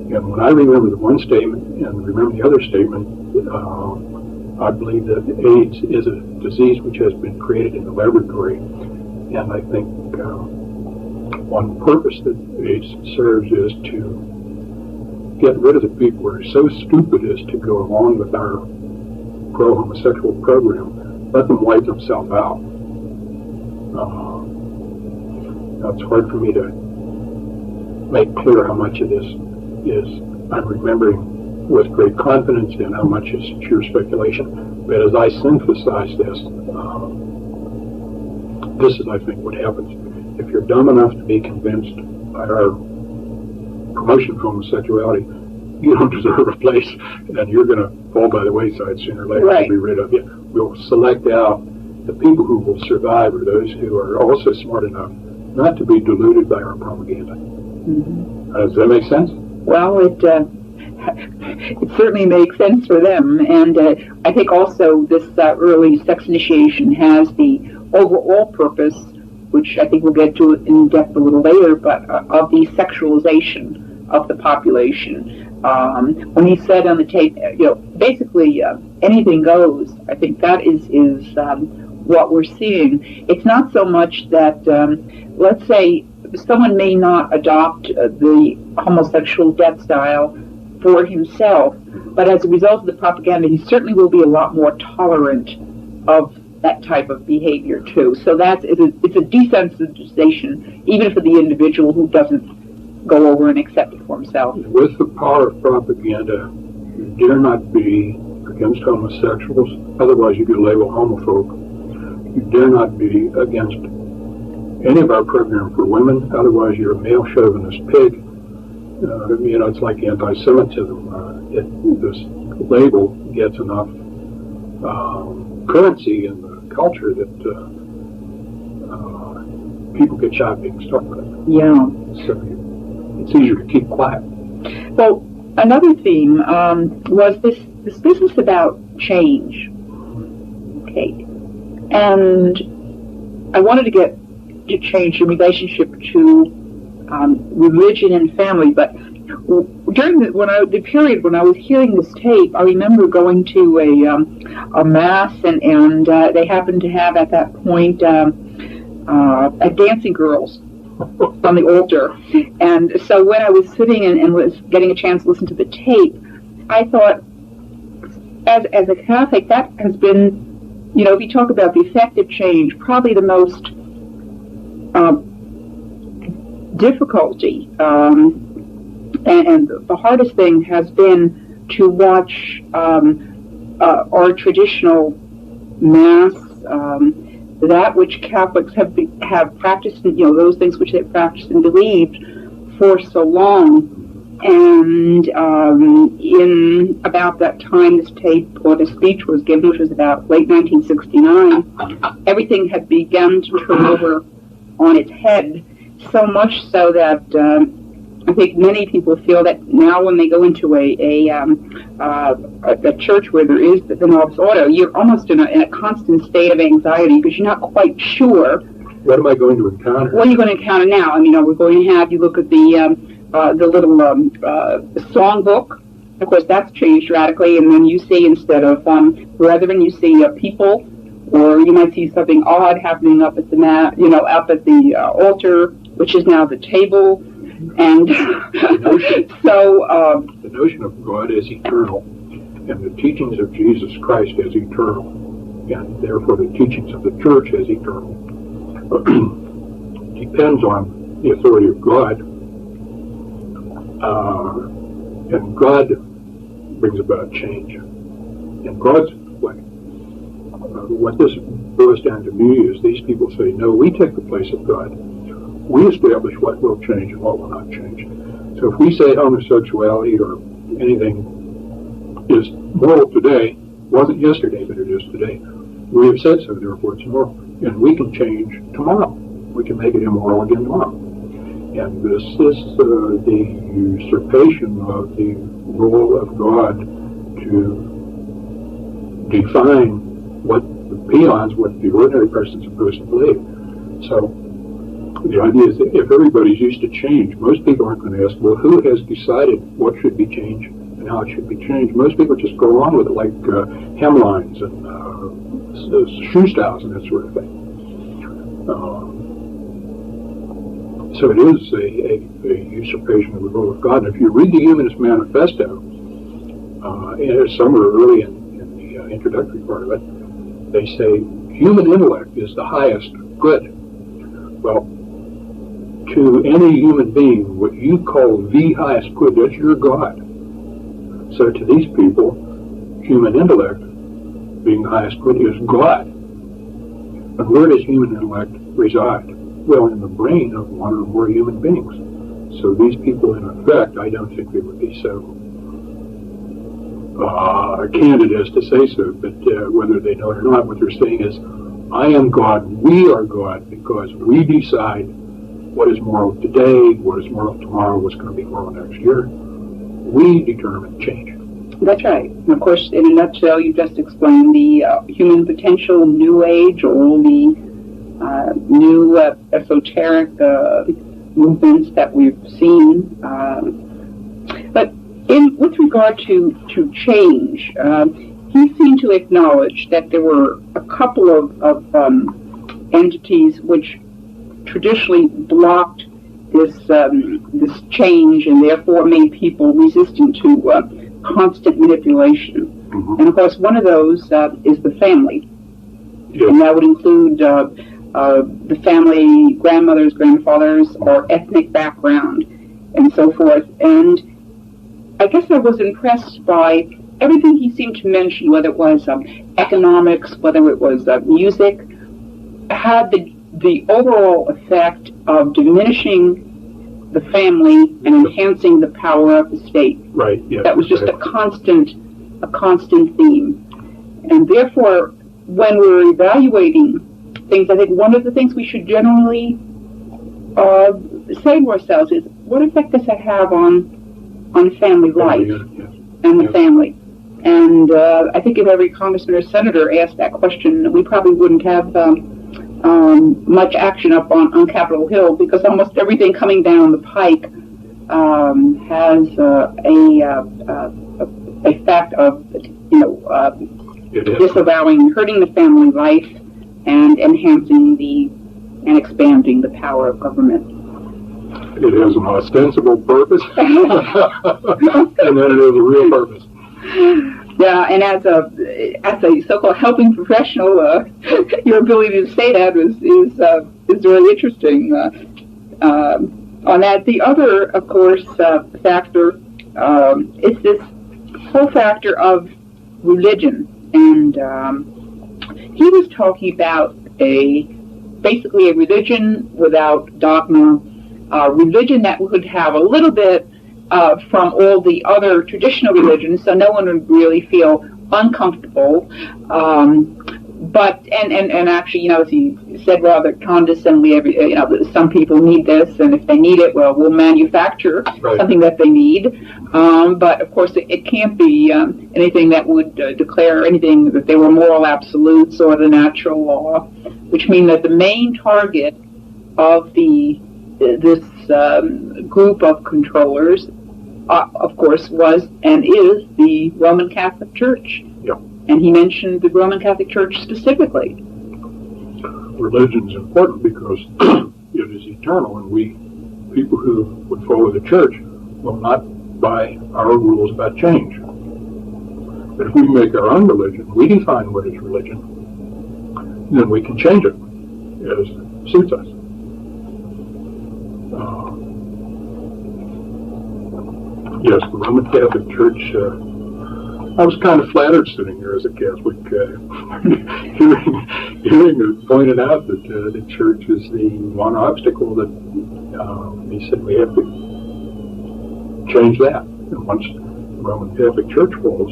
And when I remember the one statement and remember the other statement, I believe that AIDS is a disease which has been created in the laboratory. And I think one purpose that AIDS serves is to get rid of the people who are so stupid as to go along with our pro-homosexual program. Let them wipe themselves out. Now, it's hard for me to make clear how much of this is I'm remembering with great confidence and how much is pure speculation. But as I synthesize this, this is, I think, what happens. If you're dumb enough to be convinced by our promotion of homosexuality, you don't deserve a place, and you're going to fall by the wayside sooner or later. Right. To be rid of you. We'll select out the people who will survive, or those who are also smart enough not to be deluded by our propaganda. Mm-hmm. Does that make sense? Well, it certainly makes sense for them, and I think also this early sex initiation has the overall purpose, which I think we'll get to in depth a little later, but of the sexualization of the population. When he said on the tape, basically anything goes, I think that is what we're seeing. It's not so much that, let's say, someone may not adopt the homosexual death style for himself, but as a result of the propaganda, he certainly will be a lot more tolerant of that type of behavior too. So it's a desensitization, even for the individual who doesn't go over and accept it for himself. With the power of propaganda, you dare not be against homosexuals, otherwise you get labeled homophobe. You dare not be against any of our program for women, otherwise you're a male chauvinist pig. It's like anti-Semitism. This label gets enough currency in the culture that people get shot being stuck with it. Yeah. So it's easier to keep quiet. Well, another theme was this business about change. Okay. And I wanted to get to change in relationship to religion and family, but during the period when I was hearing this tape, I remember going to a mass, and they happened to have at that point dancing girls on the altar, and so when I was sitting and was getting a chance to listen to the tape, I thought, as a Catholic, that has been, if you talk about the effect of change, probably the most difficulty, and the hardest thing has been to watch our traditional Mass, that which Catholics have practiced, those things which they've practiced and believed for so long. And in about that time this tape or the speech was given, which was about late 1969, everything had begun to turn over on its head, so much so that I think many people feel that now when they go into a church where there is the Novus Ordo, you're almost in a constant state of anxiety because you're not quite sure. What am I going to encounter? What are you going to encounter now? We're going to have you look at the little songbook. Of course, that's changed radically, and then you see, instead of brethren, you see people, or you might see something odd happening up at the up at the altar, which is now the table, and the notion of God as eternal, and the teachings of Jesus Christ as eternal, and therefore the teachings of the Church as eternal, depends on the authority of God. And God brings about change in God's way. What this boils down to me is these people say, no, we take the place of God. We establish what will change and what will not change. So if we say homosexuality or anything is moral today, wasn't yesterday, but it is today, we have said so, therefore it's moral. And we can change tomorrow. We can make it immoral again tomorrow. And this is the usurpation of the role of God to define what the peons, what the ordinary person is supposed to believe. So the idea is that if everybody's used to change, most people aren't going to ask, well, who has decided what should be changed and how it should be changed? Most people just go along with it, like hemlines and shoe styles and that sort of thing. So it is a usurpation of the role of God. And if you read the Humanist Manifesto, somewhere early in the introductory part of it, they say human intellect is the highest good. Well, to to any human being what you call the highest good. That's your God. So to these people, human intellect, being the highest good, is God. And where does human intellect reside? Well, in the brain of one or more human beings. So these people, in effect, I don't think they would be so candid as to say so, but whether they know it or not, what they're saying is, I am God, we are God, because we decide what is moral today, what is moral tomorrow, what's going to be moral next year. We determine change. That's right. And of course, in a nutshell, you just explained the human potential, New Age, all the new esoteric movements that we've seen. But with regard to change, he seemed to acknowledge that there were a couple of entities which traditionally blocked this change and therefore made people resistant to constant manipulation. Mm-hmm. And of course, one of those is the family. Yes. And that would include the family, grandmothers, grandfathers, or ethnic background, and so forth. And I guess I was impressed by everything he seemed to mention, whether it was economics, whether it was music, had the overall effect of diminishing the family and enhancing the power of the state. Right. Yeah. That was just a constant theme. And therefore, when we're evaluating things, I think one of the things we should generally say to ourselves is, what effect does that have on family life and the family? And I think if every congressman or senator asked that question, we probably wouldn't have much action up on Capitol Hill, because almost everything coming down the pike has a fact of disavowing, hurting the family life, and enhancing and expanding the power of government. It has an ostensible purpose, and then it has a real purpose. Yeah, and as a so-called helping professional, your ability to say that is really interesting. On that, the other, of course, factor is this whole factor of religion, and he was talking about basically a religion without dogma, religion that would have a little bit from all the other traditional religions, so no one would really feel uncomfortable. But actually, as he said rather condescendingly, some people need this, and if they need it, well, we'll manufacture something that they need. But of course, it can't be anything that would declare anything that they were moral absolutes or the natural law, which mean that the main target of this group of controllers, of course, was and is the Roman Catholic Church. Yep. And he mentioned the Roman Catholic Church specifically. Religion is important because it is eternal, and we, people who would follow the church, will not buy our rules about change. But if we make our own religion, we define what is religion, then we can change it as suits us. Yes, the Roman Catholic Church, I was kind of flattered sitting here as a Catholic, hearing it pointed out that the church is the one obstacle that he said we have to change that. And once the Roman Catholic Church falls,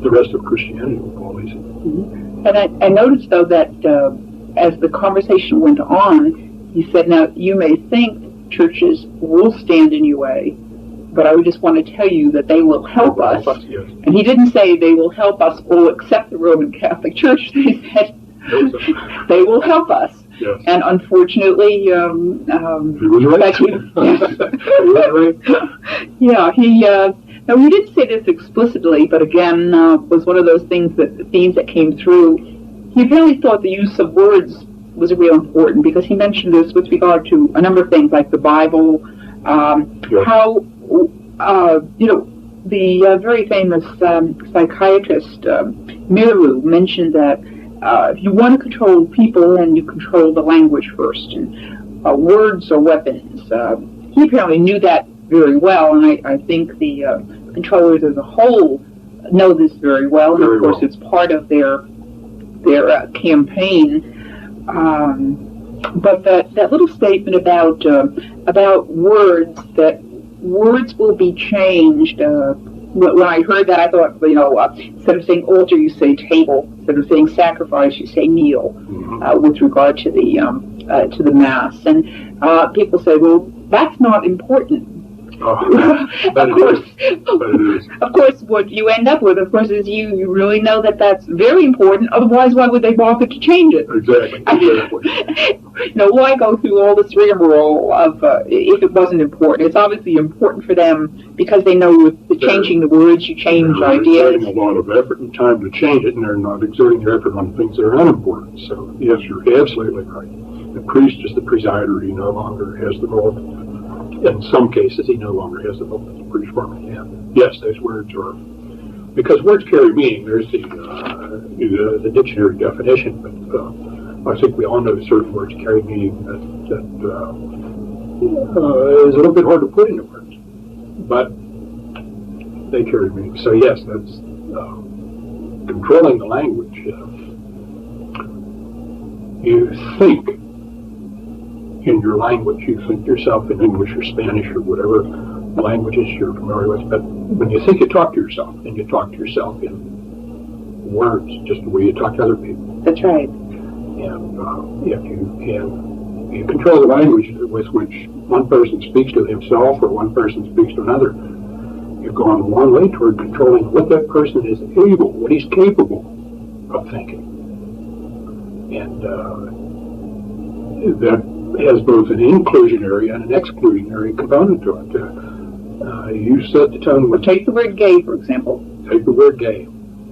the rest of Christianity will fall easy. Mm-hmm. And I noticed, though, that as the conversation went on, he said, now, you may think churches will stand in your way, but I would just want to tell you that they will help us. Yes. And he didn't say they will help us all except the Roman Catholic Church. He said they will help us. Yes. And unfortunately, he was right. he was right. Yeah, now he didn't say this explicitly, but again, was one of those themes that came through. He really thought the use of words was real important, because he mentioned this with regard to a number of things like the Bible, how the very famous psychiatrist Miru mentioned that if you want to control people, then you control the language first. And words are weapons. He apparently knew that very well, and I think the controllers as a whole know this very well, and of course it's part of their campaign. But that little statement about words, that words will be changed. When I heard that, I thought, instead of saying altar, you say table. Instead of saying sacrifice, you say kneel. With regard to the mass, and people say, well, that's not important. Of course, what you end up with, of course, is you really know that that's very important. Otherwise, why would they bother to change it? Exactly. Why go through all this rigmarole of if it wasn't important? It's obviously important for them because they know with changing the words, you change ideas. They're exerting a lot of effort and time to change it, and they're not exerting their effort on things that are unimportant. So, yes, you're absolutely right. The priest is the presider. He no longer has the role. In some cases, he no longer has the role that the priest formerly had. Yes, those words are, because words carry meaning. There's the dictionary definition, but I think we all know certain words carry meaning that is a little bit hard to put into words, but they carry meaning. So yes, that's controlling the language. You think in your language, you think yourself in English or Spanish or whatever languages you're familiar with, but when you think, you talk to yourself, and you talk to yourself in words, just the way you talk to other people. That's right. And if you control the language with which one person speaks to himself or one person speaks to another, you've gone a long way toward controlling what that person is able, what he's capable of thinking. And that has both an inclusionary and an exclusionary component to it. You set the tone. Take the word gay, for example. Take the word gay.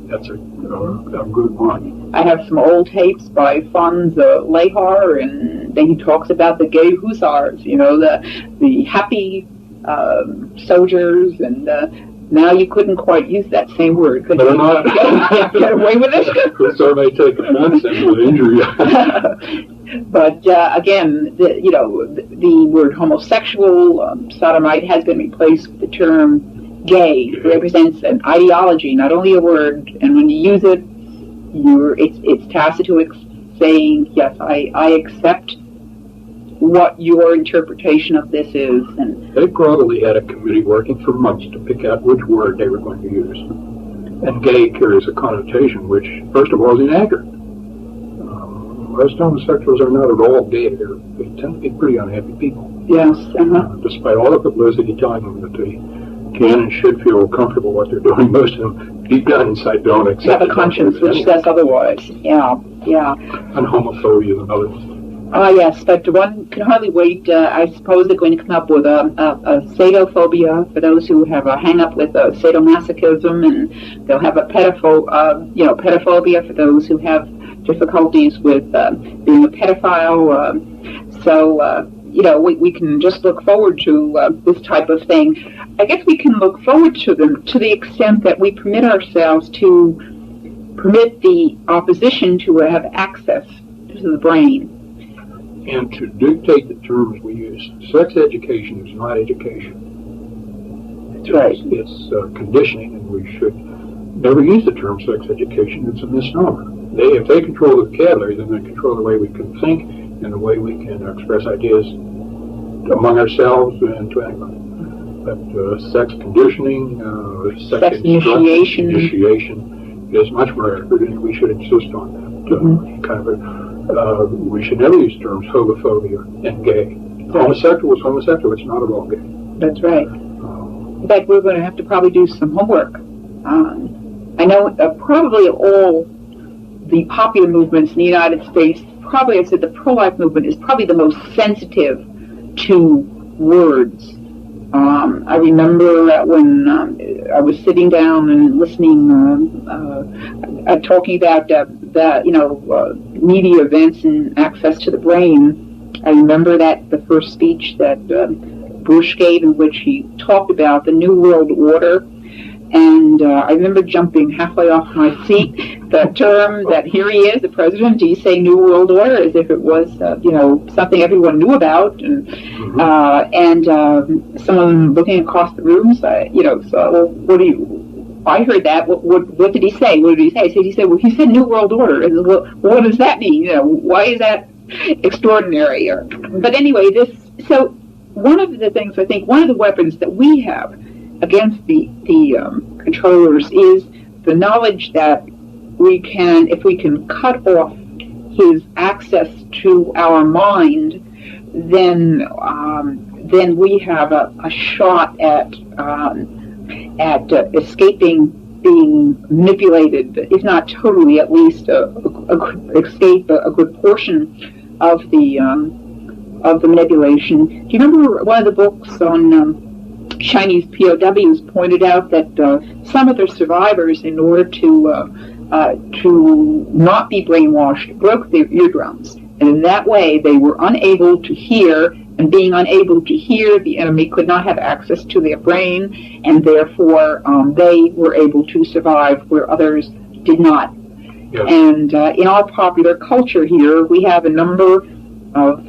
That's a good one. I have some old tapes by Franz Lehar, and then he talks about the gay hussars, the happy soldiers, and now you couldn't quite use that same word. Could you get away with it? Hussar may take offense and will injure you. But again, the word homosexual, sodomite, has been replaced with the term gay. It represents an ideology, not only a word. And when you use it, it's tacit to saying, yes, I accept what your interpretation of this is. And they probably had a committee working for months to pick out which word they were going to use. And gay carries a connotation which, first of all, is inaccurate. Most homosexuals are not at all gay. They tend to be pretty unhappy people. Yes. Despite all the publicity telling them that they can and should feel comfortable what they're doing, most of them deep down inside don't accept it. Have a conscience which says otherwise. Yeah. And homophobia is another one. Yes, but one can hardly wait. I suppose they're going to come up with a sadophobia for those who have a hang-up with sadomasochism, and they'll have a pedophobia for those who have difficulties with being a pedophile. We can just look forward to this type of thing. I guess we can look forward to them to the extent that we permit ourselves to permit the opposition to have access to the brain. And to dictate the terms we use. Sex education is not education. That's right. It's conditioning, and we should never use the term sex education. It's a misnomer. If they control the vocabulary, then they control the way we can think and the way we can express ideas among ourselves and to anybody. But sex conditioning, sex initiation is much more accurate, and we should insist on that. We should never use terms homophobia and gay. Right. Homosexual is homosexual. It's not at all gay. That's right. In fact, we're going to have to probably do some homework. I know probably all the popular movements in the United States, probably I'd say the pro-life movement is probably the most sensitive to words. I remember when I was sitting down and listening, talking about media events and access to the brain. I remember that the first speech that Bush gave, in which he talked about the New World Order, And I remember jumping halfway off my seat. The term that here he is, the president, he's saying New World Order as if it was, something everyone knew about. And someone looking across the room, so what do you? I heard that. What did he say? What did he say? He said, well, he said New World Order. I said, well, what does that mean? Why is that extraordinary? But anyway, so one of the things, I think, one of the weapons that we have against the controllers is the knowledge that if we can cut off his access to our mind, then we have a shot at escaping being manipulated, if not totally, at least escape a good portion of the manipulation. Do you remember one of the books on Chinese POWs pointed out that some of their survivors, in order to not be brainwashed, broke their eardrums, and in that way they were unable to hear. And being unable to hear, the enemy could not have access to their brain, and therefore they were able to survive where others did not. Yes. And in our popular culture here, we have a number of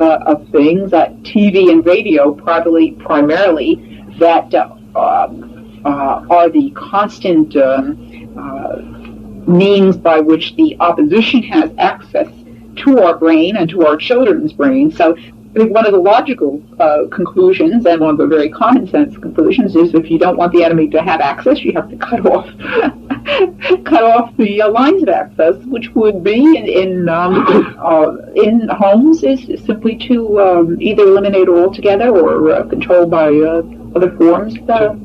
things, TV and radio primarily, that are the constant means by which the opposition has access to our brain and to our children's brain. So I think one of the logical conclusions, and one of the very common sense conclusions, is if you don't want the enemy to have access, you have to cut off the lines of access, which would be in homes is simply to either eliminate altogether or control by other forms.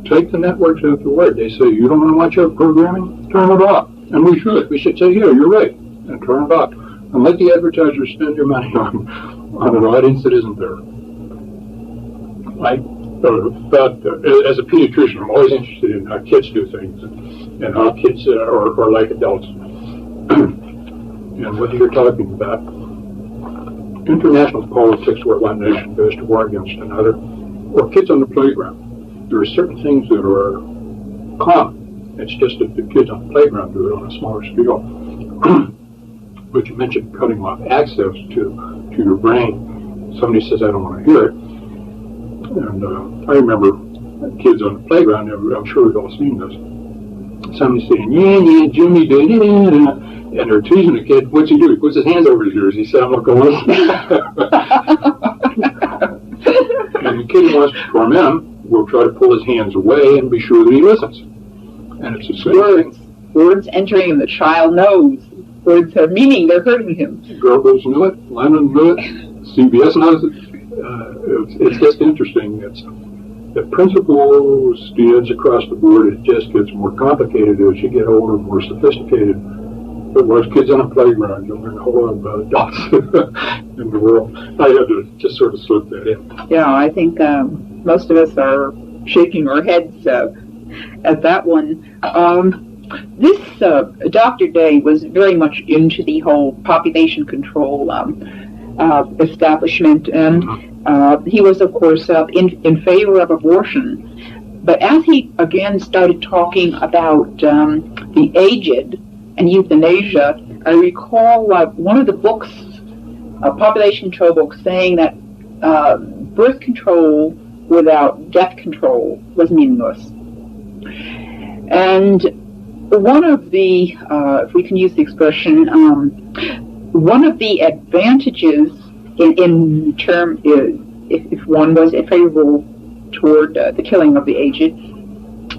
Take the networks out the word. They say you don't want to watch our programming, turn it off, and we should. We should say, yeah, you're right, and turn it off, and let the advertisers spend their money on an audience that isn't there. I thought, as a pediatrician, I'm always interested in how kids do things and how kids are like adults. And what you're talking about, international politics where one nation goes to war against another, or kids on the playground. There are certain things that are common. It's just that the kids on the playground do it on a smaller scale. But you mentioned cutting off access to your brain. Somebody says, I don't want to hear it. And I remember kids on the playground, I'm sure we've all seen this. Somebody saying, yeah, Jimmy did it, and they're teasing the kid. What's he do? He puts his hands over his ears. He said, I'm not going to listen. And the kid who wants to torment him will try to pull his hands away and be sure that he listens. And it's the same thing. Words entering, and the child knows. Words have meaning, they're hurting him. Goebbels knew it, Lenin knew it, CBS knows it. It's just interesting. The principle stands across the board. It just gets more complicated as you get older, more sophisticated. But watch kids on a playground, you'll learn a whole lot about adults in the world. I had to just sort of slip that in. Yeah, I think most of us are shaking our heads at that one. This Dr. Day was very much into the whole population control establishment, and he was, of course, in favor of abortion. But as he again started talking about the aged and euthanasia, I recall one of the books, a population control book, saying that birth control without death control was meaningless. And one of the, if we can use the expression, one of the advantages in term, if one was favorable toward the killing of the aged,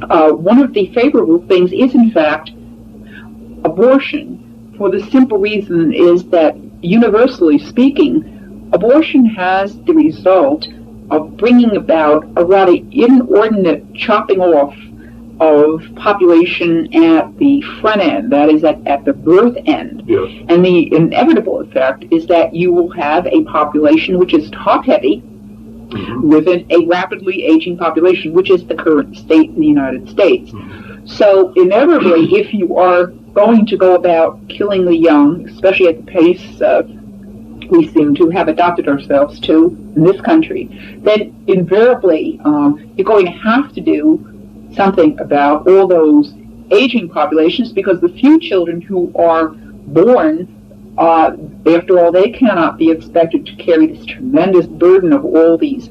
one of the favorable things is, in fact, abortion, for the simple reason is that, universally speaking, abortion has the result of bringing about a rather inordinate chopping off of population at the front end, that is at the birth end. Yes. And the inevitable effect is that you will have a population which is top-heavy, with a rapidly aging population, which is the current state in the United States. So inevitably, if you are going to go about killing the young, especially at the pace we seem to have adopted ourselves to in this country, then invariably you're going to have to do something about all those aging populations, because the few children who are born, after all, they cannot be expected to carry this tremendous burden of all these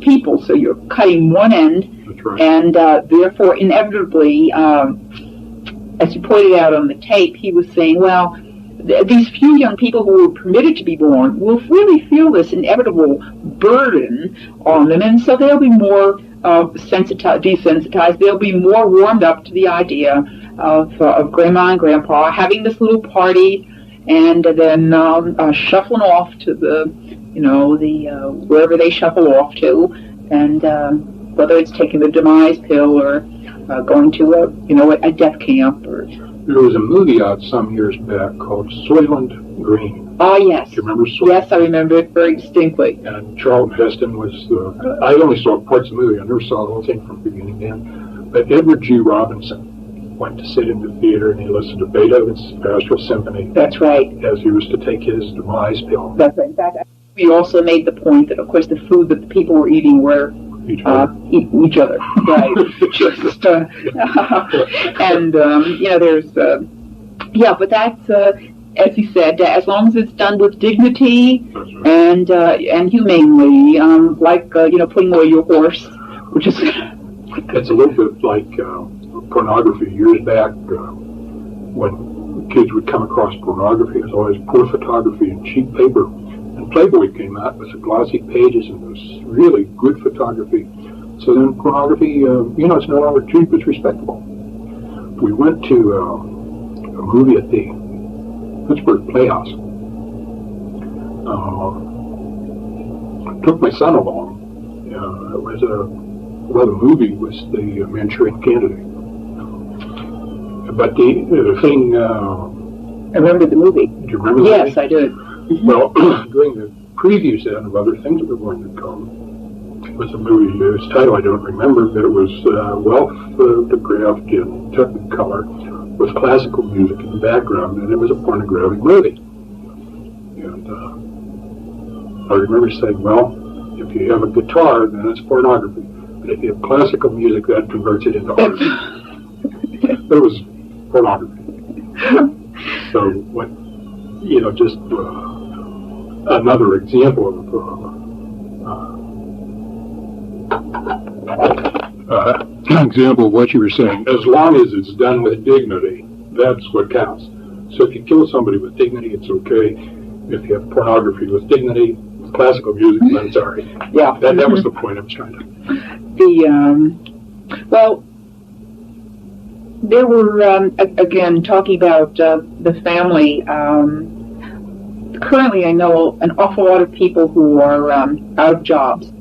people. So you're cutting one end, That's right. and therefore, inevitably, as you pointed out on the tape, he was saying, well, these few young people who were permitted to be born will really feel this inevitable burden on them, and so they'll be more desensitized. They'll be more warmed up to the idea of grandma and grandpa having this little party, and then shuffling off to the wherever they shuffle off to, and whether it's taking the demise pill or going to a death camp. Or There was a movie out some years back called Soylent Green. Oh, yes. Do you remember Soylent? Yes, I remember it very distinctly. And Charlton Heston was I only saw parts of the movie. I never saw the whole thing from beginning to end. But Edward G. Robinson went to sit in the theater and he listened to Beethoven's Pastoral Symphony. That's right. As he was to take his demise pill. That's right. In fact, we also made the point that, of course, the food that the people were eating were each other, right? Just, and there's but that's as he said, as long as it's done with dignity and humanely, like putting away your horse, which is it's a little bit like pornography. Years back, when kids would come across pornography, it was always poor photography and cheap paper. And Playboy came out with the glossy pages and this really good photography. So then pornography, it's no longer cheap, it's respectable. We went to a movie at the Pittsburgh Playhouse. Took my son along. The movie was the Manchurian Candidate. But the thing... I remember the movie. Do you remember the movie? Yes, I do. Well, during the previews then of other things that were going to come, it was a movie, its title I don't remember, but it was well photographed in Technicolor with classical music in the background, and it was a pornographic movie. And I remember saying, well, if you have a guitar, then it's pornography. But if you have classical music, that converts it into art. But it was pornography. So what, just another example of what you were saying. As long as it's done with dignity, that's what counts. So if you kill somebody with dignity, it's okay. If you have pornography with dignity, with classical music, then it's all right. Yeah. That was the point I was trying to... There were, again, talking about the family. Currently, I know an awful lot of people who are out of jobs.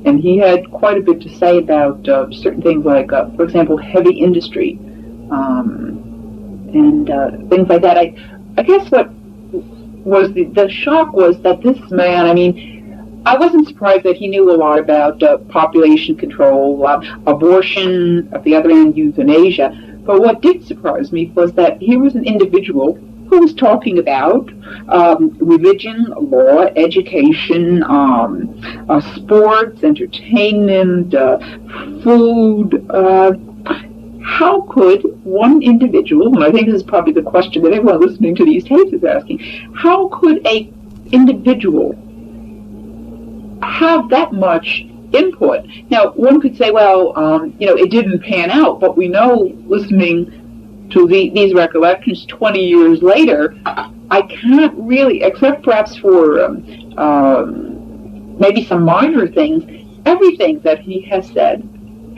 And he had quite a bit to say about certain things like, for example, heavy industry and things like that. I guess what was the shock was that this man, I wasn't surprised that he knew a lot about population control, abortion, at the other end, euthanasia. But what did surprise me was that he was an individual who was talking about religion, law, education, sports, entertainment, food. How could one individual, and I think this is probably the question that everyone listening to these tapes is asking, how could a individual have that much input? Now, one could say, well, it didn't pan out, but we know, listening to these recollections 20 years later, I can't really, except perhaps for maybe some minor things, everything that he has said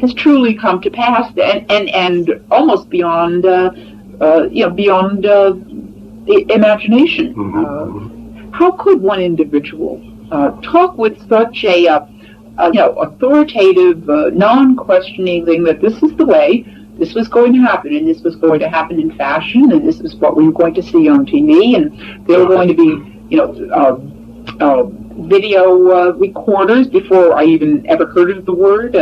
has truly come to pass, and almost beyond, beyond the imagination. Mm-hmm. How could one individual talk with such a authoritative, non-questioning thing that this is the way, this was going to happen, and this was going to happen in fashion, and this is what we were going to see on TV, and there were going to be, video recorders before I even ever heard of the word.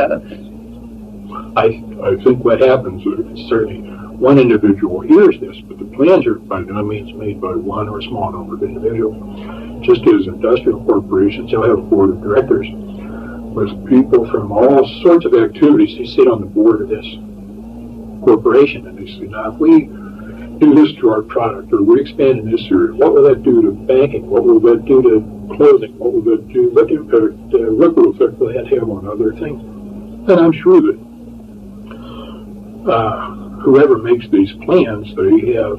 I think what happens is certainly one individual hears this, but the plans are by no means made by one or a small number of individuals. Just as industrial corporations, they'll have a board of directors, was people from all sorts of activities who sit on the board of this corporation, and they say, now if we do this to our product, or we expand in this area, what will that do to banking? What will that do to clothing? What will that do? What impact, ripple effect will that have on other things? And I'm sure that whoever makes these plans, they have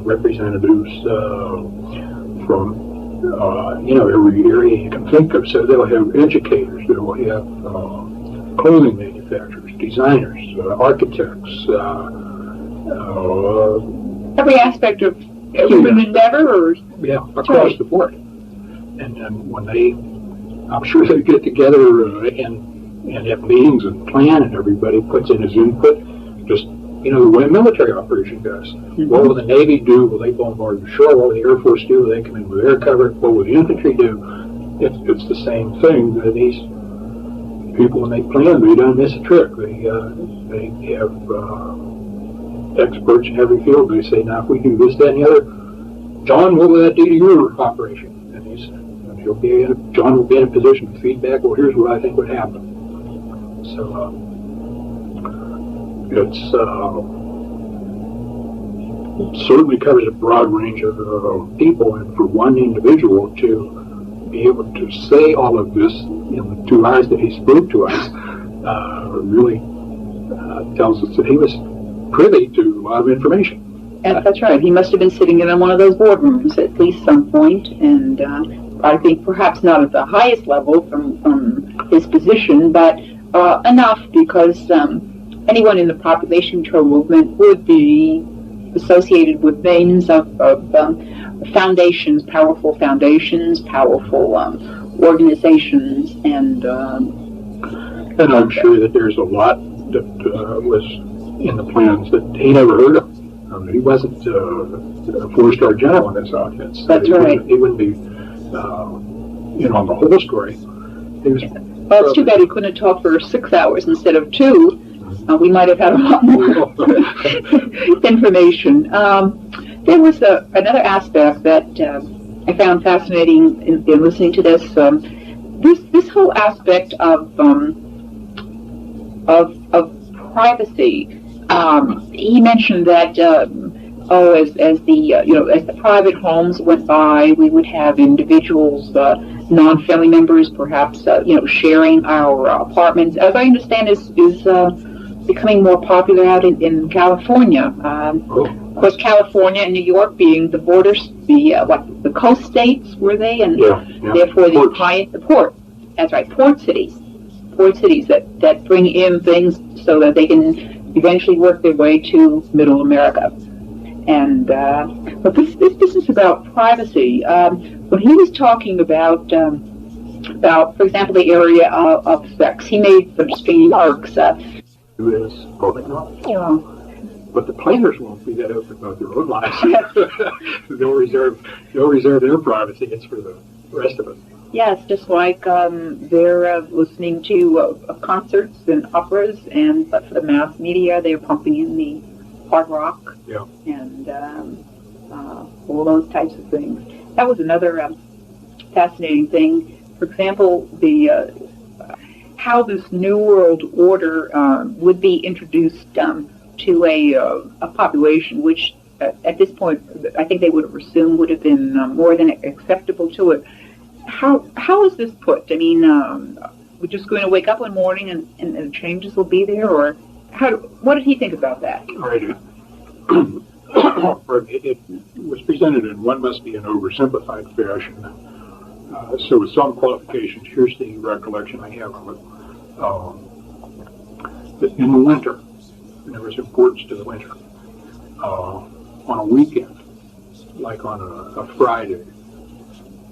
representatives from every area you can think of. So they'll have educators, they'll have clothing manufacturers, designers, architects, every aspect of human endeavor, or across the board. And then when I'm sure they get together and have meetings and plan, and everybody puts in his input. Just the way a military operation does. Mm-hmm. What will the Navy do? Will they bombard the shore? What will the Air Force do? Will they come in with air cover? What will the infantry do? It's the same thing. These people, when they plan, they don't miss a trick. They have experts in every field. They say, now if we do this, that, and the other, John, what will that do to your operation? And John will be in a position to feedback. Well, here's what I think would happen. So it certainly covers a broad range of people, and for one individual to be able to say all of this in the 2 hours that he spoke to us really tells us that he was privy to a lot of information. That's right. He must have been sitting in one of those boardrooms at least some point, and I think perhaps not at the highest level from his position, but enough because anyone in the population control movement would be associated with names of foundations, powerful organizations, and I'm sure that there's a lot that was in the plans that he never heard of. He wasn't a 4-star general in his outfits. That's right. He wouldn't be, on the whole story. Well, it's too bad he couldn't talk for 6 hours instead of 2. We might have had a lot more information. There was another aspect that I found fascinating in listening to this. This whole aspect of privacy. He mentioned that as the private homes went by, we would have individuals, non-family members, perhaps sharing our apartments. As I understand, is becoming more popular out in California. Of course, California and New York being the borders, the coast states, were they? And therefore the port. That's right, port cities that bring in things so that they can eventually work their way to Middle America. And but this business about privacy, when he was talking about, for example, the area of sex, he made some interesting remarks. Is public knowledge. Yeah. But the planners won't be that open about their own lives. They'll reserve their privacy. It's for the rest of us. Yes, just like they're listening to concerts and operas, and but for the mass media, they're pumping in the hard rock and all those types of things. That was another fascinating thing. For example, how this New World Order would be introduced to a population which, at this point, I think they would have assumed would have been more than acceptable to it. How is this put? I mean, we're just going to wake up one morning and the changes will be there, or what did he think about that? Right. It was presented in what must be an oversimplified fashion. So with some qualifications, here's the recollection I have of it. That in the winter, and there was importance to the winter, on a weekend, like on a Friday,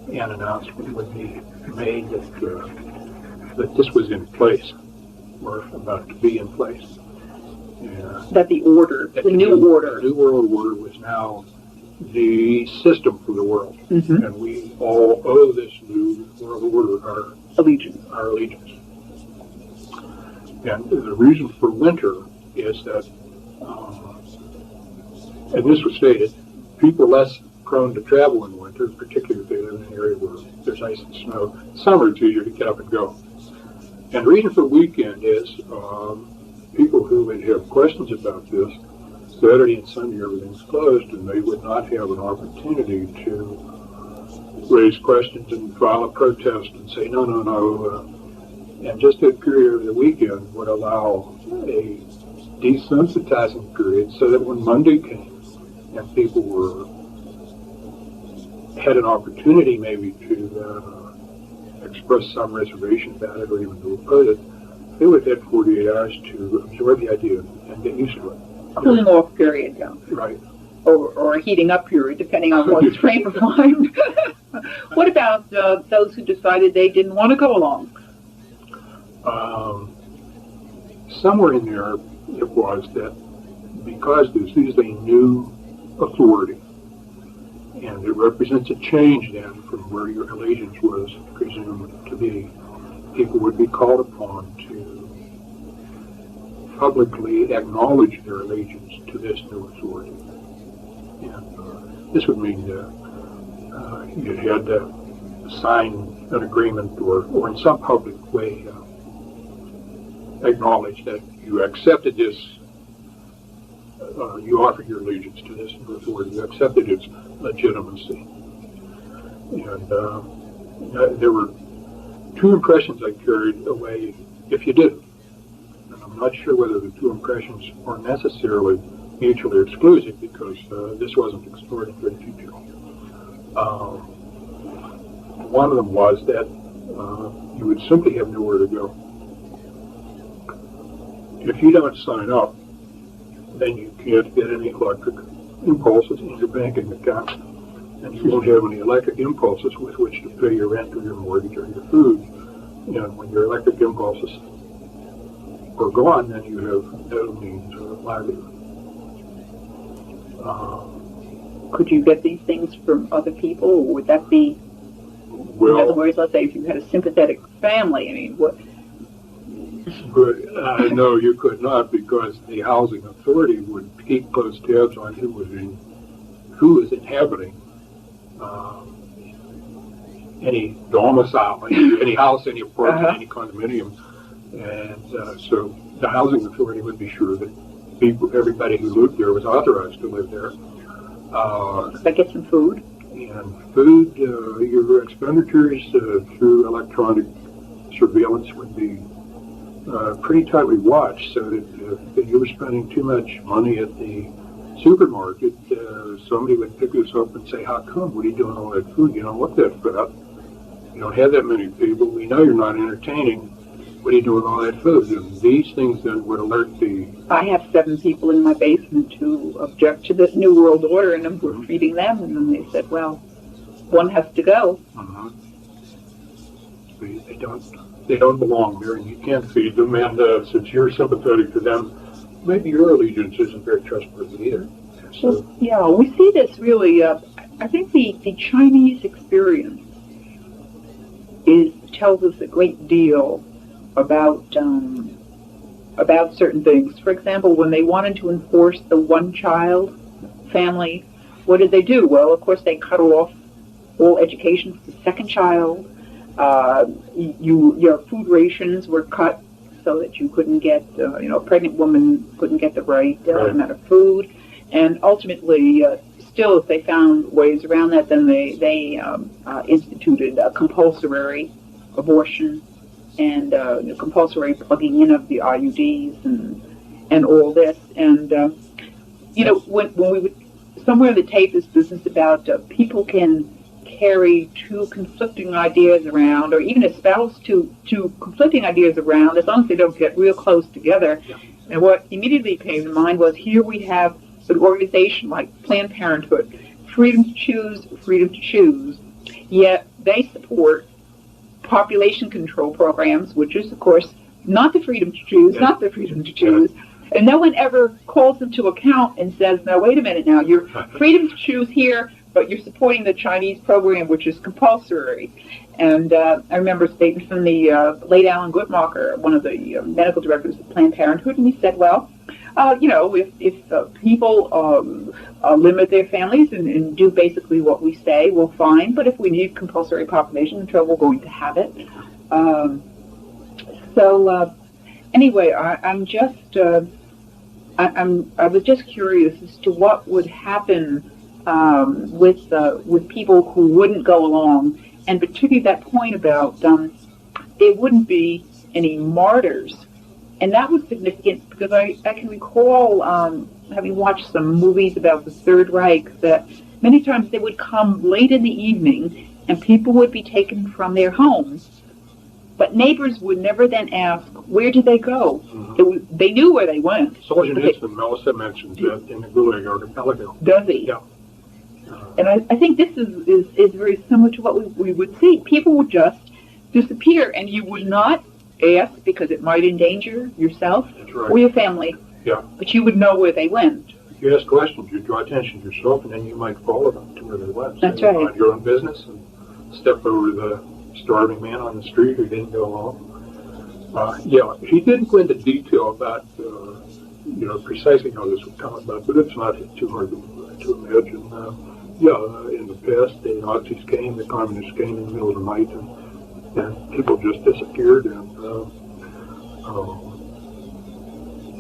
an announcement would be made that this was in place, or about to be in place. That the order, the new order. The New World Order was now the system for the world. Mm-hmm. And we all owe this New World Order our allegiance. And the reason for winter is that, and this was stated, people less prone to travel in winter, particularly if they live in an area where there's ice and snow. Summer, it's easier to get up and go. And the reason for weekend is people who would have questions about this, Saturday and Sunday everything's closed, and they would not have an opportunity to raise questions and file a protest and say, no, no, no. And just that period of the weekend would allow a desensitizing period so that when Monday came and people had an opportunity maybe to express some reservation about it or even to oppose it, they would have had 48 hours to absorb the idea and get used to it. Cooling off period, yeah. Right. Or a heating up period, depending on one's frame of mind. What about those who decided they didn't want to go along? Somewhere in there it was that because this is a new authority and it represents a change then from where your allegiance was presumed to be, people would be called upon to publicly acknowledge their allegiance to this new authority. And this would mean that you had to sign an agreement or in some public way acknowledge that you accepted this, you offered your allegiance to this new authority, you accepted its legitimacy. And there were two impressions I carried away if you didn't. And I'm not sure whether the two impressions are necessarily mutually exclusive because this wasn't explored in great detail. One of them was that you would simply have nowhere to go. If you don't sign up, then you can't get any electric impulses in your banking account, and you won't have any electric impulses with which to pay your rent or your mortgage or your food. And when your electric impulses are gone, then you have no means of livelihood. Could you get these things from other people, or would that be, in other words, let's say if you had a sympathetic family, I mean, what? But no, you could not, because the housing authority would keep close tabs on who was inhabiting any domicile, any house, any apartment, any condominium, and so the housing authority would be sure that everybody who lived there was authorized to live there. Could I get some food? And food, your expenditures through electronic surveillance would be pretty tightly watched, so that if you were spending too much money at the supermarket, somebody would pick us up and say, how come? What are you doing all that food? You don't look that fat. You don't have that many people. We know you're not entertaining. What are you doing all that food? And these things then would alert the... I have 7 people in my basement who object to this New World Order, and we're feeding them, and then they said, well, one has to go. They don't belong there, and you can't feed them, and since you're sympathetic to them, maybe your allegiance isn't very trustworthy either. So, well, yeah, we see this really, I think the Chinese experience tells us a great deal about certain things. For example, when they wanted to enforce the one-child family, what did they do? Well, of course, they cut off all education for the second child. Your food rations were cut so that you couldn't get, a pregnant woman couldn't get the right amount of food. And ultimately, still, if they found ways around that, then they instituted compulsory abortion and compulsory plugging in of the IUDs and all this. And, when we would, somewhere in the tape is business about people can carry two conflicting ideas around, or even espouse two conflicting ideas around, as long as they don't get real close together. Yeah. And what immediately came to mind was, here we have an organization like Planned Parenthood, freedom to choose, yet they support population control programs, which is, of course, not the freedom to choose, not the freedom to choose. And no one ever calls them to account and says, no, wait a minute now, you're freedom to choose here, but you're supporting the Chinese program, which is compulsory. And I remember a statement from the late Alan Guttmacher, one of the medical directors of Planned Parenthood, and he said, well, if people limit their families and do basically what we say, well, fine. But if we need compulsory population control, we're going to have it. So anyway, I was just curious as to what would happen with people who wouldn't go along, and particularly that point about there wouldn't be any martyrs. And that was significant because I can recall having watched some movies about the Third Reich that many times they would come late in the evening and people would be taken from their homes, but neighbors would never then ask, where did they go? Mm-hmm. They knew where they went. Solzhenitsyn, Melissa mentions that in the Gulag Archipelago. Does he? Yeah. And I think this is very similar to what we would see. People would just disappear, and you would not ask because it might endanger yourself or your family. Yeah. But you would know where they went. If you ask questions, you draw attention to yourself, and then you might follow them to where they went. That's so right. Mind your own business and step over the starving man on the street who didn't go along. Yeah, he didn't go into detail about, precisely how this would come about, but it's not too hard to imagine. In the past, the Nazis came, the communists came in the middle of the night, and people just disappeared. And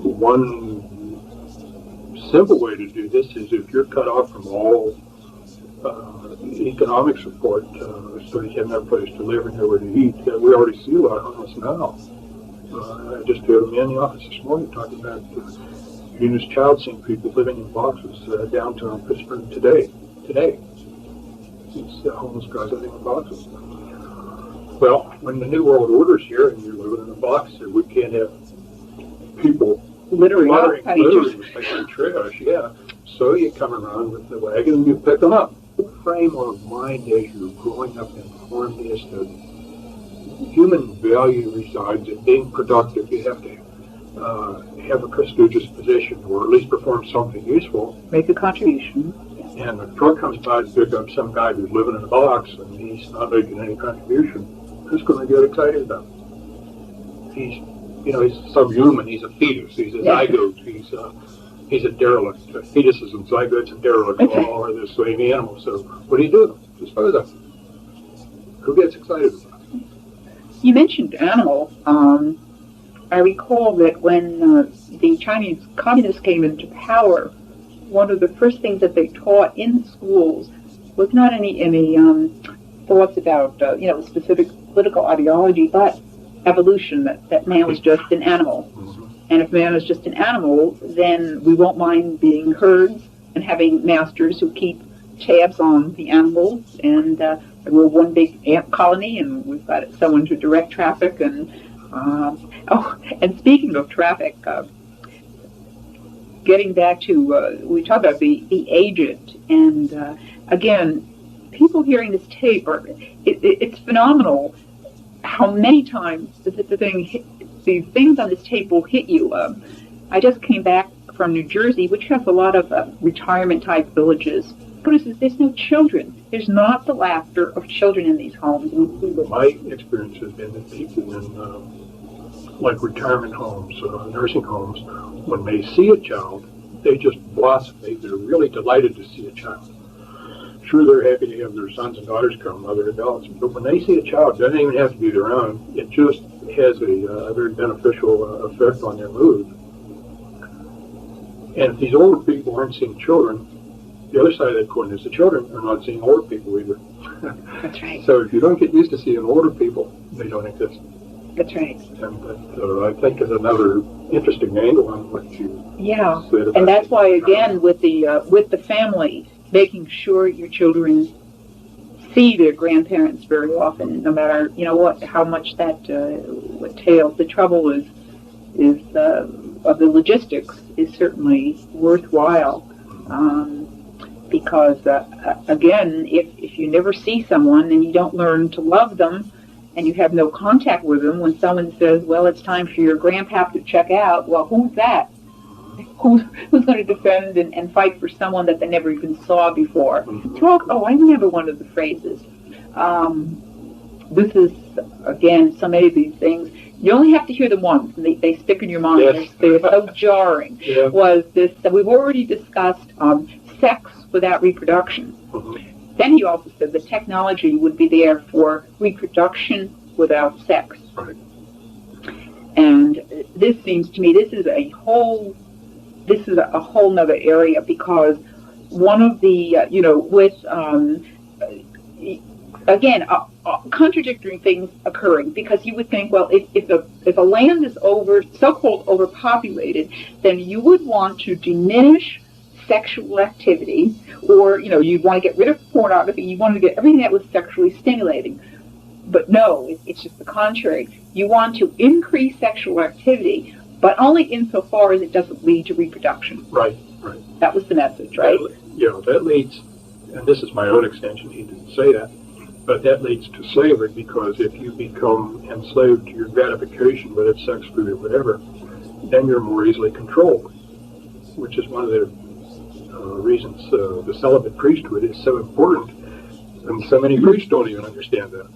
one simple way to do this is if you're cut off from all economic support, so you have no place to live and nowhere to eat. We already see a lot of this now. I just had a man in the office this morning talking about Eunice Child seeing people living in boxes downtown Pittsburgh today. These homeless guys living in boxes. Well, when the New World Order's here and you're living in a box, we can't have people littering like trash, yeah. So you come around with the wagon and you pick them up. The frame of mind as you're growing up and formed is that human value resides in being productive. You have to have a prestigious position or at least perform something useful. Make a contribution. And the truck comes by to pick up some guy who's living in a box and he's not making any contribution. Who's going to get excited about it? He's subhuman. He's a fetus. He's a zygote. He's a derelict. Fetuses and zygotes and derelicts all are the same animal. So what do you do? Dispose of them. Who gets excited about it? You mentioned animal. I recall that when the Chinese communists came into power, one of the first things that they taught in schools was not any thoughts about specific political ideology, but evolution, that man was just an animal. Mm-hmm. And if man is just an animal, then we won't mind being herds and having masters who keep tabs on the animals. And we're one big ant colony, and we've got someone to direct traffic. And and speaking of traffic, getting back to, we talked about the aged, and again, people hearing this tape, it's phenomenal how many times the things on this tape will hit you. I just came back from New Jersey, which has a lot of retirement-type villages. There's no children. There's not the laughter of children in these homes. My experience has been that people in like retirement homes, nursing homes, when they see a child, they just blossom. They're really delighted to see a child. Sure, they're happy to have their sons and daughters come, other adults, but when they see a child, it doesn't even have to be their own. It just has a very beneficial effect on their mood. And if these older people aren't seeing children, the other side of that coin is the children are not seeing older people either. That's right. So if you don't get used to seeing older people, they don't exist. That's right. And I think is another interesting angle on what you said about and that's why, again, with the family, making sure your children see their grandparents very often, no matter how much that entails. The trouble is of the logistics is certainly worthwhile, because again, if you never see someone and you don't learn to love them, and you have no contact with them, when someone says, "Well, it's time for your grandpap to check out," well, who's that? Who's going to defend and fight for someone that they never even saw before? I remember one of the phrases. This is, again, so many of these things. You only have to hear them once, and they stick in your mind. Yes. They're so jarring. Yeah. Was this that we've already discussed sex without reproduction? Mm-hmm. Then he also said the technology would be there for reproduction without sex. Right. And this seems to me, this is a whole nother area, because one of the, again, contradictory things occurring, because you would think, well, if a land is so-called overpopulated, then you would want to diminish sexual activity, or, you'd want to get rid of pornography, you wanted to get everything that was sexually stimulating. But no, it's just the contrary. You want to increase sexual activity, but only insofar as it doesn't lead to reproduction. Right. That was the message, right? That leads, and this is my own extension, he didn't say that, but that leads to slavery, because if you become enslaved to your gratification, whether it's sex, food, or whatever, then you're more easily controlled, which is one of the reasons the celibate priesthood is so important, and so many priests don't even understand that.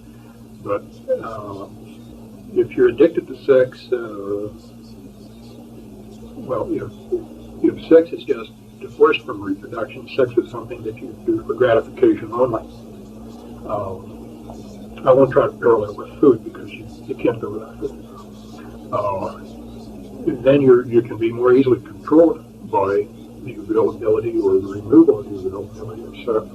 But if you're addicted to sex, if sex is just divorced from reproduction, sex is something that you do for gratification only. I won't try to parallel with food, because you can't go without food. Then you can be more easily controlled by the availability or the removal of the availability of sex.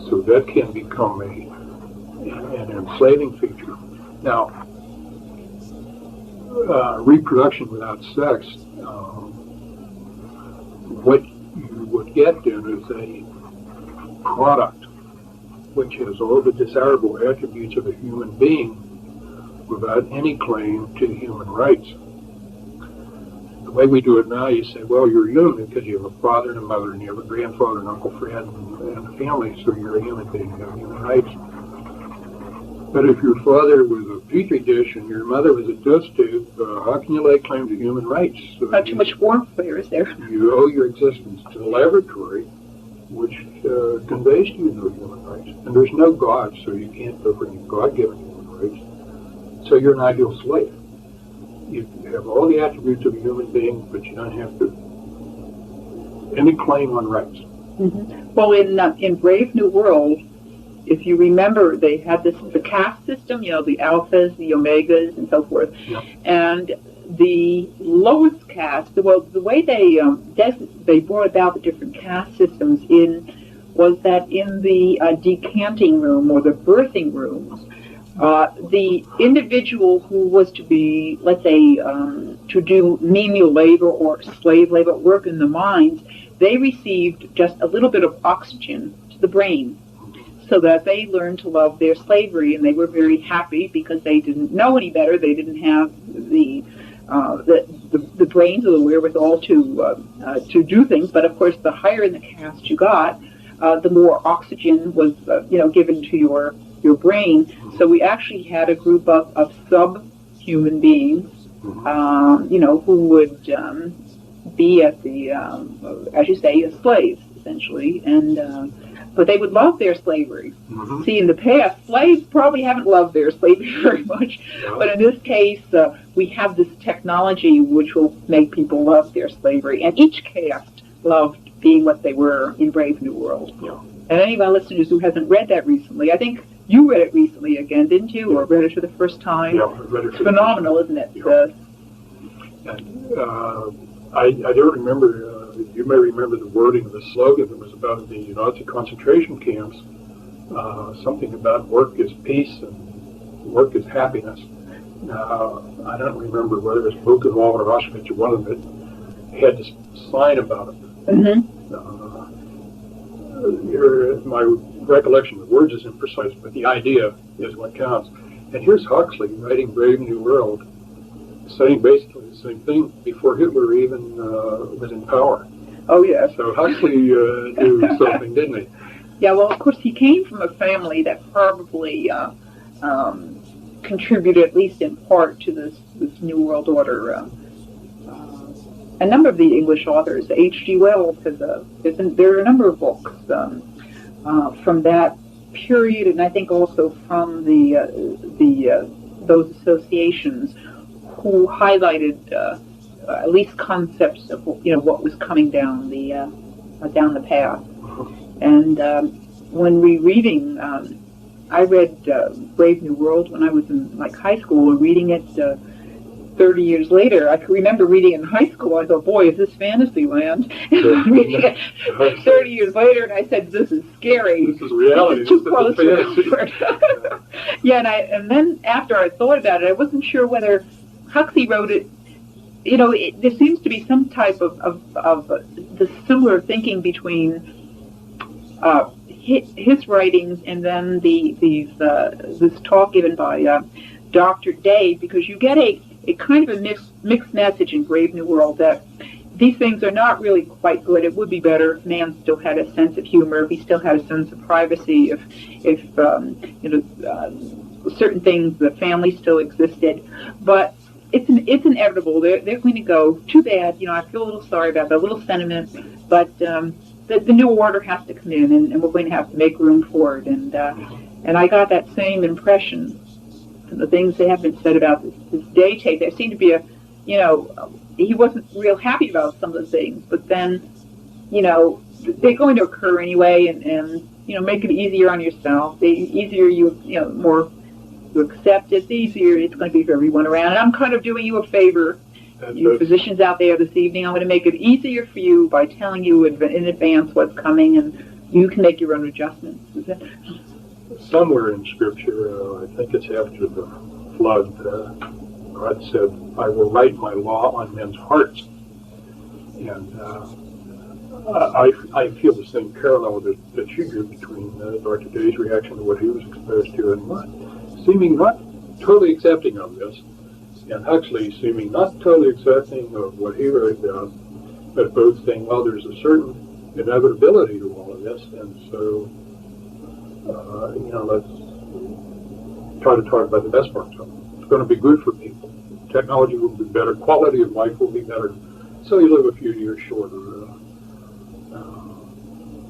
So that can become an enslaving feature. Now, reproduction without sex, what you would get then is a product which has all the desirable attributes of a human being without any claim to human rights. The way we do it now, you say, well, you're human because you have a father and a mother, and you have a grandfather and Uncle Fred and a family, so you're a human being, you have human rights. But if your father was a petri dish and your mother was a dust tube, how can you lay claim to human rights? Not too much warmth there, is there? You owe your existence to the laboratory, which conveys to you no human rights. And there's no God, so you can't go for any God-given human rights. So you're an ideal slave. You have all the attributes of a human being, but you don't have any claim on rights. Mm-hmm. Well, in Brave New World, if you remember, they had the caste system, the alphas, the omegas, and so forth. Yeah. And the lowest caste, the way they brought about the different caste systems was that in the decanting room or the birthing rooms, the individual who was to be, let's say, to do menial labor or slave labor, work in the mines, they received just a little bit of oxygen to the brain, so that they learned to love their slavery, and they were very happy because they didn't know any better. They didn't have the brains or the wherewithal to do things. But of course, the higher in the caste you got, the more oxygen was given to your brain. So we actually had a group of subhuman beings, who would be at the, as you say, slaves essentially, and. But they would love their slavery. Mm-hmm. See, in the past, slaves probably haven't loved their slavery very much. Yeah. But in this case, we have this technology which will make people love their slavery. And each caste loved being what they were in Brave New World. Yeah. And any of our listeners who hasn't read that recently, I think you read it recently again, didn't you? Yeah. Or read it for the first time? Yeah, I read it. It's phenomenal, isn't it? Yeah. I don't remember... you may remember the wording of the slogan that was about the Nazi concentration camps, something about work is peace and work is happiness. Now, I don't remember whether it was Buchenwald or Auschwitz or one of them that had this sign about it. Mm-hmm. My recollection of the words is imprecise, but the idea is what counts. And here's Huxley writing Brave New World, saying basically the same thing before Hitler even was in power. Oh, yeah. So Huxley knew something, didn't he? Yeah, well, of course, he came from a family that probably contributed, at least in part, to this New World Order. A number of the English authors, H.G. Wells, there are a number of books from that period, and I think also from those associations who highlighted at least concepts of what was coming down the path. And when rereading I read Brave New World when I was in like high school, and reading it 30 years later. I can remember reading it in high school. I thought, boy, is this fantasy land? Reading it 30 years later, and I said, this is scary. This is reality. This is too close to comfort. Yeah, and then after I thought about it, I wasn't sure whether Huxley wrote it. You know, there seems to be some type of the similar thinking between his writings and then this talk given by Dr. Day, because you get a kind of a mixed message in Brave New World that these things are not really quite good. It would be better if man still had a sense of humor, if he still had a sense of privacy, if certain things, the family still existed. But it's inevitable. They're going to go. Too bad. You know, I feel a little sorry about that, a little sentiment. But the new order has to come in, and we're going to have to make room for it. And I got that same impression from the things that have been said about this day tape. There seemed to be he wasn't real happy about some of the things, but then, they're going to occur anyway, and make it easier on yourself. The easier more you accept it, the easier it's going to be for everyone around. And I'm kind of doing you a favor, you physicians out there this evening. I'm going to make it easier for you by telling you in advance what's coming, and you can make your own adjustments. Somewhere in Scripture, I think it's after the flood, God said, I will write my law on men's hearts. And I feel the same parallel that you do between Dr. Day's reaction to what he was exposed to and seeming not totally accepting of this, and Huxley seeming not totally accepting of what he wrote down, but both saying, well, there's a certain inevitability to all of this, and so, let's try to talk about the best parts of it. It's going to be good for people. Technology will be better. Quality of life will be better. So you live a few years shorter.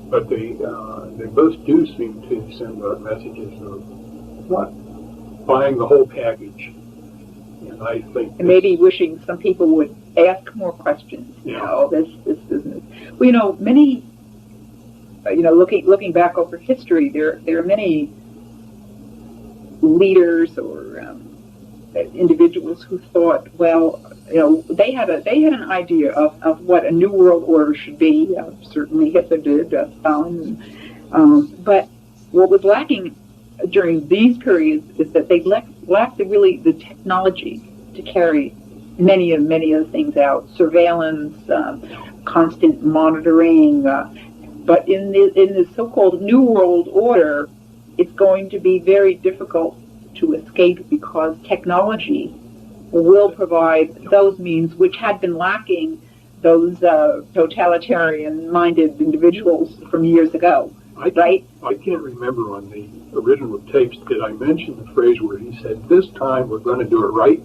But they both do seem to send out messages of not buying the whole package. And I think... And maybe wishing some people would ask more questions, this business. Well, many, looking back over history, there are many leaders or individuals who thought, well, they had an idea of what a new world order should be. Certainly Hitler did, Stalin. But what was lacking during these periods is that they lacked the technology to carry many of the things out. Surveillance, constant monitoring. But in this so-called new world order, it's going to be very difficult to escape because technology will provide those means which had been lacking those totalitarian-minded individuals from years ago, right? I can't remember on the original tapes, did I mention the phrase where he said, this time we're going to do it right?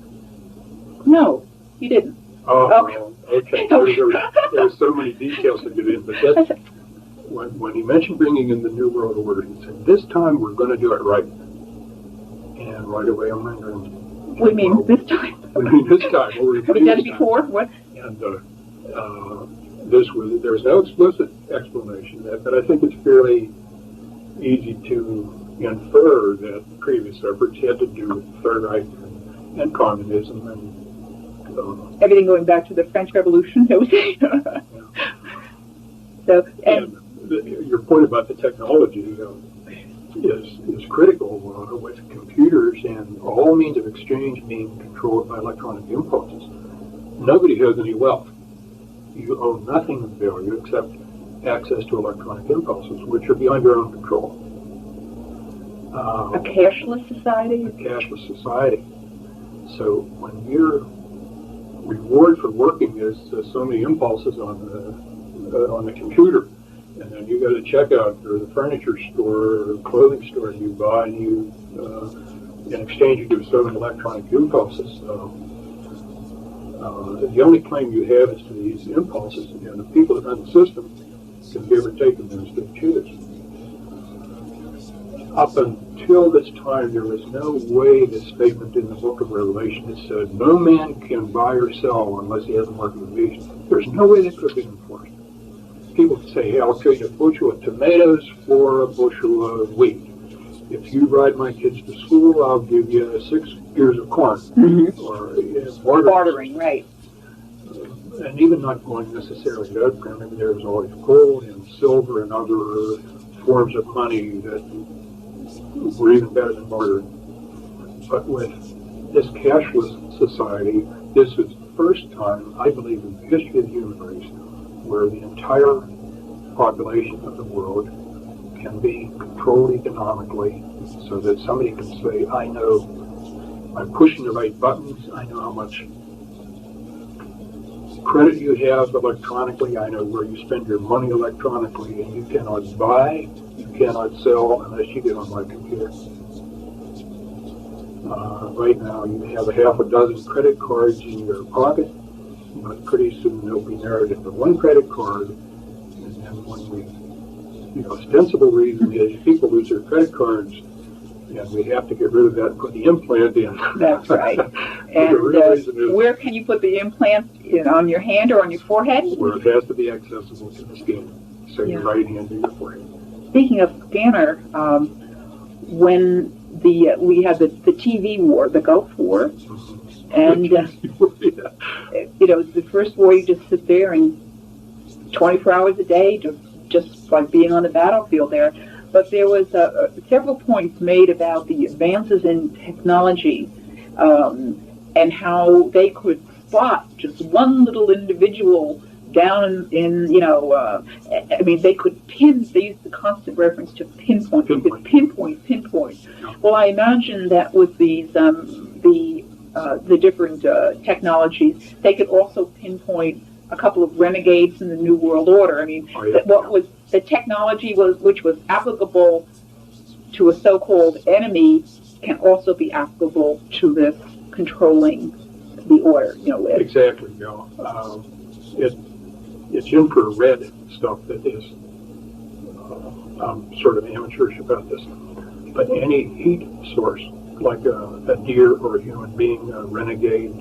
No, he didn't. Oh, okay. There were so many details to get in, but that's, when he mentioned bringing in the New World Order, he said, this time we're going to do it right. And right away I'm wondering... What do you mean, this time? What do you mean this time? Have we done it before? What? And there was no explicit explanation of that, but I think it's fairly easy to infer that previous efforts had to do with the Third Reich and communism and... everything going back to the French Revolution. So, and your point about the technology is critical with computers and all means of exchange being controlled by electronic impulses. Nobody has any wealth. You own nothing of value except access to electronic impulses, which are beyond your own control. A cashless society? A cashless society. So when your reward for working is so many impulses on the computer, and then you go to checkout or the furniture store or clothing store and you buy and you, in exchange, you give so many electronic impulses. The only claim you have is to these impulses, and the people that run the system can give or take them as they choose. Up until this time, there was no way the statement in the book of Revelation that said, no man can buy or sell unless he has a mark of the beast. There's no way that could be enforced. People say, hey, I'll trade a bushel of tomatoes for a bushel of wheat. if you ride my kids to school, I'll give you 6 ears of corn. Or bartering, right. And even not going necessarily to that, I mean, there was always gold and silver and other forms of money that were even better than bartering. But with this cashless society, this is the first time, I believe, in the history of the human race where the entire population of the world can be controlled economically so that somebody can say, I know I'm pushing the right buttons, I know how much credit you have electronically, I know where you spend your money electronically, and you cannot buy, you cannot sell unless you get on my computer. Right now you have a half a dozen credit cards in your pocket, but pretty soon they'll be narrowed into one credit card, and then when the ostensible reason is people lose their credit cards, and we have to get rid of that and put the implant in. That's right. And where can you put the implant in, on your hand or on your forehead? Where it has to be accessible to the skin. So your right hand to your forehead. Speaking of scanner, when we had the TV war, the Gulf War, and the first war, you just sit there and 24 hours a day, just like being on the battlefield there. But there was several points made about the advances in technology and how they could spot just one little individual down in, they could they used the constant reference to pinpoint. They could pinpoint. Well, I imagine that with these, the different technologies, they could also pinpoint a couple of renegades in the New World Order. I mean, what was the technology which was applicable to a so-called enemy can also be applicable to this controlling the order. Exactly. It's infrared stuff that is. I'm sort of amateurish about this, but any heat source, like a deer or a human being, a renegade,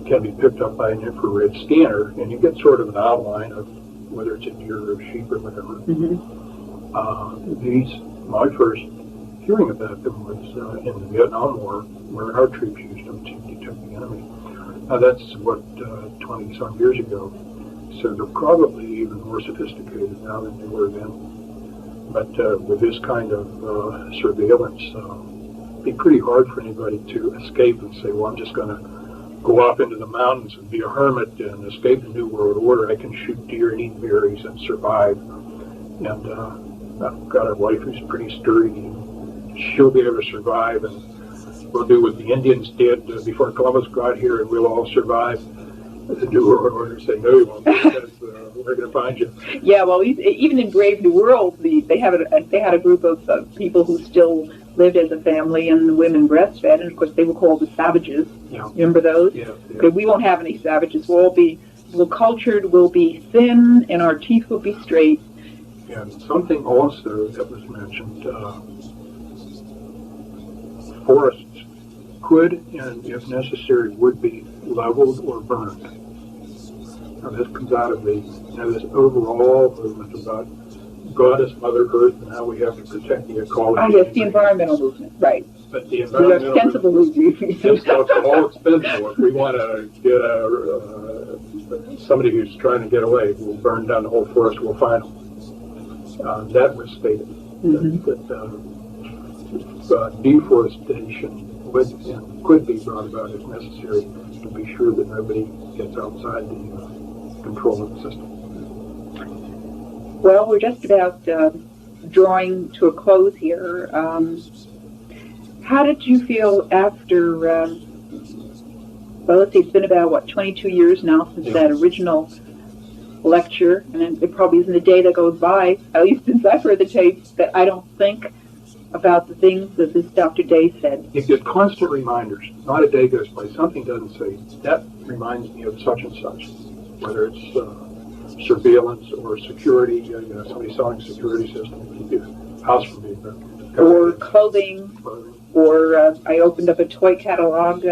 can be picked up by an infrared scanner, and you get sort of an outline of whether it's a deer or a sheep or whatever. My first hearing about them was in the Vietnam War, where our troops used them to detect the enemy. Now that's 20-some years ago, so they're probably even more sophisticated now than they were then. But with this kind of surveillance, it'd be pretty hard for anybody to escape and say, well, I'm just going to go off into the mountains and be a hermit and escape the New World Order. I can shoot deer and eat berries and survive. And I've got a wife who's pretty sturdy, and she'll be able to survive, and we'll do what the Indians did before Columbus got here, and we'll all survive. The New World Order say, no, you won't, because we're going to find you. Yeah, well, even in Brave New World, they had a group of people who still lived as a family, and the women breastfed, and of course they were called the savages. Yeah. Remember those? Yeah. Okay, we won't have any savages. We'll cultured, we'll be thin, and our teeth will be straight. And something also that was mentioned, forests could, and if necessary, would be leveled or burned. Now this comes out of this overall movement about Goddess Mother Earth and how we have to protect the ecology. Oh yes, the environmental movement, right. But the environmental ostensible movement. This stuff's all expensive. If we want to get somebody who's trying to get away, we'll burn down the whole forest, we'll find them. That was stated. That deforestation would and could be brought about if necessary to be sure that nobody gets outside the control of the system. Well, we're just about drawing to a close here. How did you feel after, let's see, it's been about, 22 years now since that original lecture, and it probably isn't a day that goes by, at least since I've heard the tapes, that I don't think about the things that this Dr. Day said. You get constant reminders. Not a day goes by. Something doesn't say, that reminds me of such and such, whether it's surveillance or security, somebody selling a security system to keep your house from being broken. Or clothing. Or I opened up a toy catalog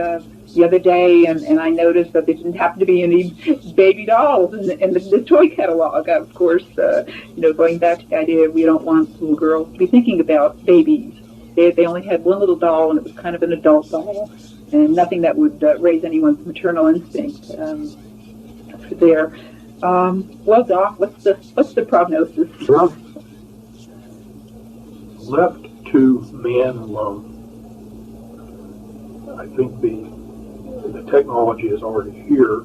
the other day, and I noticed that there didn't happen to be any baby dolls in the toy catalog. Of course, going back to the idea we don't want little girls to be thinking about babies. They only had one little doll, and it was kind of an adult doll, and nothing that would raise anyone's maternal instinct there. Well, Doc, what's the prognosis? Well, left to man alone, I think the technology is already here,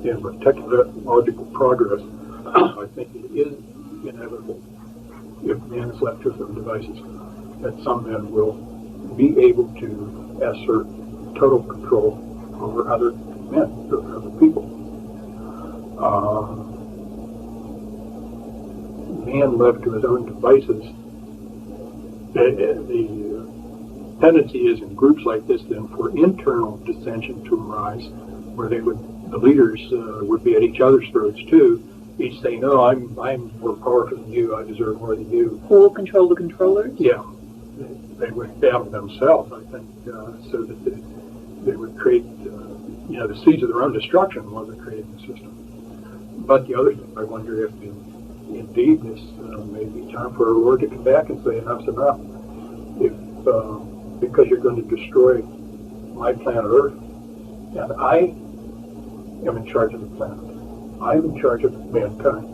and with technological progress, I think it is inevitable, if man is left to his own devices, that some men will be able to assert total control over other men, over other people. Man left to his own devices, the tendency is in groups like this then for internal dissension to arise, where the leaders would be at each other's throats too, each saying, no, I'm more powerful than you, I deserve more than you. Who will control the controllers? Yeah, they would damn themselves, I think, so that they would create, the seeds of their own destruction while they're creating the system. But the other thing, I wonder if indeed this may be time for our Lord to come back and say enough's enough. If because you're going to destroy my planet Earth, and I am in charge of the planet. I'm in charge of mankind.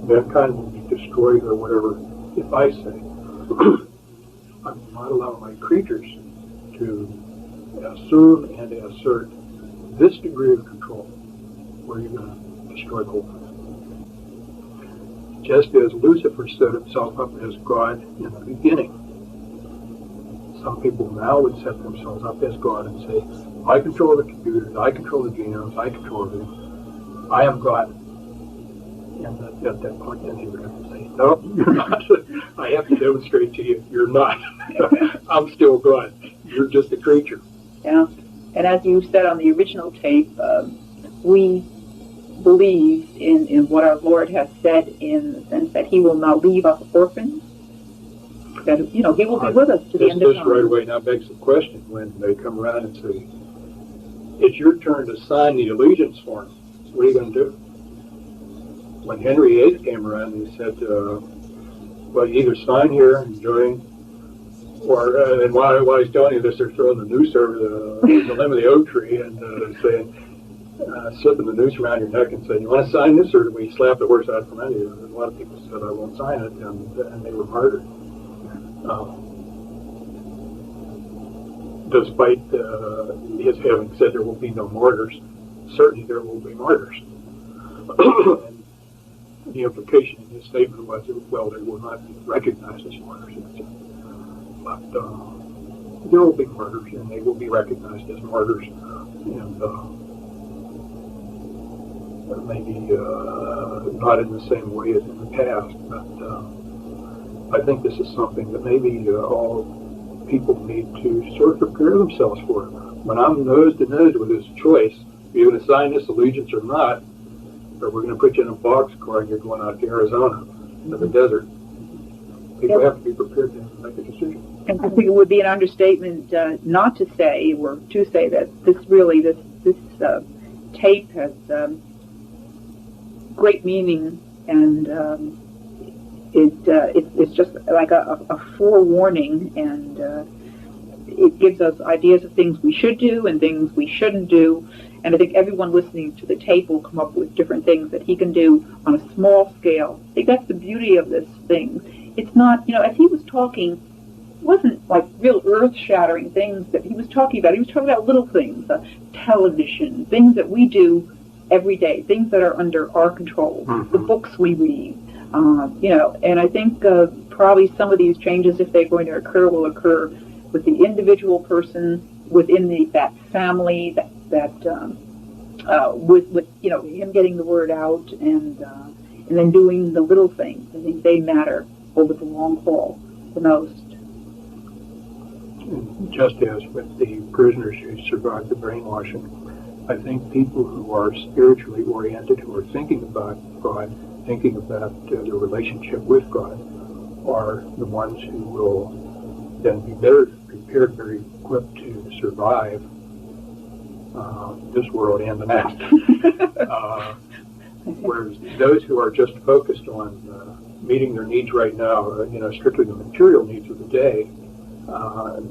Mankind will be destroyed or whatever if I say. I will not allow my creatures to assume and assert this degree of control where you're going to destroy the whole planet. Just as Lucifer set himself up as God in the beginning, some people now would set themselves up as God and say, I control the computers, I control the genomes, I control everything. I am God. And at that point, then he would have to say, no, you're not. I have to demonstrate to you, you're not. I'm still God. You're just a creature. Yeah. And as you said on the original tape, we believe in what our Lord has said in the sense that he will not leave us orphans. That, he will be with us to the end of time. This right away now begs the question when they come around and say, it's your turn to sign the allegiance form. What are you going to do? When Henry VIII came around, he said, well, you either sign here and join, or, and while he's telling you this, they're throwing the noose over the limb of the oak tree and saying, slipping the noose around your neck and saying, you want to sign this, or do we slap the horse out from under you? And a lot of people said, I won't sign it, and they were martyred. Despite his having said there will be no martyrs, certainly there will be martyrs. And the implication in his statement was that, well, they will not be recognized as martyrs. But there will be martyrs, and they will be recognized as martyrs. And maybe not in the same way as in the past, but I think this is something that maybe all people need to sort of prepare themselves for. When I'm nose to nose with this choice, are you going to sign this allegiance or not, or we're going to put you in a boxcar and you're going out to Arizona, to the desert. People have to be prepared to make a decision. And I think it would be an understatement not to say, or to say that this tape has great meaning, and it's just like a forewarning, and it gives us ideas of things we should do and things we shouldn't do. And I think everyone listening to the tape will come up with different things that he can do on a small scale. I think that's the beauty of this thing. It's not, as he was talking, it wasn't like real earth-shattering things that he was talking about. He was talking about little things, television, things that we do every day, things that are under our control, the books we read, and I think probably some of these changes, if they're going to occur, will occur with the individual person within that family, with him getting the word out, and then doing the little things. I think they matter over the long haul the most. Just as with the prisoners who survived the brainwashing, I think people who are spiritually oriented, who are thinking about God, thinking about their relationship with God, are the ones who will then be better prepared prepared, very equipped to survive this world and the next. Whereas those who are just focused on meeting their needs right now, strictly the material needs of the day,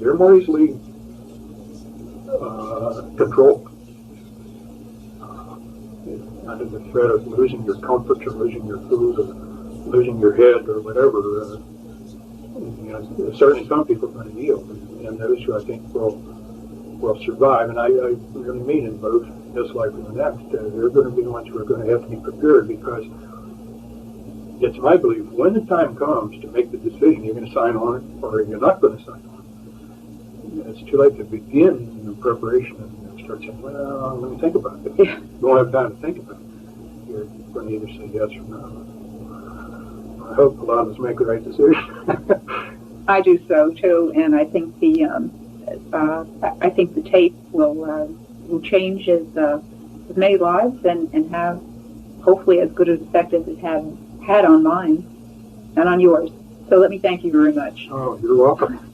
they're more easily controlled. Under the threat of losing your comfort or losing your food or losing your head or whatever, certainly some people are going to yield, and those who I think will survive, and I really mean in both this life and the next, they're going to be the ones who are going to have to be prepared, because it's my belief when the time comes to make the decision, you're going to sign on it or you're not going to sign on it. It's too late to begin the preparation and start saying, well, let me think about it. You won't have time to think about it. You're going to either say yes or no. I hope a lot of us make the right decision. I do so too, and I think the tape will change as many lives and have hopefully as good an effect as it had on mine and on yours. So let me thank you very much. Oh, you're welcome.